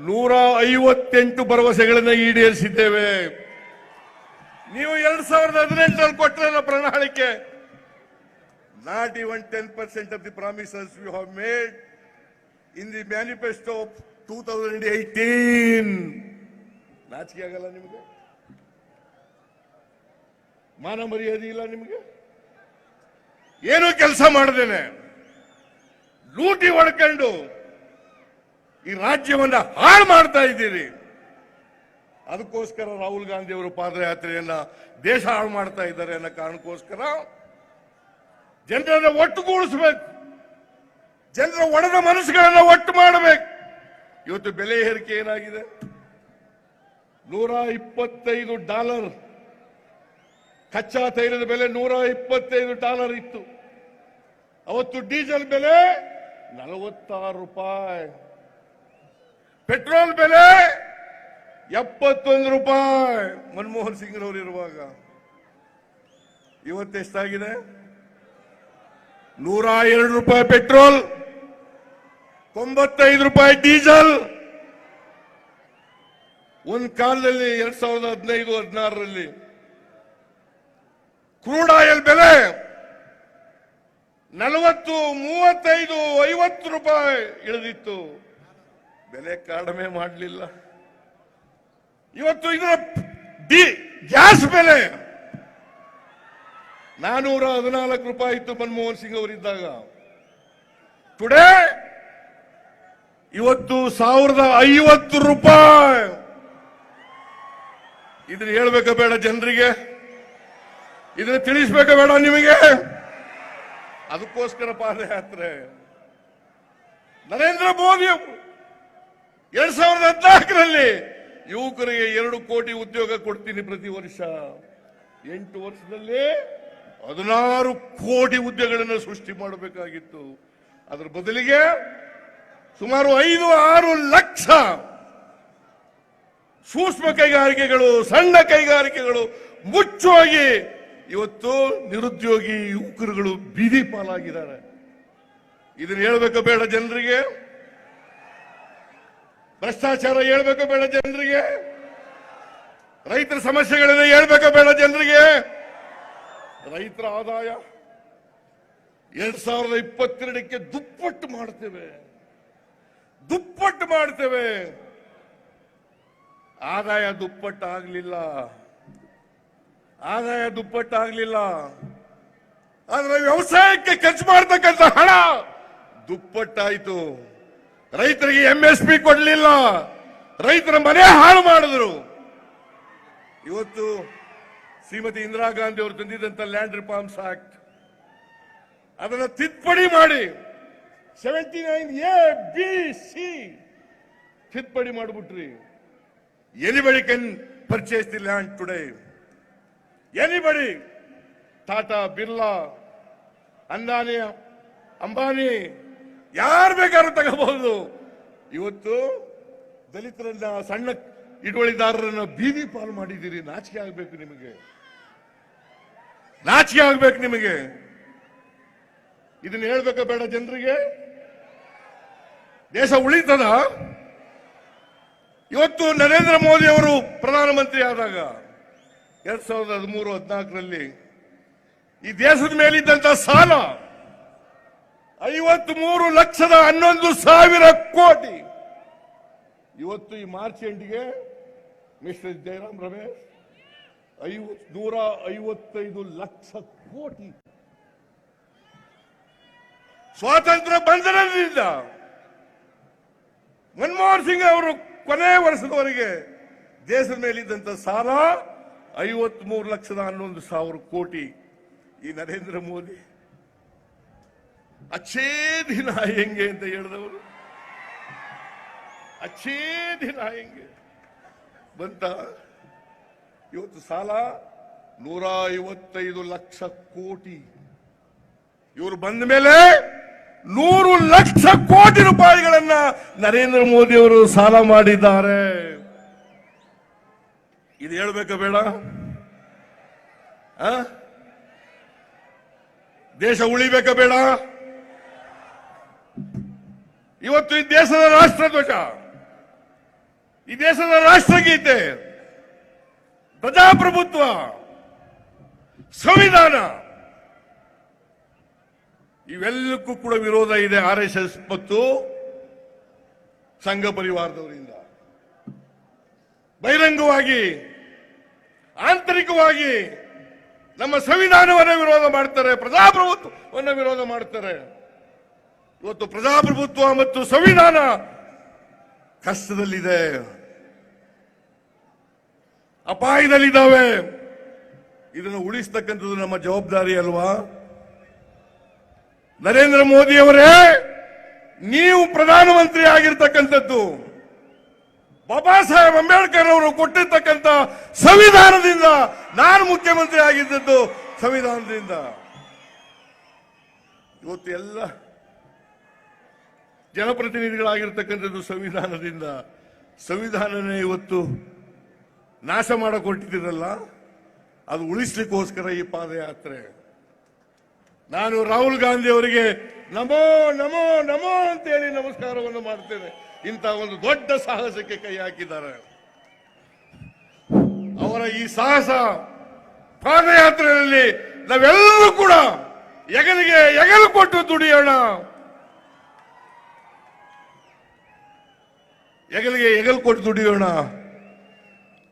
158 ಭರವಸೆಗಳನ್ನು ಈಡೇರಿಸಿದ್ದೇವೆ. ನೀವು 2018ರಲ್ಲಿ ಕೊಟ್ಟಿರೋ ಪ್ರಣಾಳಿಕೆ, not even 10% of the promises you have made in the manifesto of 2018. ನಾಚಿಕೆ ಆಗಲ್ಲ ನಿಮಗೆ? ಮಾನ ಮರ್ಯಾದೆ ಇಲ್ಲ ನಿಮಗೆ? ಏನು ಕೆಲಸ ಮಾಡದೇನೆ ಲೂಟಿ ಹೊಡ್ಕೊಂಡು ಈ ರಾಜ್ಯವನ್ನ ಹಾಳು ಮಾಡ್ತಾ ಇದ್ದೀರಿ. ಅದಕ್ಕೋಸ್ಕರ ರಾಹುಲ್ ಗಾಂಧಿ ಅವರು ಪಾದಯಾತ್ರೆಯನ್ನ ದೇಶ ಹಾಳು ಮಾಡ್ತಾ ಇದ್ದಾರೆ ಅನ್ನೋ ಕಾರಣಕ್ಕೋಸ್ಕರ ಜನರನ್ನ ಒಟ್ಟುಗೂಡಿಸಬೇಕು, ಜನರ ಒಡೆದ ಮನಸ್ಸುಗಳನ್ನ ಒಟ್ಟು ಮಾಡಬೇಕು. ಇವತ್ತು ಬೆಲೆ ಏರಿಕೆ ಏನಾಗಿದೆ? $125 ಕಚ್ಚಾ ತೈಲದ ಬೆಲೆ $125 ಇತ್ತು. ಅವತ್ತು ಡೀಸೆಲ್ ಬೆಲೆ ₹46, ಪೆಟ್ರೋಲ್ ಬೆಲೆ ₹71 ಮನಮೋಹನ್ ಸಿಂಗ್ ರವರು ಇರುವಾಗ. ಇವತ್ತೆಷ್ಟಾಗಿದೆ? ₹102 ಪೆಟ್ರೋಲ್, ₹95 ಡೀಸೆಲ್. ಒಂದು ಕಾಲದಲ್ಲಿ 2015-16ರಲ್ಲಿ ಕ್ರೂಡ್ ಆಯಿಲ್ ಬೆಲೆ ₹40, ₹35, ₹50 ಇಳಿದಿತ್ತು. ಬೆಲೆ ಕಡಿಮೆ ಮಾಡಲಿಲ್ಲ. ಇವತ್ತು ಇದರ ಗ್ಯಾಸ್ ಬೆಲೆ ₹414 ಇತ್ತು ಮನಮೋಹನ್ ಸಿಂಗ್ ಅವರಿದ್ದಾಗ. ಟುಡೇ ಇವತ್ತು ₹1050. ಇದನ್ನ ಹೇಳ್ಬೇಕಾ ಬೇಡ ಜನರಿಗೆ? ಇದನ್ನ ತಿಳಿಸ್ಬೇಕಾ ಬೇಡ ನಿಮಗೆ? ಅದಕ್ಕೋಸ್ಕರ ಪಾದಯಾತ್ರೆ. ನರೇಂದ್ರ ಮೋದಿ 2014ರಲ್ಲಿ ಯುವಕರಿಗೆ 2 ಕೋಟಿ ಉದ್ಯೋಗ ಕೊಡ್ತೀನಿ ಪ್ರತಿ ವರ್ಷ. 8 ವರ್ಷದಲ್ಲಿ 16 ಕೋಟಿ ಉದ್ಯೋಗಗಳನ್ನು ಸೃಷ್ಟಿ ಮಾಡಬೇಕಾಗಿತ್ತು. ಅದರ ಬದಲಿಗೆ ಸುಮಾರು 5-6 ಲಕ್ಷ ಸೂಕ್ಷ್ಮ ಕೈಗಾರಿಕೆಗಳು, ಸಣ್ಣ ಕೈಗಾರಿಕೆಗಳು ಮುಚ್ಚೋಗಿ ಇವತ್ತು ನಿರುದ್ಯೋಗಿ ಯುವಕರುಗಳು ಬೀದಿ ಪಾಲಾಗಿದ್ದಾರೆ. ಇದನ್ನ ಹೇಳ್ಬೇಕ ಬೇಡ ಜನರಿಗೆ? ಭ್ರಷ್ಟಾಚಾರ ಹೇಳ್ಬೇಕ ಬೇಡ ಜನರಿಗೆ? ರೈತರ ಸಮಸ್ಯೆಗಳನ್ನ ಹೇಳ್ಬೇಕ ಬೇಡ ಜನರಿಗೆ? ರೈತರ ಆದಾಯ 2022ಕ್ಕೆ ದುಪ್ಪಟ್ಟು ಮಾಡ್ತೇವೆ. ಆದಾಯ ದುಪ್ಪಟ್ಟಾಗ್ಲಿಲ್ಲ. ಆದ್ರೆ ವ್ಯವಸಾಯಕ್ಕೆ ಖರ್ಚು ಮಾಡತಕ್ಕಂಥ ಹಣ ದುಪ್ಪಟ್ಟಾಯಿತು. ರೈತರಿಗೆ MSP ಕೊಡಲಿಲ್ಲ. ರೈತರ ಮನೆ ಹಾಳು ಮಾಡಿದ್ರು. ಇವತ್ತು ಶ್ರೀಮತಿ ಇಂದಿರಾ ಗಾಂಧಿ ಅವರು ತಂದಿದ್ದಂತ ಲ್ಯಾಂಡ್ ರಿಫಾರ್ಮ್ಸ್ ಆಕ್ಟ್ ಅದನ್ನು ತಿದ್ದುಪಡಿ ಮಾಡಿ 79A-B-C ತಿದ್ದುಪಡಿ ಮಾಡಿಬಿಟ್ರಿ. Anybody can purchase the land today. Anybody. Tata, Birla, Adani, Ambani ಯಾರು ಬೇಕಾದ್ರೂ ತಗೋಬಹುದು. ಇವತ್ತು ದಲಿತರನ್ನ, ಸಣ್ಣ ಹಿಡುವಳಿದಾರರನ್ನ ಬೀದಿ ಪಾಲು ಮಾಡಿದ್ದೀರಿ. ನಾಚಿಕೆ ಆಗ್ಬೇಕು ನಿಮಗೆ. ಇದನ್ನ ಹೇಳ್ಬೇಕ ಬೇಡ ಜನರಿಗೆ? ದೇಶ ಉಳಿತದ? ಇವತ್ತು ನರೇಂದ್ರ ಮೋದಿ ಅವರು ಪ್ರಧಾನಮಂತ್ರಿ ಆದಾಗ 2013-14ರಲ್ಲಿ ಈ ದೇಶದ ಮೇಲಿದ್ದಂತ ಸಾಲ 53,11,000 ಕೋಟಿ. ಇವತ್ತು ಈ ಮಾರ್ಚ್ ಎಂಡಿಗೆ ಮಿಸ್ಟರ್ ಜಯರಾಮ್ ರಮೇಶ್ 155 ಲಕ್ಷ ಕೋಟಿ. ಸ್ವಾತಂತ್ರ್ಯ ಬಂಧನದಿಂದ ಮನಮೋಹನ್ ಸಿಂಗ್ ಅವರು ಕೊನೆ ವರ್ಷದವರೆಗೆ ದೇಶದ ಮೇಲಿದ್ದಂತ ಸಾಲ 53,11,000 ಕೋಟಿ. ಈ ನರೇಂದ್ರ ಮೋದಿ ಅಚ್ಚೇ ದಿನ ಹೆಂಗೆ ಅಂತ ಹೇಳಿದವರು, ಅಚ್ಚೇ ದಿನ ಹೆಂಗೆ ಬಂತ. ಇವತ್ತು ಸಾಲ 155 ಲಕ್ಷ ಕೋಟಿ. ಇವರು ಬಂದ ಮೇಲೆ 100 ಲಕ್ಷ ಕೋಟಿ ರೂಪಾಯಿಗಳನ್ನ ನರೇಂದ್ರ ಮೋದಿ ಅವರು ಸಾಲ ಮಾಡಿದ್ದಾರೆ. ಇದು ಹೇಳ್ಬೇಕಾ ಬೇಡ? ದೇಶ ಉಳಿಬೇಕಾ ಬೇಡ? ಇವತ್ತು ಈ ದೇಶದ ರಾಷ್ಟ್ರಧ್ವಜ, ಈ ದೇಶದ ರಾಷ್ಟ್ರಗೀತೆ, ಪ್ರಜಾಪ್ರಭುತ್ವ, ಸಂವಿಧಾನ ಇವೆಲ್ಲಕ್ಕೂ ಕೂಡ ವಿರೋಧ ಇದೆ RSS ಮತ್ತು ಸಂಘ ಪರಿವಾರದವರಿಂದ. ಬಹಿರಂಗವಾಗಿ, ಆಂತರಿಕವಾಗಿ ನಮ್ಮ ಸಂವಿಧಾನವನ್ನು ವಿರೋಧ ಮಾಡ್ತಾರೆ, ಪ್ರಜಾಪ್ರಭುತ್ವವನ್ನು ವಿರೋಧ ಮಾಡ್ತಾರೆ. ಇವತ್ತು ಪ್ರಜಾಪ್ರಭುತ್ವ ಮತ್ತು ಸಂವಿಧಾನ ಕಷ್ಟದಲ್ಲಿದೆ, ಅಪಾಯದಲ್ಲಿದ್ದಾವೆ. ಇದನ್ನು ಉಳಿಸ್ತಕ್ಕಂಥದ್ದು ನಮ್ಮ ಜವಾಬ್ದಾರಿ ಅಲ್ವಾ? ನರೇಂದ್ರ ಮೋದಿ ಅವರೇ, ನೀವು ಪ್ರಧಾನಮಂತ್ರಿ ಆಗಿರ್ತಕ್ಕಂಥದ್ದು ಬಾಬಾ ಸಾಹೇಬ್ ಅಂಬೇಡ್ಕರ್ ಅವರು ಕೊಟ್ಟಿರ್ತಕ್ಕಂಥ ಸಂವಿಧಾನದಿಂದ. ನಾನು ಮುಖ್ಯಮಂತ್ರಿ ಆಗಿದ್ದದ್ದು ಸಂವಿಧಾನದಿಂದ. ಇವತ್ತು ಎಲ್ಲ ಜನಪ್ರತಿನಿಧಿಗಳಾಗಿರ್ತಕ್ಕಂಥದ್ದು ಸಂವಿಧಾನದಿಂದ. ಸಂವಿಧಾನನೇ ಇವತ್ತು ನಾಶ ಮಾಡಿಕೊಟ್ಟಿದ್ದೀರಲ್ಲ, ಅದು ಉಳಿಸ್ಲಿಕ್ಕೋಸ್ಕರ ಈ ಪಾದಯಾತ್ರೆ. ನಾನು ರಾಹುಲ್ ಗಾಂಧಿ ಅವರಿಗೆ ನಮೋ ನಮೋ ನಮೋ ಅಂತೇಳಿ ನಮಸ್ಕಾರವನ್ನು ಮಾಡ್ತೇನೆ. ಇಂಥ ಒಂದು ದೊಡ್ಡ ಸಾಹಸಕ್ಕೆ ಕೈ ಹಾಕಿದ್ದಾರೆ. ಅವರ ಈ ಸಾಹಸ ಪಾದಯಾತ್ರೆಯಲ್ಲಿ ನಾವೆಲ್ಲರೂ ಕೂಡ ಹೆಗಲಿಗೆ ಹೆಗಲು ಕೊಟ್ಟು ದುಡಿಯೋಣ. ಹೆಗಲಿಗೆ ಹೆಗಲು ಕೊಟ್ಟು ದುಡಿಯೋಣ.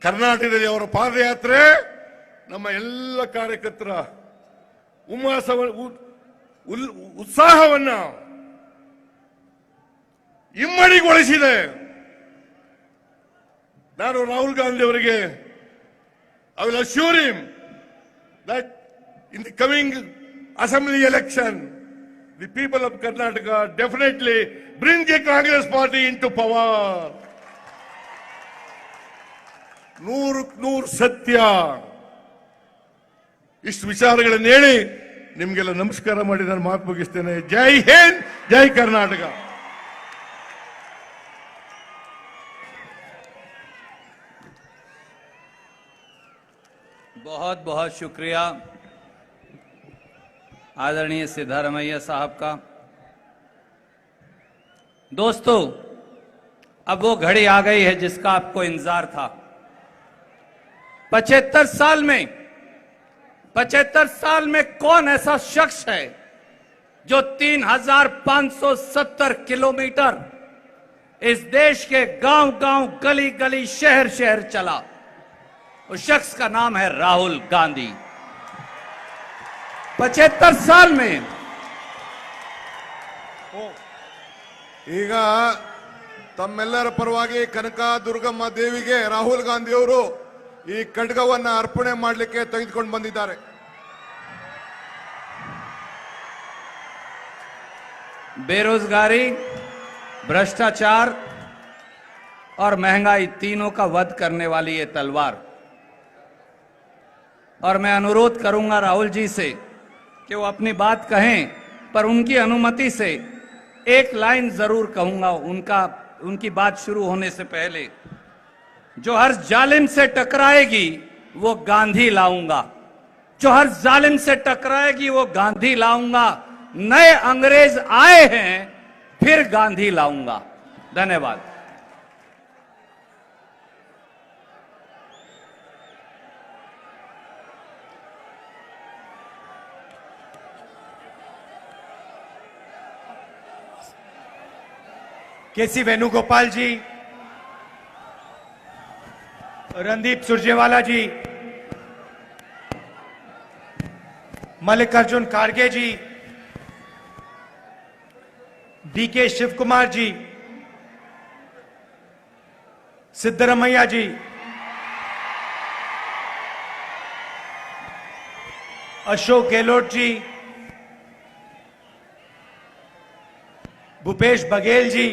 ಕರ್ನಾಟಕದಲ್ಲಿ ಅವರ ಪಾದಯಾತ್ರೆ ನಮ್ಮ ಎಲ್ಲ ಕಾರ್ಯಕರ್ತರ ಉತ್ಸಾಹವನ್ನ ಇಮ್ಮಡಿಗೊಳಿಸಿದೆ. ನಾನು ರಾಹುಲ್ ಗಾಂಧಿ ಅವರಿಗೆ I will assure him that in the coming assembly election, the people of Karnataka definitely bring the Congress party into power. 100% ಸತ್ಯ. ಇಷ್ಟು ವಿಚಾರಗಳನ್ನು ಹೇಳಿ ನಿಮಗೆಲ್ಲ ನಮಸ್ಕಾರ ಮಾಡಿ ನಾನು ಮಾತು ಮುಗಿಸ್ತೇನೆ. ಜೈ ಹಿಂದ್, ಜೈ ಕರ್ನಾಟಕ. बहुत बहुत शुक्रिया आदरणीय सिद्धारमैया साहब का। दोस्तों, अब वो घड़ी आ गई है जिसका आपको इंतजार था। 75 साल में कौन ऐसा शख्स है जो 3570 किलोमीटर इस देश के गांव गांव, गली गली, शहर शहर चला? उस शख्स का नाम है राहुल गांधी। 75 साल में। ಈಗ ತಮ್ಮೆಲ್ಲರ ಪರವಾಗಿ ಕನಕ ದುರ್ಗಮ್ಮ ದೇವಿಗೆ ರಾಹುಲ್ ಗಾಂಧಿ ಅವರು ಈ ಖಡ್ಗವನ್ನ ಅರ್ಪಣೆ ಮಾಡಲಿಕ್ಕೆ ತೆಗೆದುಕೊಂಡು ಬಂದಿದ್ದಾರೆ। बेरोजगारी, भ्रष्टाचार और महंगाई तीनों का वध करने वाली ये तलवार। और मैं अनुरोध करूंगा राहुल जी से कि वो अपनी बात कहें, पर उनकी अनुमति से एक लाइन जरूर कहूंगा उनकी बात शुरू होने से पहले। जो हर जालिम से टकराएगी वो गांधी लाऊंगा, जो हर जालिम से टकराएगी वो गांधी लाऊंगा। नए अंग्रेज आए हैं, फिर गांधी लाऊंगा। धन्यवाद। केसी वेणुगोपाल जी, रणदीप सुरजेवाला जी, मल्लिकार्जुन खड़गे जी, डीके शिव कुमार जी, सिद्धरमैया जी, अशोक गहलोत जी, भूपेश बघेल जी,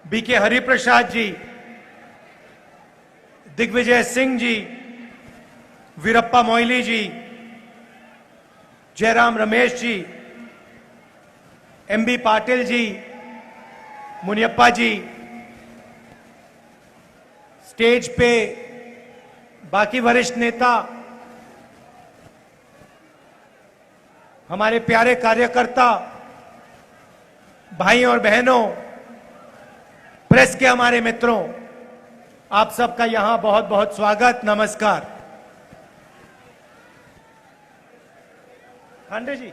बीके हरिप्रसाद जी, दिग्विजय सिंह जी, वीरप्पा मोइली जी, जयराम रमेश जी, एमबी पाटिल जी, मुनियप्पा जी, स्टेज पे बाकी वरिष्ठ नेता, हमारे प्यारे कार्यकर्ता, भाई और बहनों, प्रेस के हमारे मित्रों, आप सबका यहां बहुत बहुत स्वागत, नमस्कार। खांडे जी,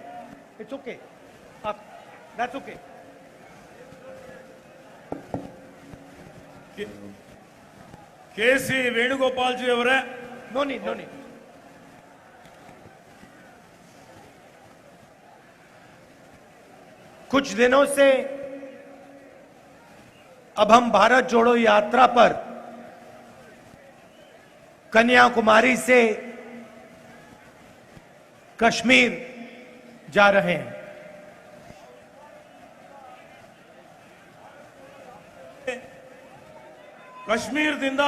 इट्स ओके, आप दैट्स ओके। केसी वेणुगोपाल जी ಅವರೇ, नो नीड, नो नीड। कुछ दिनों से अब हम भारत जोड़ो यात्रा पर कन्याकुमारी से कश्मीर जा रहे हैं। ಕಾಶ್ಮೀರದಿಂದ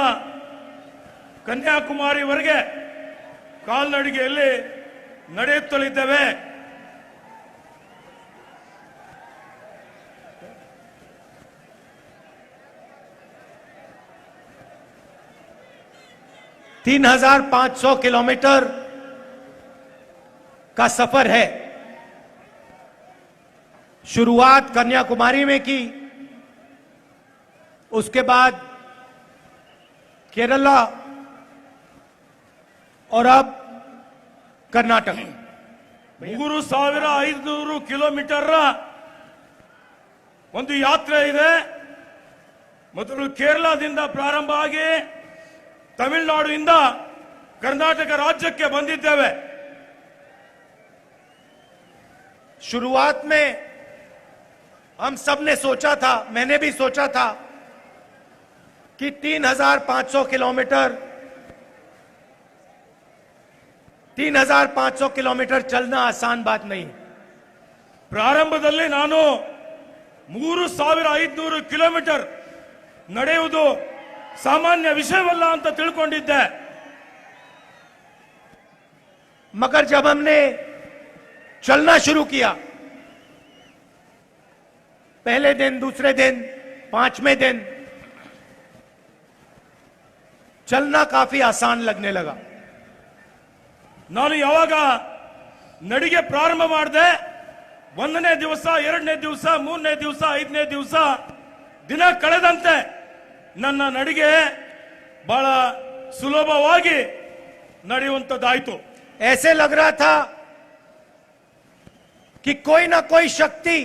ಕನ್ಯಾಕುಮಾರಿವರೆಗೆ ಕಾಲ್ನಡಿಗೆಯಲ್ಲಿ ನಡೆಯುತ್ತಲಿದ್ದೇವೆ। तीन 3,500 किलोमीटर का सफर है। शुरुआत कन्याकुमारी में की, उसके बाद केरला और अब कर्नाटक। 3,500 ಕಿಲೋಮೀಟರ್ ಒಂದು ಯಾತ್ರೆ ಇದೆ। ಮೊದಲು ಕೇರಳದಿಂದ ಪ್ರಾರಂಭ ಆಗಿ ತಮಿಳುನಾಡಿನಿಂದ कर्नाटक राज्यಕ್ಕೆ ಬಂದಿದ್ದೇವೆ। शुरुआत में हम सब ने सोचा था, मैंने भी सोचा था कि 3,500 किलोमीटर 3,500 किलोमीटर चलना आसान बात नहीं। ಪ್ರಾರಂಭದಲ್ಲಿ ನಾನು 3,500 ಕಿಲೋಮೀಟರ್ ನಡೆಯುವುದು ಸಾಮಾನ್ಯ ವಿಷಯವಲ್ಲ ಅಂತ ತಿಳ್ಕೊಂಡಿದ್ದೆ। मगर जब हमने चलना शुरू किया, पहले दिन, दूसरे दिन, 5वें दिन, चलना काफी आसान लगने लगा। ನಾನು ಯಾವಾಗ ನಡಿಗೆ ಪ್ರಾರಂಭ ಮಾಡಿದೆ, 1ನೇ ದಿವಸ, 2ನೇ ದಿವಸ, 3ನೇ ದಿವಸ, 5ನೇ ದಿವಸ ದಿನ ಕಳೆದಂತೆ ನನ್ನ ನಡಿಗೆ ಬಹಳ ಸುಲಭವಾಗಿ ನಡೆಯುವಂತದ್ದಾಯಿತು। ऐसे लग रहा था कि कोई ना कोई शक्ति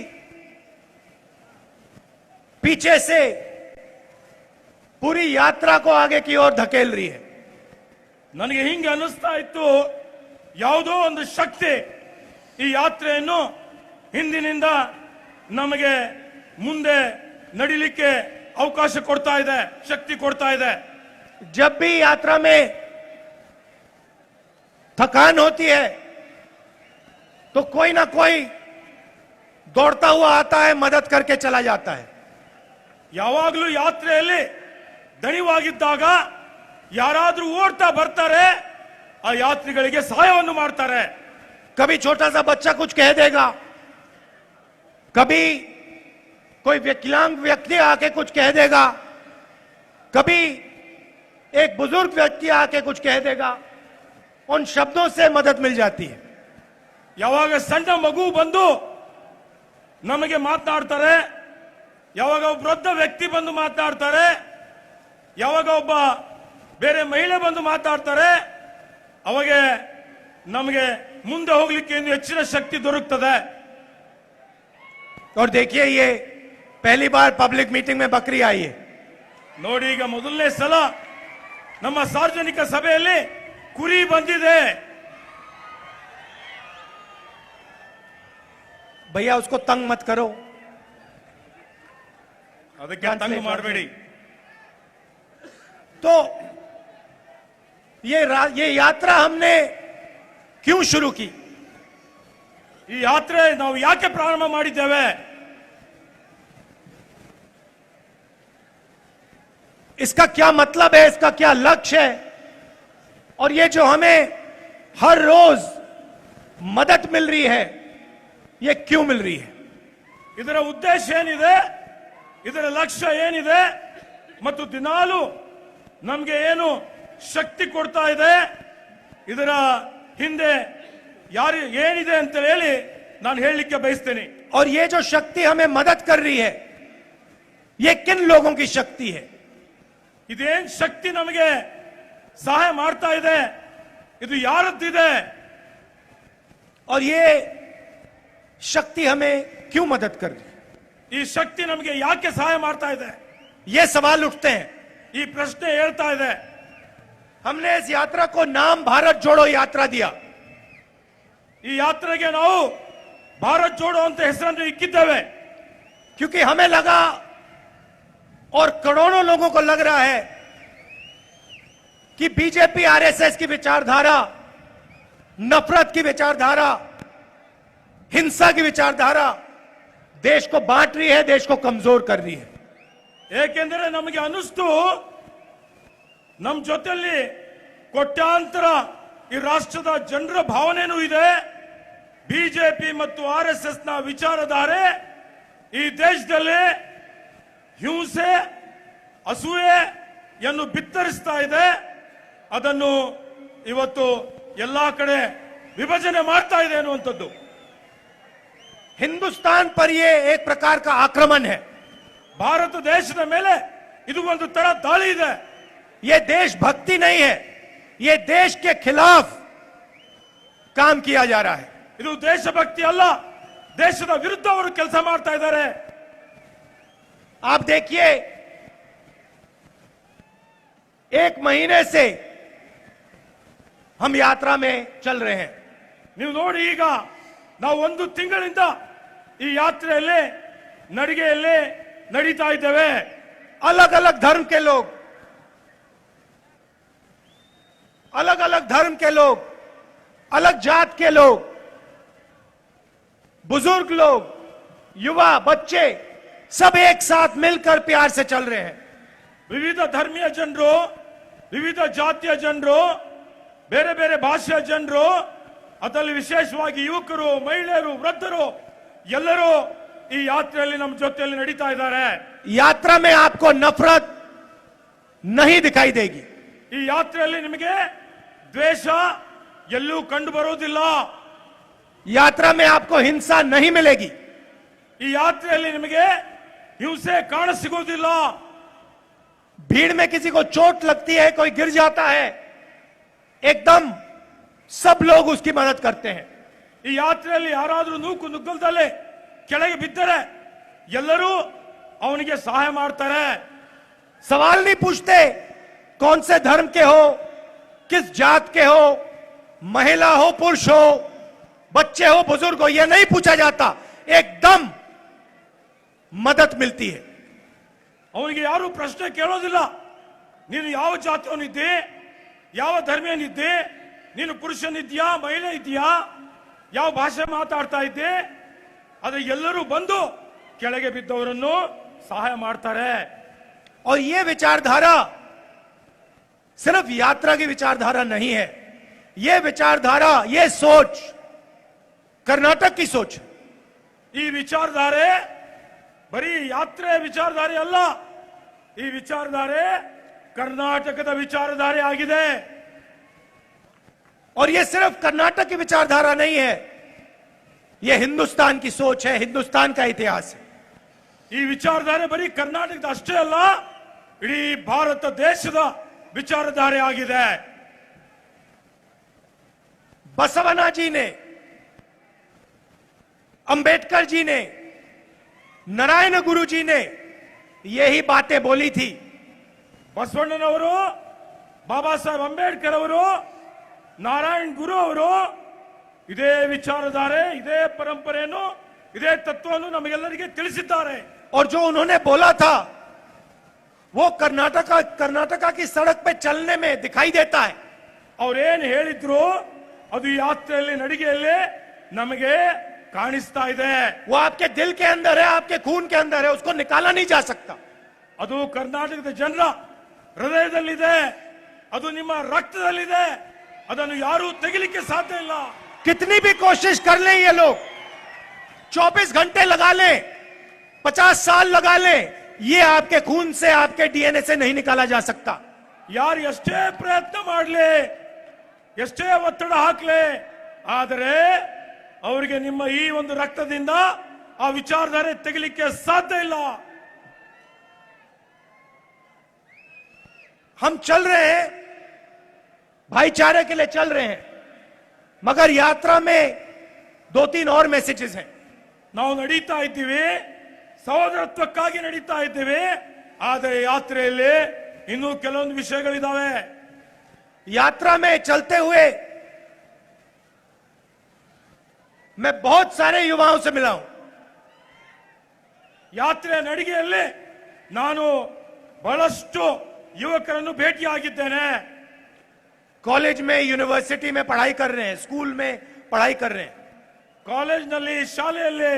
पीछे से पूरी यात्रा को आगे की ओर धकेल रही है। ನನಗೆ ಹಿಂಗೆ ಅನಿಸ್ತಾ ಇತ್ತು, ಯಾವುದೋ ಒಂದು ಶಕ್ತಿ ಈ ಯಾತ್ರೆಯನ್ನು ಹಿಂದಿನಿಂದ ನಮಗೆ ಮುಂದೆ ನಡಿಲಿಕ್ಕೆ ಅವಕಾಶ ಕೊಡ್ತಾ ಇದೆ, ಶಕ್ತಿ ಕೊಡ್ತಾ ಇದೆ। जब भी यात्रा में थकान होती है तो कोई ना कोई दौड़ता हुआ आता है, मदद करके चला जाता है। ಯಾವಾಗಲೂ ಯಾತ್ರೆಯಲ್ಲಿ ದಣಿವಾಗಿದ್ದಾಗ ಯಾರಾದ್ರೂ ಓಡ್ತಾ ಬರ್ತಾರೆ, ಆ ಯಾತ್ರಿಗಳಿಗೆ ಸಹಾಯವನ್ನು ಮಾಡ್ತಾರೆ। कभी छोटा सा बच्चा कुछ कह देगा, कभी कोई विकलांग व्यक्ति आके कुछ कह देगा, कभी एक बुजुर्ग व्यक्ति आके कुछ कह देगा, उन शब्दों से मदद मिल जाती है। ಯಾವಾಗ ಸಣ್ಣ ಮಗು ಬಂದು ನಮಗೆ ಮಾತನಾಡ್ತಾರೆ, ಯಾವಾಗ ಒಬ್ಬ ವೃದ್ಧ ವ್ಯಕ್ತಿ ಬಂದು ಮಾತನಾಡ್ತಾರೆ, ಯಾವಾಗ ಒಬ್ಬ ಬೇರೆ ಮಹಿಳೆ ಬಂದು ಮಾತಾಡ್ತಾರೆ, ಅವಾಗ ನಮಗೆ ಮುಂದೆ ಹೋಗ್ಲಿಕ್ಕೆ ಇನ್ನು ಹೆಚ್ಚಿನ ಶಕ್ತಿ ದೊರಕುತ್ತದೆ। और देखिए, ये पहली बार पब्लिक मीटिंग में बकरी आई है। ನೋಡಿ, ಈಗ ಮೊದಲನೇ ಸಲ ನಮ್ಮ ಸಾರ್ವಜನಿಕ ಸಭೆಯಲ್ಲಿ ಕುರಿ ಬಂದಿದೆ। भैया उसको तंग मत करो, ಅದಕ್ಕೆ ತಂಗ ಮಾಡಬೇಡಿ। तो ये यात्रा हमने क्यों शुरू की? ಈ ಯಾತ್ರೆ ನಾವು ಯಾಕೆ ಪ್ರಾರಂಭ ಮಾಡಿದ್ದೇವೆ? इसका क्या मतलब है, इसका क्या लक्ष्य है, और ये जो हमें हर रोज मदद मिल रही है, ये क्यों मिल रही है? ಇದರ ಉದ್ದೇಶ ಏನಿದೆ, ಇದರ ಲಕ್ಷ್ಯ ಏನಿದೆ, ಮತ್ತು ದಿನಾಲು ನಮಗೆ ಏನು ಶಕ್ತಿ ಕೊಡ್ತಾ ಇದೆ, ಇದರ ಹಿಂದೆ ಯಾರು ಏನಿದೆ ಅಂತ ಹೇಳಿ ನಾನು ಹೇಳಲಿಕ್ಕೆ ಬಯಸ್ತೇನೆ। और ये जो शक्ति हमें मदद कर रही है, ये किन लोगों की शक्ति है? ಇದೇನ್ ಶಕ್ತಿ ನಮಗೆ ಸಹಾಯ ಮಾಡ್ತಾ ಇದೆ, ಇದು ಯಾರದ್ದಿದೆ? और ये शक्ति हमें क्यों मदद कर रही है? ಈ ಶಕ್ತಿ ನಮಗೆ ಯಾಕೆ ಸಹಾಯ ಮಾಡ್ತಾ ಇದೆ? ये सवाल उठते हैं। ಈ ಪ್ರಶ್ನೆ ಹೇಳ್ತಾ ಇದೆ। हमने इस यात्रा को नाम भारत जोड़ो यात्रा दिया। ಈ ಯಾತ್ರೆಗೆ ನಾವು ಭಾರತ್ ಜೋಡೋ ಅಂತ ಹೆಸರನ್ನು ಇಕ್ಕಿದ್ದೇವೆ। क्योंकि हमें लगा, और करोड़ों लोगों को लग रहा है, कि बीजेपी आरएसएस की विचारधारा, नफरत की विचारधारा, हिंसा की विचारधारा देश को बांट रही है, देश को कमजोर कर रही है। ಏಕೆಂದರೆ ನಮಗೆ ಅನಿಸ್ತು, ನಮ್ಮ ಜೊತೆಯಲ್ಲಿ ಕೋಟ್ಯಾಂತರ ಈ ರಾಷ್ಟ್ರದ ಜನರ ಭಾವನೆನೂ ಇದೆ, ಬಿಜೆಪಿ ಮತ್ತು ಆರ್ಎಸ್ಎಸ್ ನ ವಿಚಾರಧಾರೆ ಈ ದೇಶದಲ್ಲಿ ಹಿಂಸೆ, ಅಸೂಯೆಯನ್ನು ಬಿತ್ತರಿಸ್ತಾ ಇದೆ, ಅದನ್ನು ಇವತ್ತು ಎಲ್ಲಾ ಕಡೆ ವಿಭಜನೆ ಮಾಡ್ತಾ ಇದೆ ಅನ್ನುವಂಥದ್ದು। हिंदुस्तान पर यह एक प्रकार का आक्रमण है। ಭಾರತ ದೇಶದ ಮೇಲೆ ಇದು ಒಂದು ತರ ದಾಳಿ ಇದೆ। यह देशभक्ति नहीं है, यह देश के खिलाफ काम किया जा रहा है। ಇದು ದೇಶಭಕ್ತಿ ಅಲ್ಲ, ದೇಶದ ವಿರುದ್ಧ ಅವರು ಕೆಲಸ ಮಾಡ್ತಾ ಇದ್ದಾರೆ। आप देखिए, एक महीने से हम यात्रा में चल रहे हैं। ನೀವು ನೋಡಿ, ಈಗ ನಾವು ಒಂದು ತಿಂಗಳಿಂದ ಈ ಯಾತ್ರೆಯಲ್ಲಿ ನಡಿಗೆಯಲ್ಲಿ ನಡೀತಾ ಇದ್ದೇವೆ। अलग अलग धर्म के लोग, अलग अलग धर्म के लोग, अलग जात के लोग, बुजुर्ग लोग, युवा, बच्चे, सब एक साथ मिलकर प्यार से चल रहे हैं। ವಿವಿಧ ಧರ್ಮೀಯ ಜನರು, ವಿವಿಧ ಜಾತಿಯ ಜನರು, ಬೇರೆ ಬೇರೆ ಭಾಷೆಯ ಜನರು, ಅದರಲ್ಲಿ ವಿಶೇಷವಾಗಿ ಯುವಕರು, ಮಹಿಳೆಯರು, ವೃದ್ಧರು ಎಲ್ಲರೂ ಈ ಯಾತ್ರೆಯಲ್ಲಿ ನಮ್ಮ ಜೊತೆಯಲ್ಲಿ ನಡೀತಾ ಇದ್ದಾರೆ। यात्रा में आपको नफरत नहीं दिखाई देगी। ಈ ಈ ಯಾತ್ರೆಯಲ್ಲಿ ನಿಮಗೆ ದ್ವೇಷ ಎಲ್ಲೂ ಕಂಡು ಬರುವುದಿಲ್ಲ. यात्रा में आपको हिंसा नहीं मिलेगी. ಈ ಯಾತ್ರೆಯಲ್ಲಿ ನಿಮಗೆ ಹಿಂಸೆ ಕಾಣ ಸಿಗುವುದಿಲ್ಲ. भीड़ में किसी को चोट लगती है, कोई गिर जाता है, एकदम सब लोग उसकी मदद करते हैं. ಈ ಯಾತ್ರೆಯಲ್ಲಿ ಯಾರಾದರೂ ನೂಕು ನುಗ್ಗಲ್ದಲ್ಲೇ ಕೆಳಗೆ ಬಿದ್ದರೆ ಎಲ್ಲರೂ ಅವನಿಗೆ ಸಹಾಯ ಮಾಡ್ತಾರೆ. सवाल नहीं पूछते कौन से धर्म के हो, किस जात के हो, महिला हो पुरुष हो, बच्चे हो बुजुर्ग हो, यह नहीं पूछा जाता. एकदम मदद मिलती है. ಅವನಿಗೆ ಯಾರು ಪ್ರಶ್ನೆ ಕೇಳೋದಿಲ್ಲ. ನೀನು ಯಾವ ಜಾತಿಯವನಿದ್ದೆ, ಯಾವ ಧರ್ಮೀಯನಿದ್ದೆ, ನೀನು ಪುರುಷನಿದ್ಯಾ ಮಹಿಳೆ ಇದೆಯಾ, ಯಾವ ಭಾಷೆ ಮಾತಾಡ್ತಾ ಇದ್ದೆ, ಆದ್ರೆ ಎಲ್ಲರೂ ಬಂದು ಕೆಳಗೆ ಬಿದ್ದವರನ್ನು ಸಹಾಯ ಮಾಡ್ತಾರೆ. और यह विचारधारा सिर्फ यात्रा की विचारधारा नहीं है. यह विचारधारा, यह सोच कर्नाटक की सोच है. ಈ ವಿಚಾರಧಾರೆ ಬರೀ ಯಾತ್ರೆ ವಿಚಾರಧಾರೆ ಅಲ್ಲ, ಈ ವಿಚಾರಧಾರೆ ಕರ್ನಾಟಕದ ವಿಚಾರಧಾರೆ ಆಗಿದೆ. और यह सिर्फ कर्नाटक की विचारधारा नहीं है, यह हिंदुस्तान की सोच है, हिंदुस्तान का इतिहास है. ಈ ವಿಚಾರಧಾರೆ ಬರೀ ಕರ್ನಾಟಕದ ಅಷ್ಟೇ ಅಲ್ಲ, ಇಡೀ ಭಾರತ ದೇಶದ ವಿಚಾರಧಾರೆ ಆಗಿದೆ. बसवना जी ने, अंबेडकर जी ने, नारायण गुरु जी ने यही बातें बोली थी. ಬಸವಣ್ಣನವರು, ಬಾಬಾ ಸಾಹೇಬ್ ಅಂಬೇಡ್ಕರ್ ಅವರು, ನಾರಾಯಣ್ ಗುರು ಅವರು ಇದೇ ವಿಚಾರಧಾರೆ, ಇದೇ ಪರಂಪರೆಯನ್ನು, ಇದೇ ತತ್ವವನ್ನು ನಮಗೆಲ್ಲರಿಗೆ ತಿಳಿಸಿದ್ದಾರೆ. और जो उन्होंने बोला था वो कर्नाटका की सड़क पे चलने में दिखाई देता है. ಅವ್ರು ಏನ್ ಹೇಳಿದ್ರು ಅದು ಈ ಯಾತ್ರೆಯಲ್ಲಿ, ನಡಿಗೆಯಲ್ಲಿ ನಮಗೆ ಕಾಣಿಸ್ತಾ ಇದೆ. वो आपके दिल के अंदर है, आपके खून के अंदर है, उसको निकाला नहीं जा सकता. ಅದು ಕರ್ನಾಟಕದ ಜನರ ಹೃದಯದಲ್ಲಿದೆ, ಅದು ನಿಮ್ಮ ರಕ್ತದಲ್ಲಿದೆ, ಅದನ್ನು ಯಾರೂ ತೆಗಿಲಿಕ್ಕೆ ಸಾಧ್ಯ ಇಲ್ಲ. कितनी भी कोशिश कर लें ये लोग, 24 घंटे लगा लें, 50 साल लगा लें, ये आपके खून से, आपके डीएनए से नहीं निकाला जा सकता. ಯಾರು ಎಷ್ಟೇ ಪ್ರಯತ್ನ ಮಾಡಲಿ, ಎಷ್ಟೇ ಒತ್ತಡ ಹಾಕ್ಲಿ, ಆದರೆ ಅವರಿಗೆ ನಿಮ್ಮ ಈ ಒಂದು ರಕ್ತದಿಂದ ಆ ವಿಚಾರಧಾರೆ ತೆಗಿಲಿಕ್ಕೆ ಸಾಧ್ಯ ಇಲ್ಲ. हम चल रहे हैं, भाईचारे के लिए चल रहे हैं, मगर यात्रा में 2-3 और मैसेजेस हैं. ನಾವು ನಡೀತಾ ಇದ್ದೀವಿ, ಸಹೋದರತ್ವಕ್ಕಾಗಿ ನಡೀತಾ ಇದ್ದೀವಿ, ಆದರೆ ಯಾತ್ರೆಯಲ್ಲಿ ಇನ್ನೂ ಕೆಲವೊಂದು ವಿಷಯಗಳಿದಾವೆ. यात्रा में चलते हुए मैं बहुत सारे युवाओं से मिला हूं. ಯಾತ್ರೆ ನಡಿಗೆಯಲ್ಲಿ ನಾನು ಬಹಳಷ್ಟು ಯುವಕರನ್ನು ಭೇಟಿಯಾಗಿದ್ದೇನೆ. कॉलेज में, यूनिवर्सिटी में पढ़ाई कर रहे हैं, स्कूल में पढ़ाई कर रहे हैं. ಕಾಲೇಜ್ನಲ್ಲಿ, ಶಾಲೆಯಲ್ಲಿ,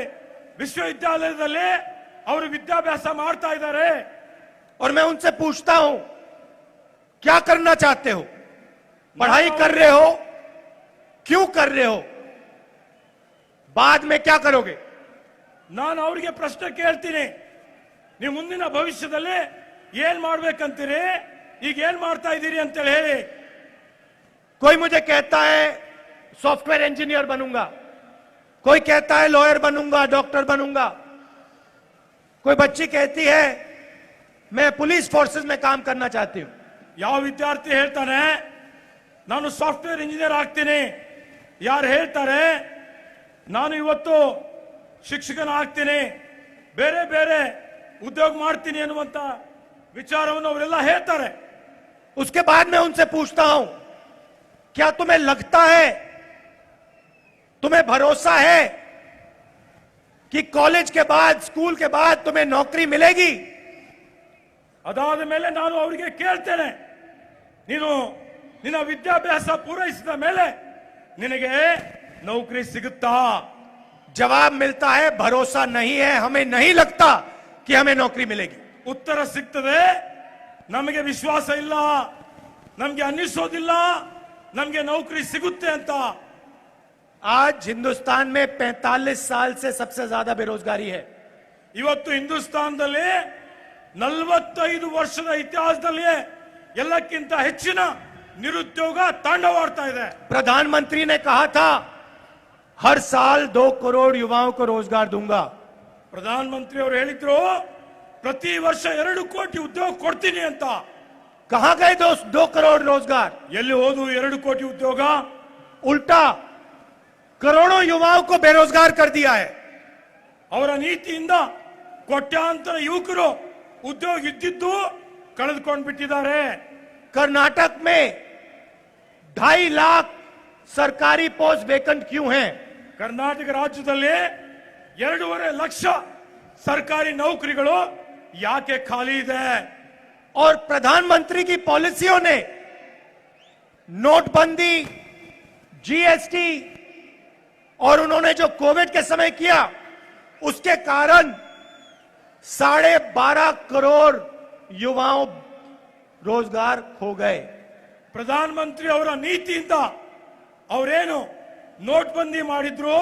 ವಿಶ್ವವಿದ್ಯಾಲಯದಲ್ಲಿ ಅವರು ವಿದ್ಯಾಭ್ಯಾಸ ಮಾಡ್ತಾ ಇದ್ದಾರೆ. और मैं उनसे पूछता हूं क्या करना चाहते हो, पढ़ाई कर रहे हो, क्यों कर रहे हो, बाद में क्या करोगे. ನಾನು ಅವರಿಗೆ ಪ್ರಶ್ನೆ ಕೇಳ್ತೀನಿ, ನೀವು ಮುಂದಿನ ಭವಿಷ್ಯದಲ್ಲಿ ಏನ್ ಮಾಡ್ಬೇಕಂತೀರಿ, ಈಗ ಏನ್ ಮಾಡ್ತಾ ಇದ್ದೀರಿ ಅಂತೇಳಿ ಹೇಳಿ. कोई मुझे कहता है सॉफ्टवेयर इंजीनियर बनूंगा, कोई कहता है लॉयर बनूंगा, डॉक्टर बनूंगा, कोई बच्ची कहती है मैं पुलिस फोर्सेस में काम करना चाहती हूं. ಯಾವ ವಿದ್ಯಾರ್ಥಿ ಹೇಳ್ತಾನೆ ನಾನು ಸಾಫ್ಟ್ವೇರ್ ಇಂಜಿನಿಯರ್ ಆಗ್ತೀನಿ, ಯಾರು ಹೇಳ್ತಾರೆ ನಾನು ಇವತ್ತು ಶಿಕ್ಷಕನ ಆಗ್ತೀನಿ, ಬೇರೆ ಬೇರೆ ಉದ್ಯೋಗ ಮಾಡ್ತೀನಿ ಅನ್ನುವಂತ ವಿಚಾರವನ್ನು ಅವರೆಲ್ಲ ಹೇಳ್ತಾರೆ. उसके बाद मैं उनसे पूछता हूं क्या तुम्हें लगता है, तुम्हें भरोसा है कि कॉलेज के बाद, स्कूल के बाद तुम्हें नौकरी मिलेगी. ಅದಾದ ಮೇಲೆ ನಾನು ಅವರಿಗೆ ಕೇಳ್ತೇನೆ, ನೀನು ನಿನ್ನ ವಿದ್ಯಾಭ್ಯಾಸ ಪೂರೈಸಿದ ಮೇಲೆ ನಿನಗೆ ನೌಕರಿ ಸಿಗುತ್ತಾ. जवाब मिलता है भरोसा नहीं है, हमें नहीं लगता कि हमें नौकरी मिलेगी. ಉತ್ತರ ಸಿಗ್ತದೆ, ನಮಗೆ ವಿಶ್ವಾಸ ಇಲ್ಲ, ನಮಗೆ ಅನ್ನಿಸೋದಿಲ್ಲ ನಮಗೆ ನೌಕರಿ ಸಿಗುತ್ತೆ ಅಂತ. आज हिंदुस्तान में 45 साल से सबसे ज्यादा बेरोजगारी है. ಇವತ್ತು ಹಿಂದೂಸ್ತಾನದಲ್ಲಿ 45 ವರ್ಷದ ಇತಿಹಾಸದಲ್ಲಿ ಎಲ್ಲಕ್ಕಿಂತ ಹೆಚ್ಚಿನ ನಿರುದ್ಯೋಗ ತಾಂಡವಾಡ್ತಾ ಇದೆ. प्रधानमंत्री ने कहा था हर साल 2 करोड़ युवाओं को रोजगार दूंगा. ಪ್ರಧಾನಮಂತ್ರಿ ಅವರು ಹೇಳಿದ್ರು ಪ್ರತಿ ವರ್ಷ 2 ಕೋಟಿ ಉದ್ಯೋಗ ಕೊಡ್ತೀನಿ ಅಂತ. कहां गए 2 करोड़ रोजगार? ಎಲ್ಲಿ ಹೋದು 2 ಕೋಟಿ ಉದ್ಯೋಗ? उल्टा करोड़ों युवाओं को बेरोजगार कर दिया है. ಅವರ ನೀತಿಯಿಂದ ಕೋಟ್ಯಾಂತರ ಯುವಕರು ಉದ್ಯೋಗ ಇದ್ದಿದ್ದು ಕಳೆದುಕೊಂಡು ಬಿಟ್ಟಿದ್ದಾರೆ. कर्नाटक में 2.5 लाख सरकारी पोस्ट वेकेंट क्यों हैं? ಕರ್ನಾಟಕ ರಾಜ್ಯದಲ್ಲಿ 2.5 ಲಕ್ಷ ಸರ್ಕಾರಿ ನೌಕರಿಗಳು ಯಾಕೆ ಖಾಲಿ ಇದೆ? और प्रधानमंत्री की पॉलिसियों ने नोटबंदी, जीएसटी और उन्होंने जो कोविड के समय किया उसके कारण 12.5 करोड़ युवाओं रोजगार खो गए. ಪ್ರಧಾನಮಂತ್ರಿ ಅವರ ನೀತಿಯಿಂದ ಅವರೇನು ನೋಟ್ಬಂದಿ ಮಾಡಿದ್ರು,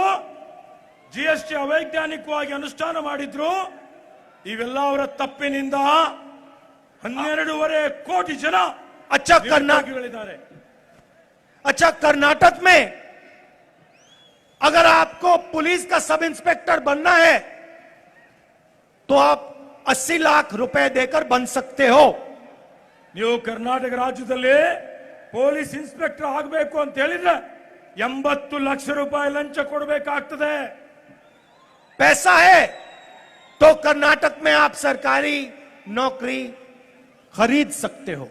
ಜಿಎಸ್ಟಿ ಅವೈಜ್ಞಾನಿಕವಾಗಿ ಅನುಷ್ಠಾನ ಮಾಡಿದ್ರು, ಇವೆಲ್ಲ ಅವರ ತಪ್ಪಿನಿಂದ 12.5 ಕೋಟಿ ಜನ अच्छा ನಿರುದ್ಯೋಗಿಗಳಿದ್ದಾರೆ. अच्छा कर्नाटक में अगर आपको पुलिस का सब इंस्पेक्टर बनना है तो आप 80 लाख रुपए देकर बन सकते हो. ನೀವು ಕರ್ನಾಟಕ ರಾಜ್ಯದಲ್ಲಿ ಪೊಲೀಸ್ ಇನ್ಸ್ಪೆಕ್ಟರ್ ಆಗಬೇಕು ಅಂತ ಹೇಳಿದ್ರೆ 80 ಲಕ್ಷ ರೂಪಾಯಿ ಲಂಚ ಕೊಡಬೇಕಾಗ್ತದೆ. पैसा है तो कर्नाटक में आप सरकारी नौकरी खरीद सकते हो.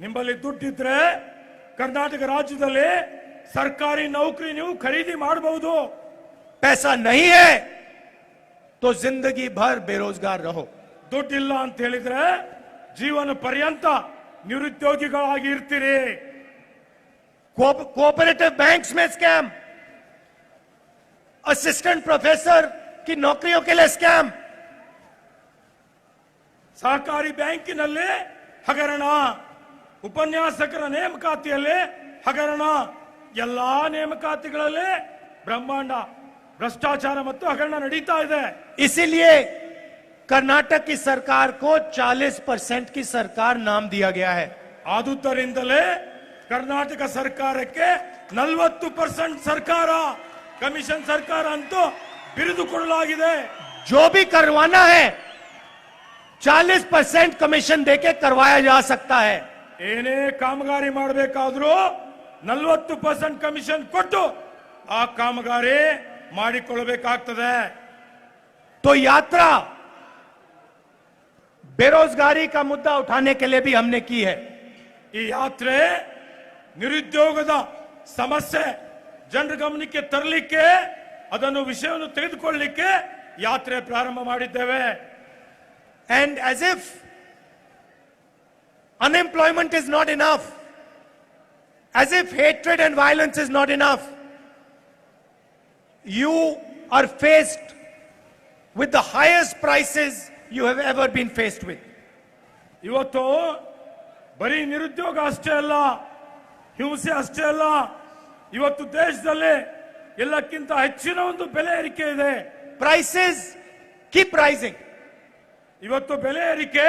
ನಿಮ್ಮಲ್ಲಿ ದುಡ್ಡಿದ್ರೆ ಕರ್ನಾಟಕ ರಾಜ್ಯದಲ್ಲಿ ಸರ್ಕಾರಿ ನೌಕರಿ ನೀವು ಖರೀದಿ ಮಾಡಬಹುದು. पैसा नहीं है तो जिंदगी भर बेरोजगार रहो. ದುಡ್ಡಿಲ್ಲ ಅಂತ ಹೇಳಿದ್ರೆ ಜೀವನ ಪರ್ಯಂತ ನಿರುದ್ಯೋಗಿಗಳಾಗಿ ಇರ್ತೀರಿ. कोऑपरेटिव बैंक्स में स्कैम, असिस्टेंट प्रोफेसर की नौकरियों के लिए स्कैम, ಸಹಕಾರಿ ಬ್ಯಾಂಕಿನಲ್ಲಿ ಹಗರಣ, ಉಪನ್ಯಾಸಕರ ನೇಮಕಾತಿಯಲ್ಲಿ ಹಗರಣ, ಎಲ್ಲಾ ನೇಮಕಾತಿಗಳಲ್ಲಿ ಬ್ರಹ್ಮಾಂಡ ಭ್ರಷ್ಟಾಚಾರ ಮತ್ತು ಹಗರಣ ನಡೀತಾ ಇದೆ. इसीलिए कर्नाटक की सरकार को 40% की सरकार नाम दिया गया है. ಆದುದರಿಂದಲೇ ಕರ್ನಾಟಕ ಸರ್ಕಾರಕ್ಕೆ 40% ಸರ್ಕಾರ, ಕಮಿಷನ್ ಸರ್ಕಾರ ಅಂತೂ ಬಿರುದು ಕೊಡಲಾಗಿದೆ. जो भी करवाना है 40% कमीशन देके करवाया जा सकता है. ಏನೇ ಕಾಮಗಾರಿ ಮಾಡಬೇಕಾದ್ರೂ 40% ಕಮಿಷನ್ ಕೊಟ್ಟು ಆ ಕಾಮಗಾರಿ ಮಾಡಿಕೊಳ್ಳಬೇಕಾಗ್ತದೆ. तो यात्रा बेरोजगारी का मुद्दा उठाने के लिए भी हमने की है. ಈ ಯಾತ್ರೆ ನಿರುದ್ಯೋಗದ ಸಮಸ್ಯೆ ಜನರ ಗಮನಕ್ಕೆ ತರಲಿಕ್ಕೆ, ಅದನ್ನು ವಿಷಯವನ್ನು ತೆಗೆದುಕೊಳ್ಳಲಿಕ್ಕೆ ಯಾತ್ರೆ ಪ್ರಾರಂಭ ಮಾಡಿದ್ದೇವೆ. And as if unemployment is not enough, as if hatred and violence is not enough, you are faced with the highest prices you have ever been faced with. ಇವತ್ತು ಬರೀ ನಿರುದ್ಯೋಗ ಅಷ್ಟೇ ಅಲ್ಲ, ಹಿಂಸೆ ಅಷ್ಟೇ ಅಲ್ಲ, ಇವತ್ತು ದೇಶದಲ್ಲಿ ಎಲ್ಲಕ್ಕಿಂತ ಹೆಚ್ಚಿನ ಒಂದು ಬೆಲೆ ಏರಿಕೆ ಇದೆ. Prices keep rising. ಇವತ್ತು ಬೆಲೆ ಏರಿಕೆ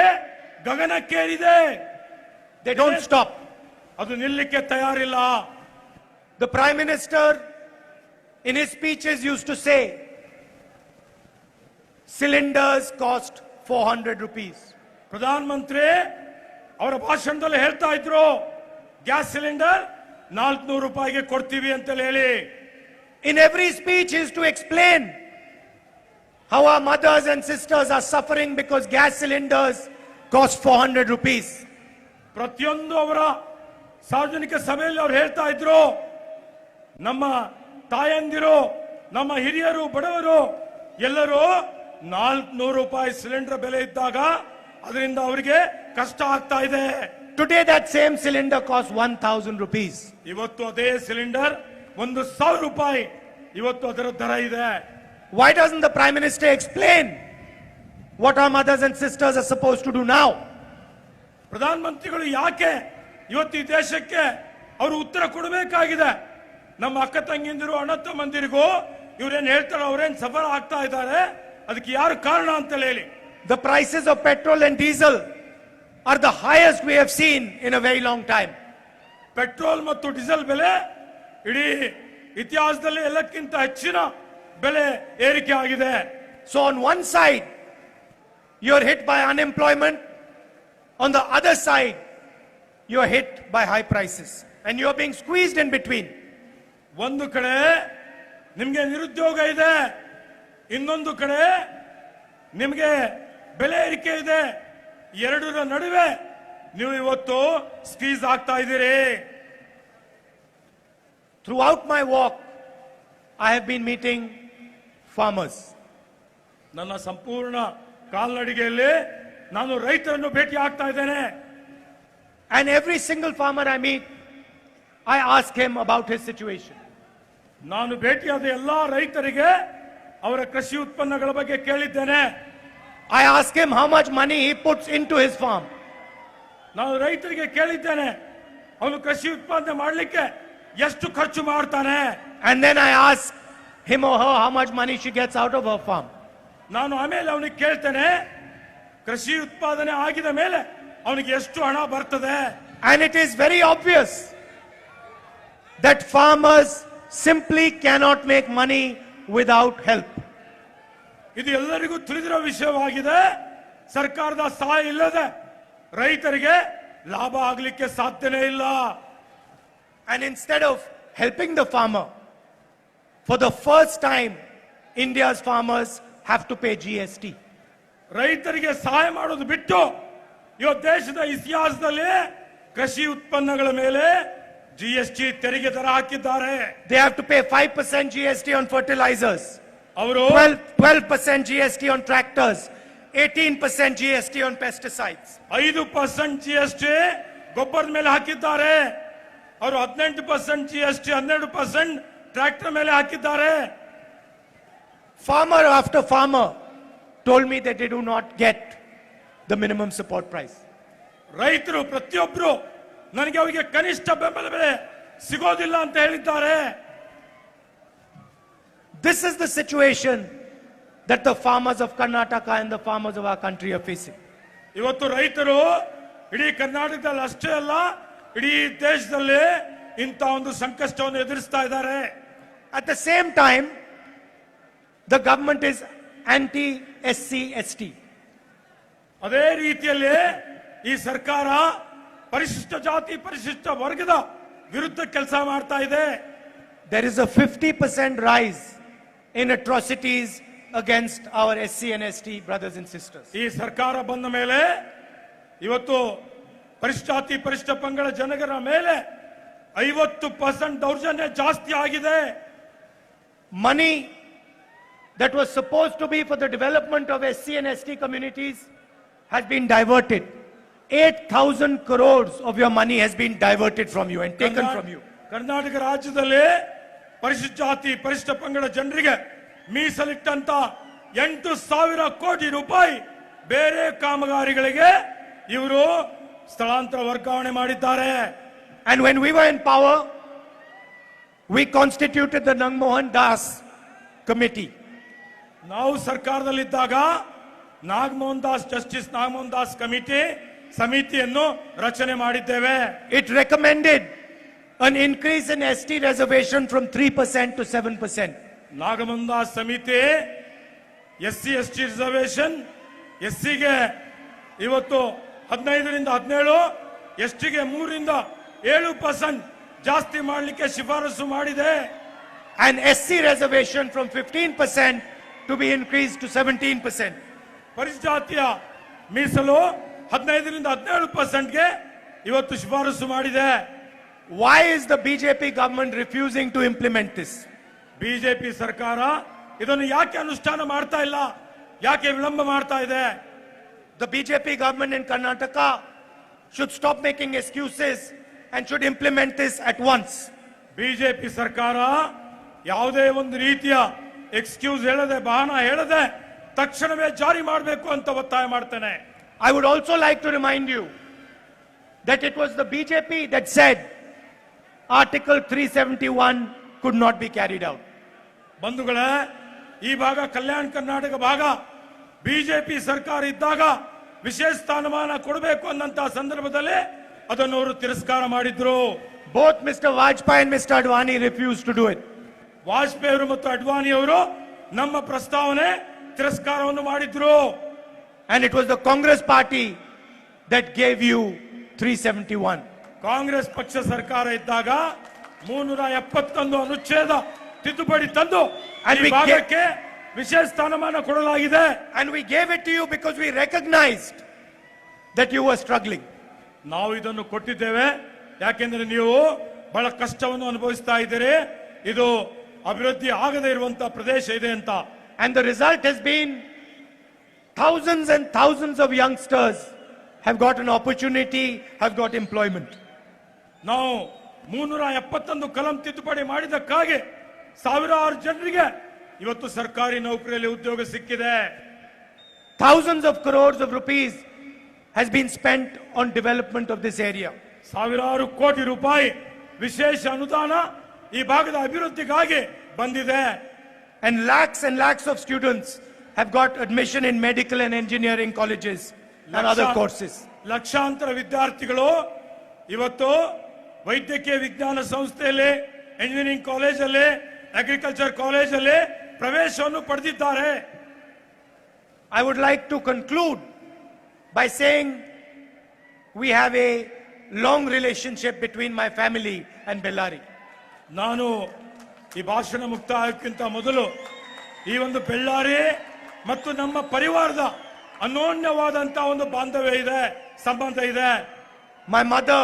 ಗಗನಕ್ಕೇರಿದೆ. They don't stop. ಅದು ನಿಲ್ಲಕ್ಕೆ ತಯಾರಿಲ್ಲ. The Prime Minister in his speeches used to say cylinders cost 400 rupees. Pradhan Mantri ಅವರ ಭಾಷಣದಲ್ಲಿ ಹೇಳ್ತಾ ಇದ್ರು, ಗ್ಯಾಸ್ ಸಿಲಿಂಡರ್ 400 ರೂಪಾಯಿಗೆ ಕೊಡ್ತೀವಿ ಅಂತ ಹೇಳಿ. In every speech he used to explain how our mothers and sisters are suffering because gas cylinders cost 400 rupees. ಪ್ರತಿಯೊಂದು ಅವರ ಸಾರ್ವಜನಿಕ ಸಭೆಯಲ್ಲಿ ಅವರು ಹೇಳ್ತಾ ಇದ್ರು, ನಮ್ಮ ತಾಯಂದಿರು, ನಮ್ಮ ಹಿರಿಯರು, ಬಡವರು ಎಲ್ಲರೂ 400 ರೂಪಾಯಿ ಸಿಲಿಂಡರ್ ಬೆಲೆ ಇದ್ದಾಗ ಅದರಿಂದ ಅವರಿಗೆ ಕಷ್ಟ ಆಗ್ತಾ ಇದೆ. Today that same cylinder costs 1000 rupees. ಇವತ್ತು ಅದೇ ಸಿಲಿಂಡರ್ 1000 ರೂಪಾಯಿ ಇವತ್ತು ಅದರ ದರ ಇದೆ. Why doesn't the Prime Minister explain what our mothers and sisters are supposed to do now? ಪ್ರಧಾನ ಮಂತ್ರಿಗಳು ಯಾಕೆ ಇವತ್ತು ಈ ದೇಶಕ್ಕೆ ಅವರು ಉತ್ತರ ಕೊಡಬೇಕಾಗಿದೆ. ನಮ್ಮ ಅಕ್ಕ ತಂಗಿಂದಿರು, ಅಣ್ಣ ತಮ್ಮಂದಿರಿಗೂ ಇವ್ರೇನ್ ಹೇಳ್ತಾರೆ, ಅವ್ರೇನ್ ಸಫರ್ ಆಗ್ತಾ ಇದ್ದಾರೆ, ಅದಕ್ಕೆ ಯಾರು ಕಾರಣ ಅಂತ ಹೇಳಿ. The prices of petrol and diesel are the highest we have seen in a very long time. Petrol ಮತ್ತು ಡೀಸೆಲ್ ಬೆಲೆ ಇಡೀ ಇತಿಹಾಸದಲ್ಲಿ ಎಲ್ಲಕ್ಕಿಂತ ಹೆಚ್ಚಿನ ಬೆಲೆ ಏರಿಕೆ ಆಗಿದೆ. So on one side, you're hit by unemployment. On the other side, you're hit by high prices. And you're being squeezed in between. ಒಂದು ಕಡೆ ನಿಮಗೆ ನಿರುದ್ಯೋಗ ಇದೆ, ಇನ್ನೊಂದು ಕಡೆ ನಿಮಗೆ ಬೆಲೆ ಏರಿಕೆ ಇದೆ. ಎರಡರ ನಡುವೆ ನೀವು ಇವತ್ತು ಸ್ಕ್ವೀಸ್ ಆಗ್ತಾ ಇದ್ದೀರಿ. Throughout my walk, I have been meeting farmers. ನನ್ನ ಸಂಪೂರ್ಣ ಕಾಲ್ನಡಿಗೆಯಲ್ಲಿ ನಾನು ರೈತರನ್ನು ಭೇಟಿ ಆಗ್ತಾ ಇದ್ದೇನೆ. And every single farmer I meet, I ask him about his situation. ನಾನು ಭೇಟಿಯಾದ ಎಲ್ಲಾ ರೈತರಿಗೆ ಅವರ ಕೃಷಿ ಉತ್ಪನ್ನಗಳ ಬಗ್ಗೆ ಕೇಳಿದ್ದೇನೆ. I ask him how much money he puts into his farm. ನಾನು ರೈತರಿಗೆ ಕೇಳಿದ್ದೇನೆ, ಅವನು ಕೃಷಿ ಉತ್ಪಾದನೆ ಮಾಡಲಿಕ್ಕೆ ಎಷ್ಟು ಖರ್ಚು ಮಾಡ್ತಾನೆ. And then I ask him or her how much money she gets out of her farm. ನಾನು ಆಮೇಲೆ ಅವನಿಗೆ ಕೇಳ್ತೇನೆ, ಕೃಷಿ ಉತ್ಪಾದನೆ ಆಗಿದ ಮೇಲೆ ಅವನಿಗೆ ಎಷ್ಟು ಹಣ ಬರ್ತದೆ. And it is very obvious that farmers simply cannot make money without help. ಇದು ಎಲ್ಲರಿಗೂ ತಿಳಿದಿರೋ ವಿಷಯವಾಗಿದೆ. ಸರ್ಕಾರದ ಸಹಾಯ ಇಲ್ಲದೆ ರೈತರಿಗೆ ಲಾಭ ಆಗಲಿಕ್ಕೆ ಸಾಧ್ಯನೇ ಇಲ್ಲ. And instead of helping the farmer, for the first time, India's farmers have to pay GST. ರೈತರಿಗೆ ಸಹಾಯ ಮಾಡೋದು ಬಿಟ್ಟು ಇವತ್ತು ದೇಶದ ಇತಿಹಾಸದಲ್ಲಿ ಕೃಷಿ ಉತ್ಪನ್ನಗಳ ಮೇಲೆ GST ತೆರಿಗೆ ದರ ಹಾಕಿದ್ದಾರೆ. They have to pay 5% GST on fertilizers, ಅವರು 12% GST on tractors, 18% GST on pesticides. 5% GST ಗೊಬ್ಬರದ ಮೇಲೆ ಹಾಕಿದ್ದಾರೆ. ಅವರು 18% GST, 12% ಟ್ರ್ಯಾಕ್ಟರ್ ಮೇಲೆ ಹಾಕಿದ್ದಾರೆ. Farmer after farmer told me that they do not get the minimum support price. ರೈತರು ಪ್ರತಿಯೊಬ್ಬರು ನನಗೆ ಅವರಿಗೆ ಕನಿಷ್ಠ ಬೆಂಬಲ ಬೆಲೆ ಸಿಗೋದಿಲ್ಲ ಅಂತ ಹೇಳಿದ್ದಾರೆ. This is the situation that the farmers of Karnataka and the farmers of our country are facing. ಇವತ್ತು ರೈತರು ಇಡೀ ಕರ್ನಾಟಕದಲ್ಲಿ ಅಷ್ಟೇ ಅಲ್ಲ, ಇಡೀ ದೇಶದಲ್ಲಿ ಇಂಥ ಒಂದು ಸಂಕಷ್ಟವನ್ನು ಎದುರಿಸ್ತಾ ಇದ್ದಾರೆ. At the same time, the government is anti-SC/ST. ಅದೇ ರೀತಿಯಲ್ಲಿ ಈ ಸರ್ಕಾರ ಪರಿಶಿಷ್ಟ ಜಾತಿ ಪರಿಶಿಷ್ಟ ವರ್ಗದ ವಿರುದ್ಧ ಕೆಲಸ ಮಾಡ್ತಾ ಇದೆ. There is a 50% rise in atrocities against our SC and ST brothers and sisters. ಈ ಸರ್ಕಾರ ಬಂದ ಮೇಲೆ ಇವತ್ತು ಪರಿಶಿಷ್ಟ ಜಾತಿ ಪರಿಶಿಷ್ಟ ಪಂಗಡ ಜನಗರ ಮೇಲೆ 50% ದೌರ್ಜನ್ಯ ಜಾಸ್ತಿ ಆಗಿದೆ. Money that was supposed to be for the development of SC and ST communities has been diverted. 8,000 crores of your money has been diverted from you and taken from you. Karnataka ರಾಜ್ಯದಲ್ಲಿ ಪರಿಶಿಷ್ಟ ಜಾತಿ ಪರಿಶಿಷ್ಟ ಪಂಗಡ ಜನರಿಗೆ ಮೀಸಲಿಟ್ಟಂತ 8,000 ಕೋಟಿ ರೂಪಾಯಿ ಬೇರೆ ಕಾಮಗಾರಿಗಳಿಗೆ ಇವರು ಸ್ಥಳಾಂತರ ವರ್ಗಾವಣೆ ಮಾಡಿದ್ದಾರೆ. And when we were in power, we constituted the Nangmohan Das committee. ನಾವು ಸರ್ಕಾರದಲ್ಲಿದ್ದಾಗ ನಾಗಮೋಹನ್ ದಾಸ್ ಜಸ್ಟಿಸ್ ನಾಗಮೋಹನ್ ದಾಸ್ ಸಮಿತಿಯನ್ನು ರಚನೆ ಮಾಡಿದ್ದೇವೆ. It recommended an increase in ST reservation from 3% to 7%. Nagamohan Das ಸಮಿತಿ SC ST ರಿಸರ್ವೇಶನ್, SCಗೆ ಇವತ್ತು 15ರಿಂದ 17, STಗೆ 3ರಿಂದ 7% ಜಾಸ್ತಿ ಮಾಡಲಿಕ್ಕೆ ಶಿಫಾರಸು ಮಾಡಿದೆ. And SC reservation from 15% to be increased to 17%. ಪರಿಶಿಷ್ಟ ಜಾತಿಯ ಮೀಸಲು 15ರಿಂದ 17%ಗೆ ಇವತ್ತು ಶಿಫಾರಸು ಮಾಡಿದೆ. Why is the BJP government refusing to implement this? BJP ಸರ್ಕಾರ ಇದನ್ನು ಯಾಕೆ ಅನುಷ್ಠಾನ ಮಾಡ್ತಾ ಇಲ್ಲ, ಯಾಕೆ ವಿಳಂಬ ಮಾಡ್ತಾ ಇದೆ? The BJP government in Karnataka should stop making excuses and should implement this at once. BJP ಸರ್ಕಾರ ಯಾವುದೇ ಒಂದು ರೀತಿಯ ಎಕ್ಸ್ಕ್ಯೂಸ್ ಹೇಳದೆ ಬಹಾನ ಹೇಳದೆ ತಕ್ಷಣವೇ ಜಾರಿ ಮಾಡಬೇಕು ಅಂತ ಒತ್ತಾಯ ಮಾಡ್ತೇನೆ. I would also like to remind you that it was the BJP that said Article 371 could not be carried out. ಬಂಧುಗಳೇ, ಈ ಭಾಗ ಕಲ್ಯಾಣ ಕರ್ನಾಟಕ ಭಾಗ ಬಿಜೆಪಿ ಸರ್ಕಾರ ಇದ್ದಾಗ ವಿಶೇಷ ಸ್ಥಾನಮಾನ ಕೊಡಬೇಕು ಅನ್ನಂತ ಸಂದರ್ಭದಲ್ಲಿ ಅದನ್ನು ಅವರು ತಿರಸ್ಕಾರ ಮಾಡಿದ್ರು. Both Mr. Vajpayee and Mr. Advani refused to do it. Vajpayee ಅವರು ಮತ್ತು ಅಡ್ವಾಣಿ ಅವರು ನಮ್ಮ ಪ್ರಸ್ತಾವನೆ ತಿರಸ್ಕಾರವನ್ನು ಮಾಡಿದ್ರು. And it was the Congress party that gave you 371. Congress ಪಕ್ಷ ಸರ್ಕಾರ ಇದ್ದಾಗ 371 ಅನುಚ್ಛೇದ ತಿದ್ದುಪಡಿ ತಂದು And ಈ we ಭಾಗಕ್ಕೆ ವಿಶೇಷ ಸ್ಥಾನಮಾನ ಕೊಡಲಾಗಿದೆ. And we gave it to you because we recognized that you were struggling. ನಾವು ಇದನ್ನು ಕೊಟ್ಟಿದ್ದೇವೆ ಯಾಕೆಂದ್ರೆ ನೀವು ಬಹಳ ಕಷ್ಟವನ್ನು ಅನುಭವಿಸ್ತಾ ಇದ್ದೀರಿ. ಇದು ಅಭಿವೃದ್ಧಿ ಆಗದೇ ಇರುವಂತಹ ಪ್ರದೇಶ ಇದೆ ಅಂತ. And the result has been thousands and thousands of youngsters have got an opportunity, have got employment. ನಾವು 371 ಕಲಂ ತಿದ್ದುಪಡಿ ಮಾಡಿದಕ್ಕಾಗಿ ಸಾವಿರಾರು ಜನರಿಗೆ ಇವತ್ತು ಸರ್ಕಾರಿ ನೌಕರಿಯಲ್ಲಿ ಉದ್ಯೋಗ ಸಿಕ್ಕಿದೆ. Thousands of crores of rupees has been spent on development of this area. ಸಾವಿರಾರು ಕೋಟಿ ರೂಪಾಯಿ ವಿಶೇಷ ಅನುದಾನ ಈ ಭಾಗದ ಅಭಿವೃದ್ಧಿಗಾಗಿ ಬಂದಿದೆ. And lakhs of students have got admission in medical and engineering colleges and other courses. ಲಕ್ಷಾಂತರ ವಿದ್ಯಾರ್ಥಿಗಳು ಇವತ್ತು ವೈದ್ಯಕೀಯ ವಿಜ್ಞಾನ ಸಂಸ್ಥೆಯಲ್ಲಿ, ಎಂಜಿನಿಯರಿಂಗ್ ಕಾಲೇಜಲ್ಲಿ, ಅಗ್ರಿಕಲ್ಚರ್ ಕಾಲೇಜಲ್ಲಿ ಪ್ರವೇಶವನ್ನು ಪಡೆದಿದ್ದಾರೆ. I would like to conclude by saying we have a long relationship between my family and Bellary. ನಾನು ಈ ಭಾಷಣ ಮುಕ್ತಾಯಕ್ಕಿಂತ ಮೊದಲು ಈ ಒಂದು ಬೆಳ್ಳಾರಿ ಮತ್ತು ನಮ್ಮ ಪರಿವಾರದ ಅನೋನ್ಯವಾದಂತಹ ಒಂದು ಬಾಂಧವ್ಯ ಇದೆ, ಸಂಬಂಧ ಇದೆ. My mother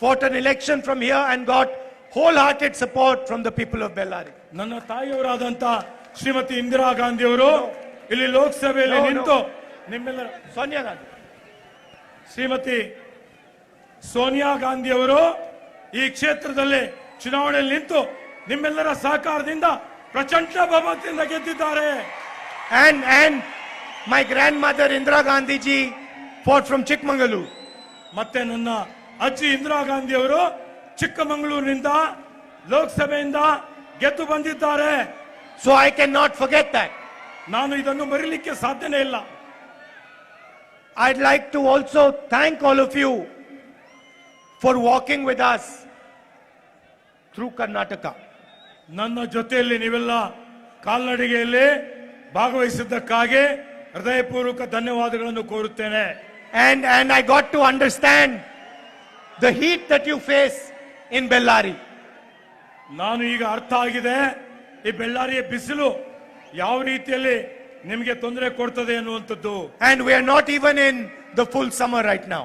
fought an election from here and got wholehearted support from the people of Bellary. ನನ್ನ ತಾಯಿಯವರಾದಂತ ಶ್ರೀಮತಿ ಇಂದಿರಾ ಗಾಂಧಿ ಅವರು ಇಲ್ಲಿ ಲೋಕಸಭೆಯಲ್ಲಿ ನಿಂತು ನಿಮ್ಮೆಲ್ಲರ Sonia Gandhi. ಶ್ರೀಮತಿ ಸೋನಿಯಾ ಗಾಂಧಿ ಅವರು ಈ ಕ್ಷೇತ್ರದಲ್ಲಿ ಚುನಾವಣೆಯಲ್ಲಿ ನಿಂತು ನಿಮ್ಮೆಲ್ಲರ ಸಹಕಾರದಿಂದ ಪ್ರಚಂಡ ಬಹುಮತದಿಂದ ಗೆದ್ದಿದ್ದಾರೆ. And my grandmother Indira Gandhi ji fought from Chikmagalur. ಮತ್ತೆ ನನ್ನ ಅಜ್ಜಿ ಇಂದಿರಾ ಗಾಂಧಿ ಅವರು ಚಿಕ್ಕಮಗಳೂರಿನಿಂದ ಲೋಕಸಭೆಯಿಂದ ಗೆದ್ದು ಬಂದಿದ್ದಾರೆ. So I cannot forget that. ನಾನು ಇದನ್ನು ಮರೆಯಲಿಕ್ಕೆ ಸಾಧ್ಯನೇ ಇಲ್ಲ. I'd like to also thank all of you for walking with us through Karnataka. ನನ್ನ ಜೊತೆಯಲ್ಲಿ ನೀವೆಲ್ಲ ಕಾಲ್ನಡಿಗೆಯಲ್ಲಿ ಭಾಗವಹಿಸಿದ್ದಕ್ಕಾಗಿ ಹೃದಯಪೂರ್ವಕ ಧನ್ಯವಾದಗಳನ್ನು ಕೋರುತ್ತೇನೆ. And I got to understand the heat that you face in Bellary. ನಾನು ಈಗ ಅರ್ಥ ಆಗಿದೆ ಈ ಬೆಳ್ಳಾರಿಯ ಬಿಸಿಲು ಯಾವ ರೀತಿಯಲ್ಲಿ ನಿಮಗೆ ತೊಂದರೆ ಕೊಡ್ತದೆ ಅನ್ನುವಂಥದ್ದು. And we are not even in the full summer right now.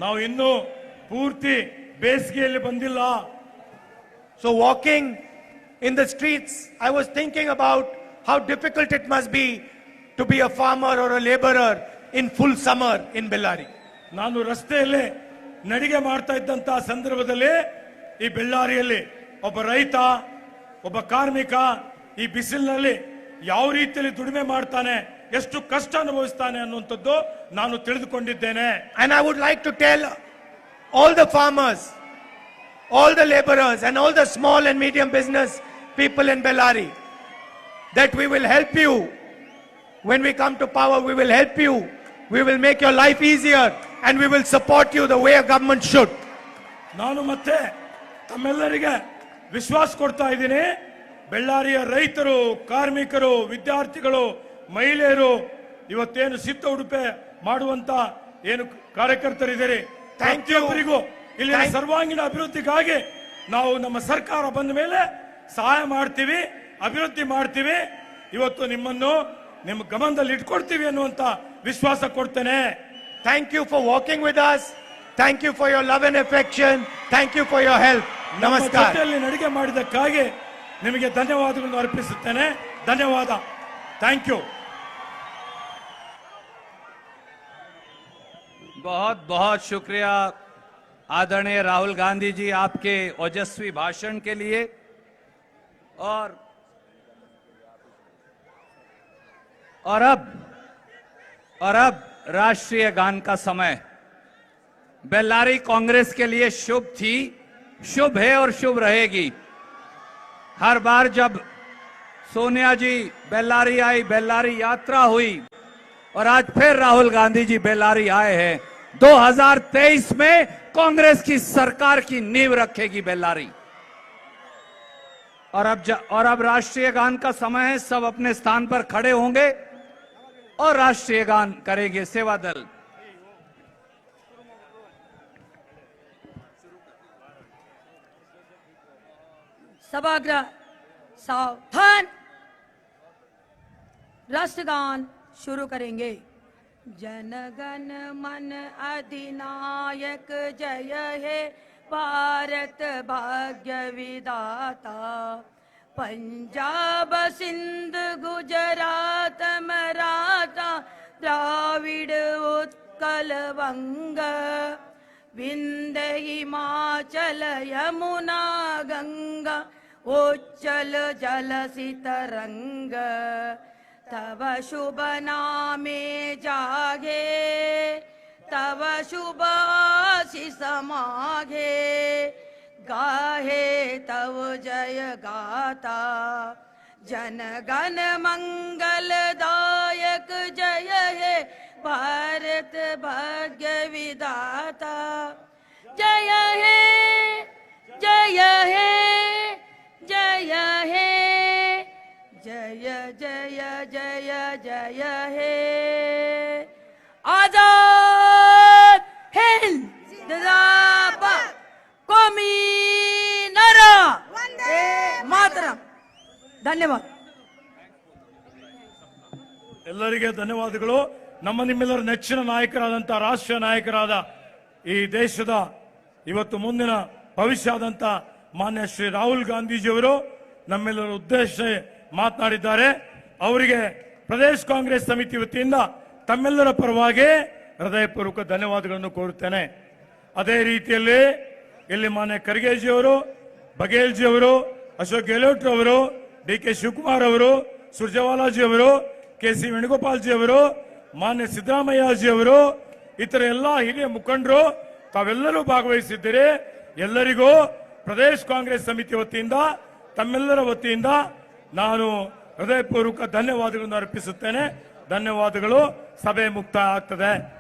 ನಾವು ಇನ್ನೂ ಪೂರ್ತಿ ಬೇಸಿಗೆಯಲ್ಲಿ ಬಂದಿಲ್ಲ. So walking in the streets, I was thinking about how difficult it must be to be a farmer or a laborer in full summer in Bellary. ನಾನು ರಸ್ತೆಯಲ್ಲಿ ನಡಿಗೆ ಮಾಡ್ತಾ ಇದ್ದಂತಹ ಸಂದರ್ಭದಲ್ಲಿ ಈ ಬೆಳ್ಳಾರಿಯಲ್ಲಿ ಒಬ್ಬ ರೈತ, ಒಬ್ಬ ಕಾರ್ಮಿಕ ಈ ಬಿಸಿಲಿನಲ್ಲಿ ಯಾವ ರೀತಿಯಲ್ಲಿ ದುಡಿಮೆ ಮಾಡ್ತಾನೆ, ಎಷ್ಟು ಕಷ್ಟ ಅನುಭವಿಸ್ತಾನೆ ಅನ್ನುವಂಥದ್ದು ನಾನು ತಿಳಿದುಕೊಂಡಿದ್ದೇನೆ. And I would like to tell all the farmers, all the laborers and all the small and medium business people in Bellary that we will help you. When we come to power, we will help you. We will make your life easier and we will support you the way a government should. ನಾನು ಮತ್ತೆ ತಮ್ಮೆಲ್ಲರಿಗೆ ವಿಶ್ವಾಸ ಕೊಡ್ತಾ ಇದ್ದೀನಿ. ಬೆಳ್ಳಾರಿಯ ರೈತರು, ಕಾರ್ಮಿಕರು, ವಿದ್ಯಾರ್ಥಿಗಳು, ಮಹಿಳೆಯರು, ಇವತ್ತೇನು ಸಿದ್ಧ ಉಡುಪೆ ಮಾಡುವಂತ ಏನು ಕಾರ್ಯಕರ್ತರಿದ್ದೀರಿ, ಪ್ರತಿಯೊಬ್ಬರಿಗೂ ಇಲ್ಲಿನ ಸರ್ವಾಂಗೀಣ ಅಭಿವೃದ್ಧಿಗಾಗಿ ನಾವು ನಮ್ಮ ಸರ್ಕಾರ ಬಂದ ಮೇಲೆ ಸಹಾಯ ಮಾಡ್ತೀವಿ, ಅಭಿವೃದ್ಧಿ ಮಾಡ್ತೀವಿ. ಇವತ್ತು ನಿಮ್ಮನ್ನು ನಿಮ್ಮ ಗಮನದಲ್ಲಿ ಇಟ್ಕೊಳ್ತೀವಿ ಅನ್ನುವಂತ ವಿಶ್ವಾಸ ಕೊಡ್ತೇನೆ. Thank you for walking with us. Thank you for your love and affection. Thank you for your help. Namaskar. ಜೊತೆಯಲ್ಲಿ ನಡಿಗೆ ಮಾಡಿದ್ದಕ್ಕಾಗಿ ನಿಮಗೆ ಧನ್ಯವಾದಗಳನ್ನು ಅರ್ಪಿಸುತ್ತೇನೆ. ಧನ್ಯವಾದ. Thank you. बहुत बहुत शुक्रिया आदरणीय राहुल गांधी जी आपके ओजस्वी भाषण के लिए. और अब राष्ट्रीय गान का समय. बेल्लारी कांग्रेस के लिए शुभ थी, शुभ है और शुभ रहेगी. हर बार जब सोनिया जी बेल्लारी आई, बेल्लारी यात्रा हुई, और आज फिर राहुल गांधी जी बेल्लारी आए हैं। 2023 में कांग्रेस की सरकार की नींव रखेगी बेल्लारी। और अब राष्ट्रीय गान का समय है। सब अपने स्थान पर खड़े होंगे और राष्ट्रीय गान करेंगे सेवा दल। सभागृह सावधान। राष्ट्रगान शुरू करेंगे। जन गण मन अधिनायक जय हे भारत भाग्य विधाता। पंजाब सिंध गुजरात मराठा द्राविड़ उत्कल वंग विंध्य हिमाचल यमुना गंगा उच्चल जलसि तरंग। तव शुभ नामे जागे तव शुभ आशीष माघे। गाहे तव जय गाता जन गण मंगल दायक जय हे भारत भाग्य विधाता। जय हे जय हे जय हे जय जय जय जय हे। आजाद हिंद जिंदाबाद। कौमी नारा वंदे मातरम। धन्यवाद। ಎಲ್ಲರಿಗೆ ಧನ್ಯವಾದಗಳು. ನಮ್ಮ ನಿಮ್ಮೆಲ್ಲರ ನೆಚ್ಚಿನ ನಾಯಕರಾದಂಥ ರಾಷ್ಟ್ರೀಯ ನಾಯಕರಾದ ಈ ದೇಶದ ಇವತ್ತು ಮುಂದಿನ ಭವಿಷ್ಯ ಆದಂಥ ಮಾನ್ಯ ಶ್ರೀ ರಾಹುಲ್ ಗಾಂಧೀಜಿಯವರು ನಮ್ಮೆಲ್ಲರ ಉದ್ದೇಶ ಮಾತನಾಡಿದ್ದಾರೆ. ಅವರಿಗೆ ಪ್ರದೇಶ ಕಾಂಗ್ರೆಸ್ ಸಮಿತಿ ವತಿಯಿಂದ ತಮ್ಮೆಲ್ಲರ ಪರವಾಗಿ ಹೃದಯಪೂರ್ವಕ ಧನ್ಯವಾದಗಳನ್ನು ಕೋರುತ್ತೇನೆ. ಅದೇ ರೀತಿಯಲ್ಲಿ ಇಲ್ಲಿ ಮಾನ್ಯ ಖರ್ಗೆಜಿಯವರು, ಬಘೇಲ್ಜಿಯವರು, ಅಶೋಕ್ ಗೆಹ್ಲೋಟ್ ಅವರು, DK ಶಿವಕುಮಾರ್ ಅವರು, ಸುರ್ಜೇವಾಲಾಜಿ ಅವರು, KC ವೇಣುಗೋಪಾಲ್ಜಿ ಅವರು, ಮಾನ್ಯ ಸಿದ್ದರಾಮಯ್ಯಜಿ ಅವರು, ಇತರ ಎಲ್ಲ ಹಿರಿಯ ಮುಖಂಡರು ತಾವೆಲ್ಲರೂ ಭಾಗವಹಿಸಿದ್ದೀರಿ. ಎಲ್ಲರಿಗೂ ಪ್ರದೇಶ ಕಾಂಗ್ರೆಸ್ ಸಮಿತಿ ವತಿಯಿಂದ ತಮ್ಮೆಲ್ಲರ ವತಿಯಿಂದ ನಾನು ಹೃದಯಪೂರ್ವಕ ಧನ್ಯವಾದಗಳನ್ನು ಅರ್ಪಿಸುತ್ತೇನೆ. ಧನ್ಯವಾದಗಳು. ಸಭೆ ಮುಕ್ತಾಯ ಆಗ್ತದೆ.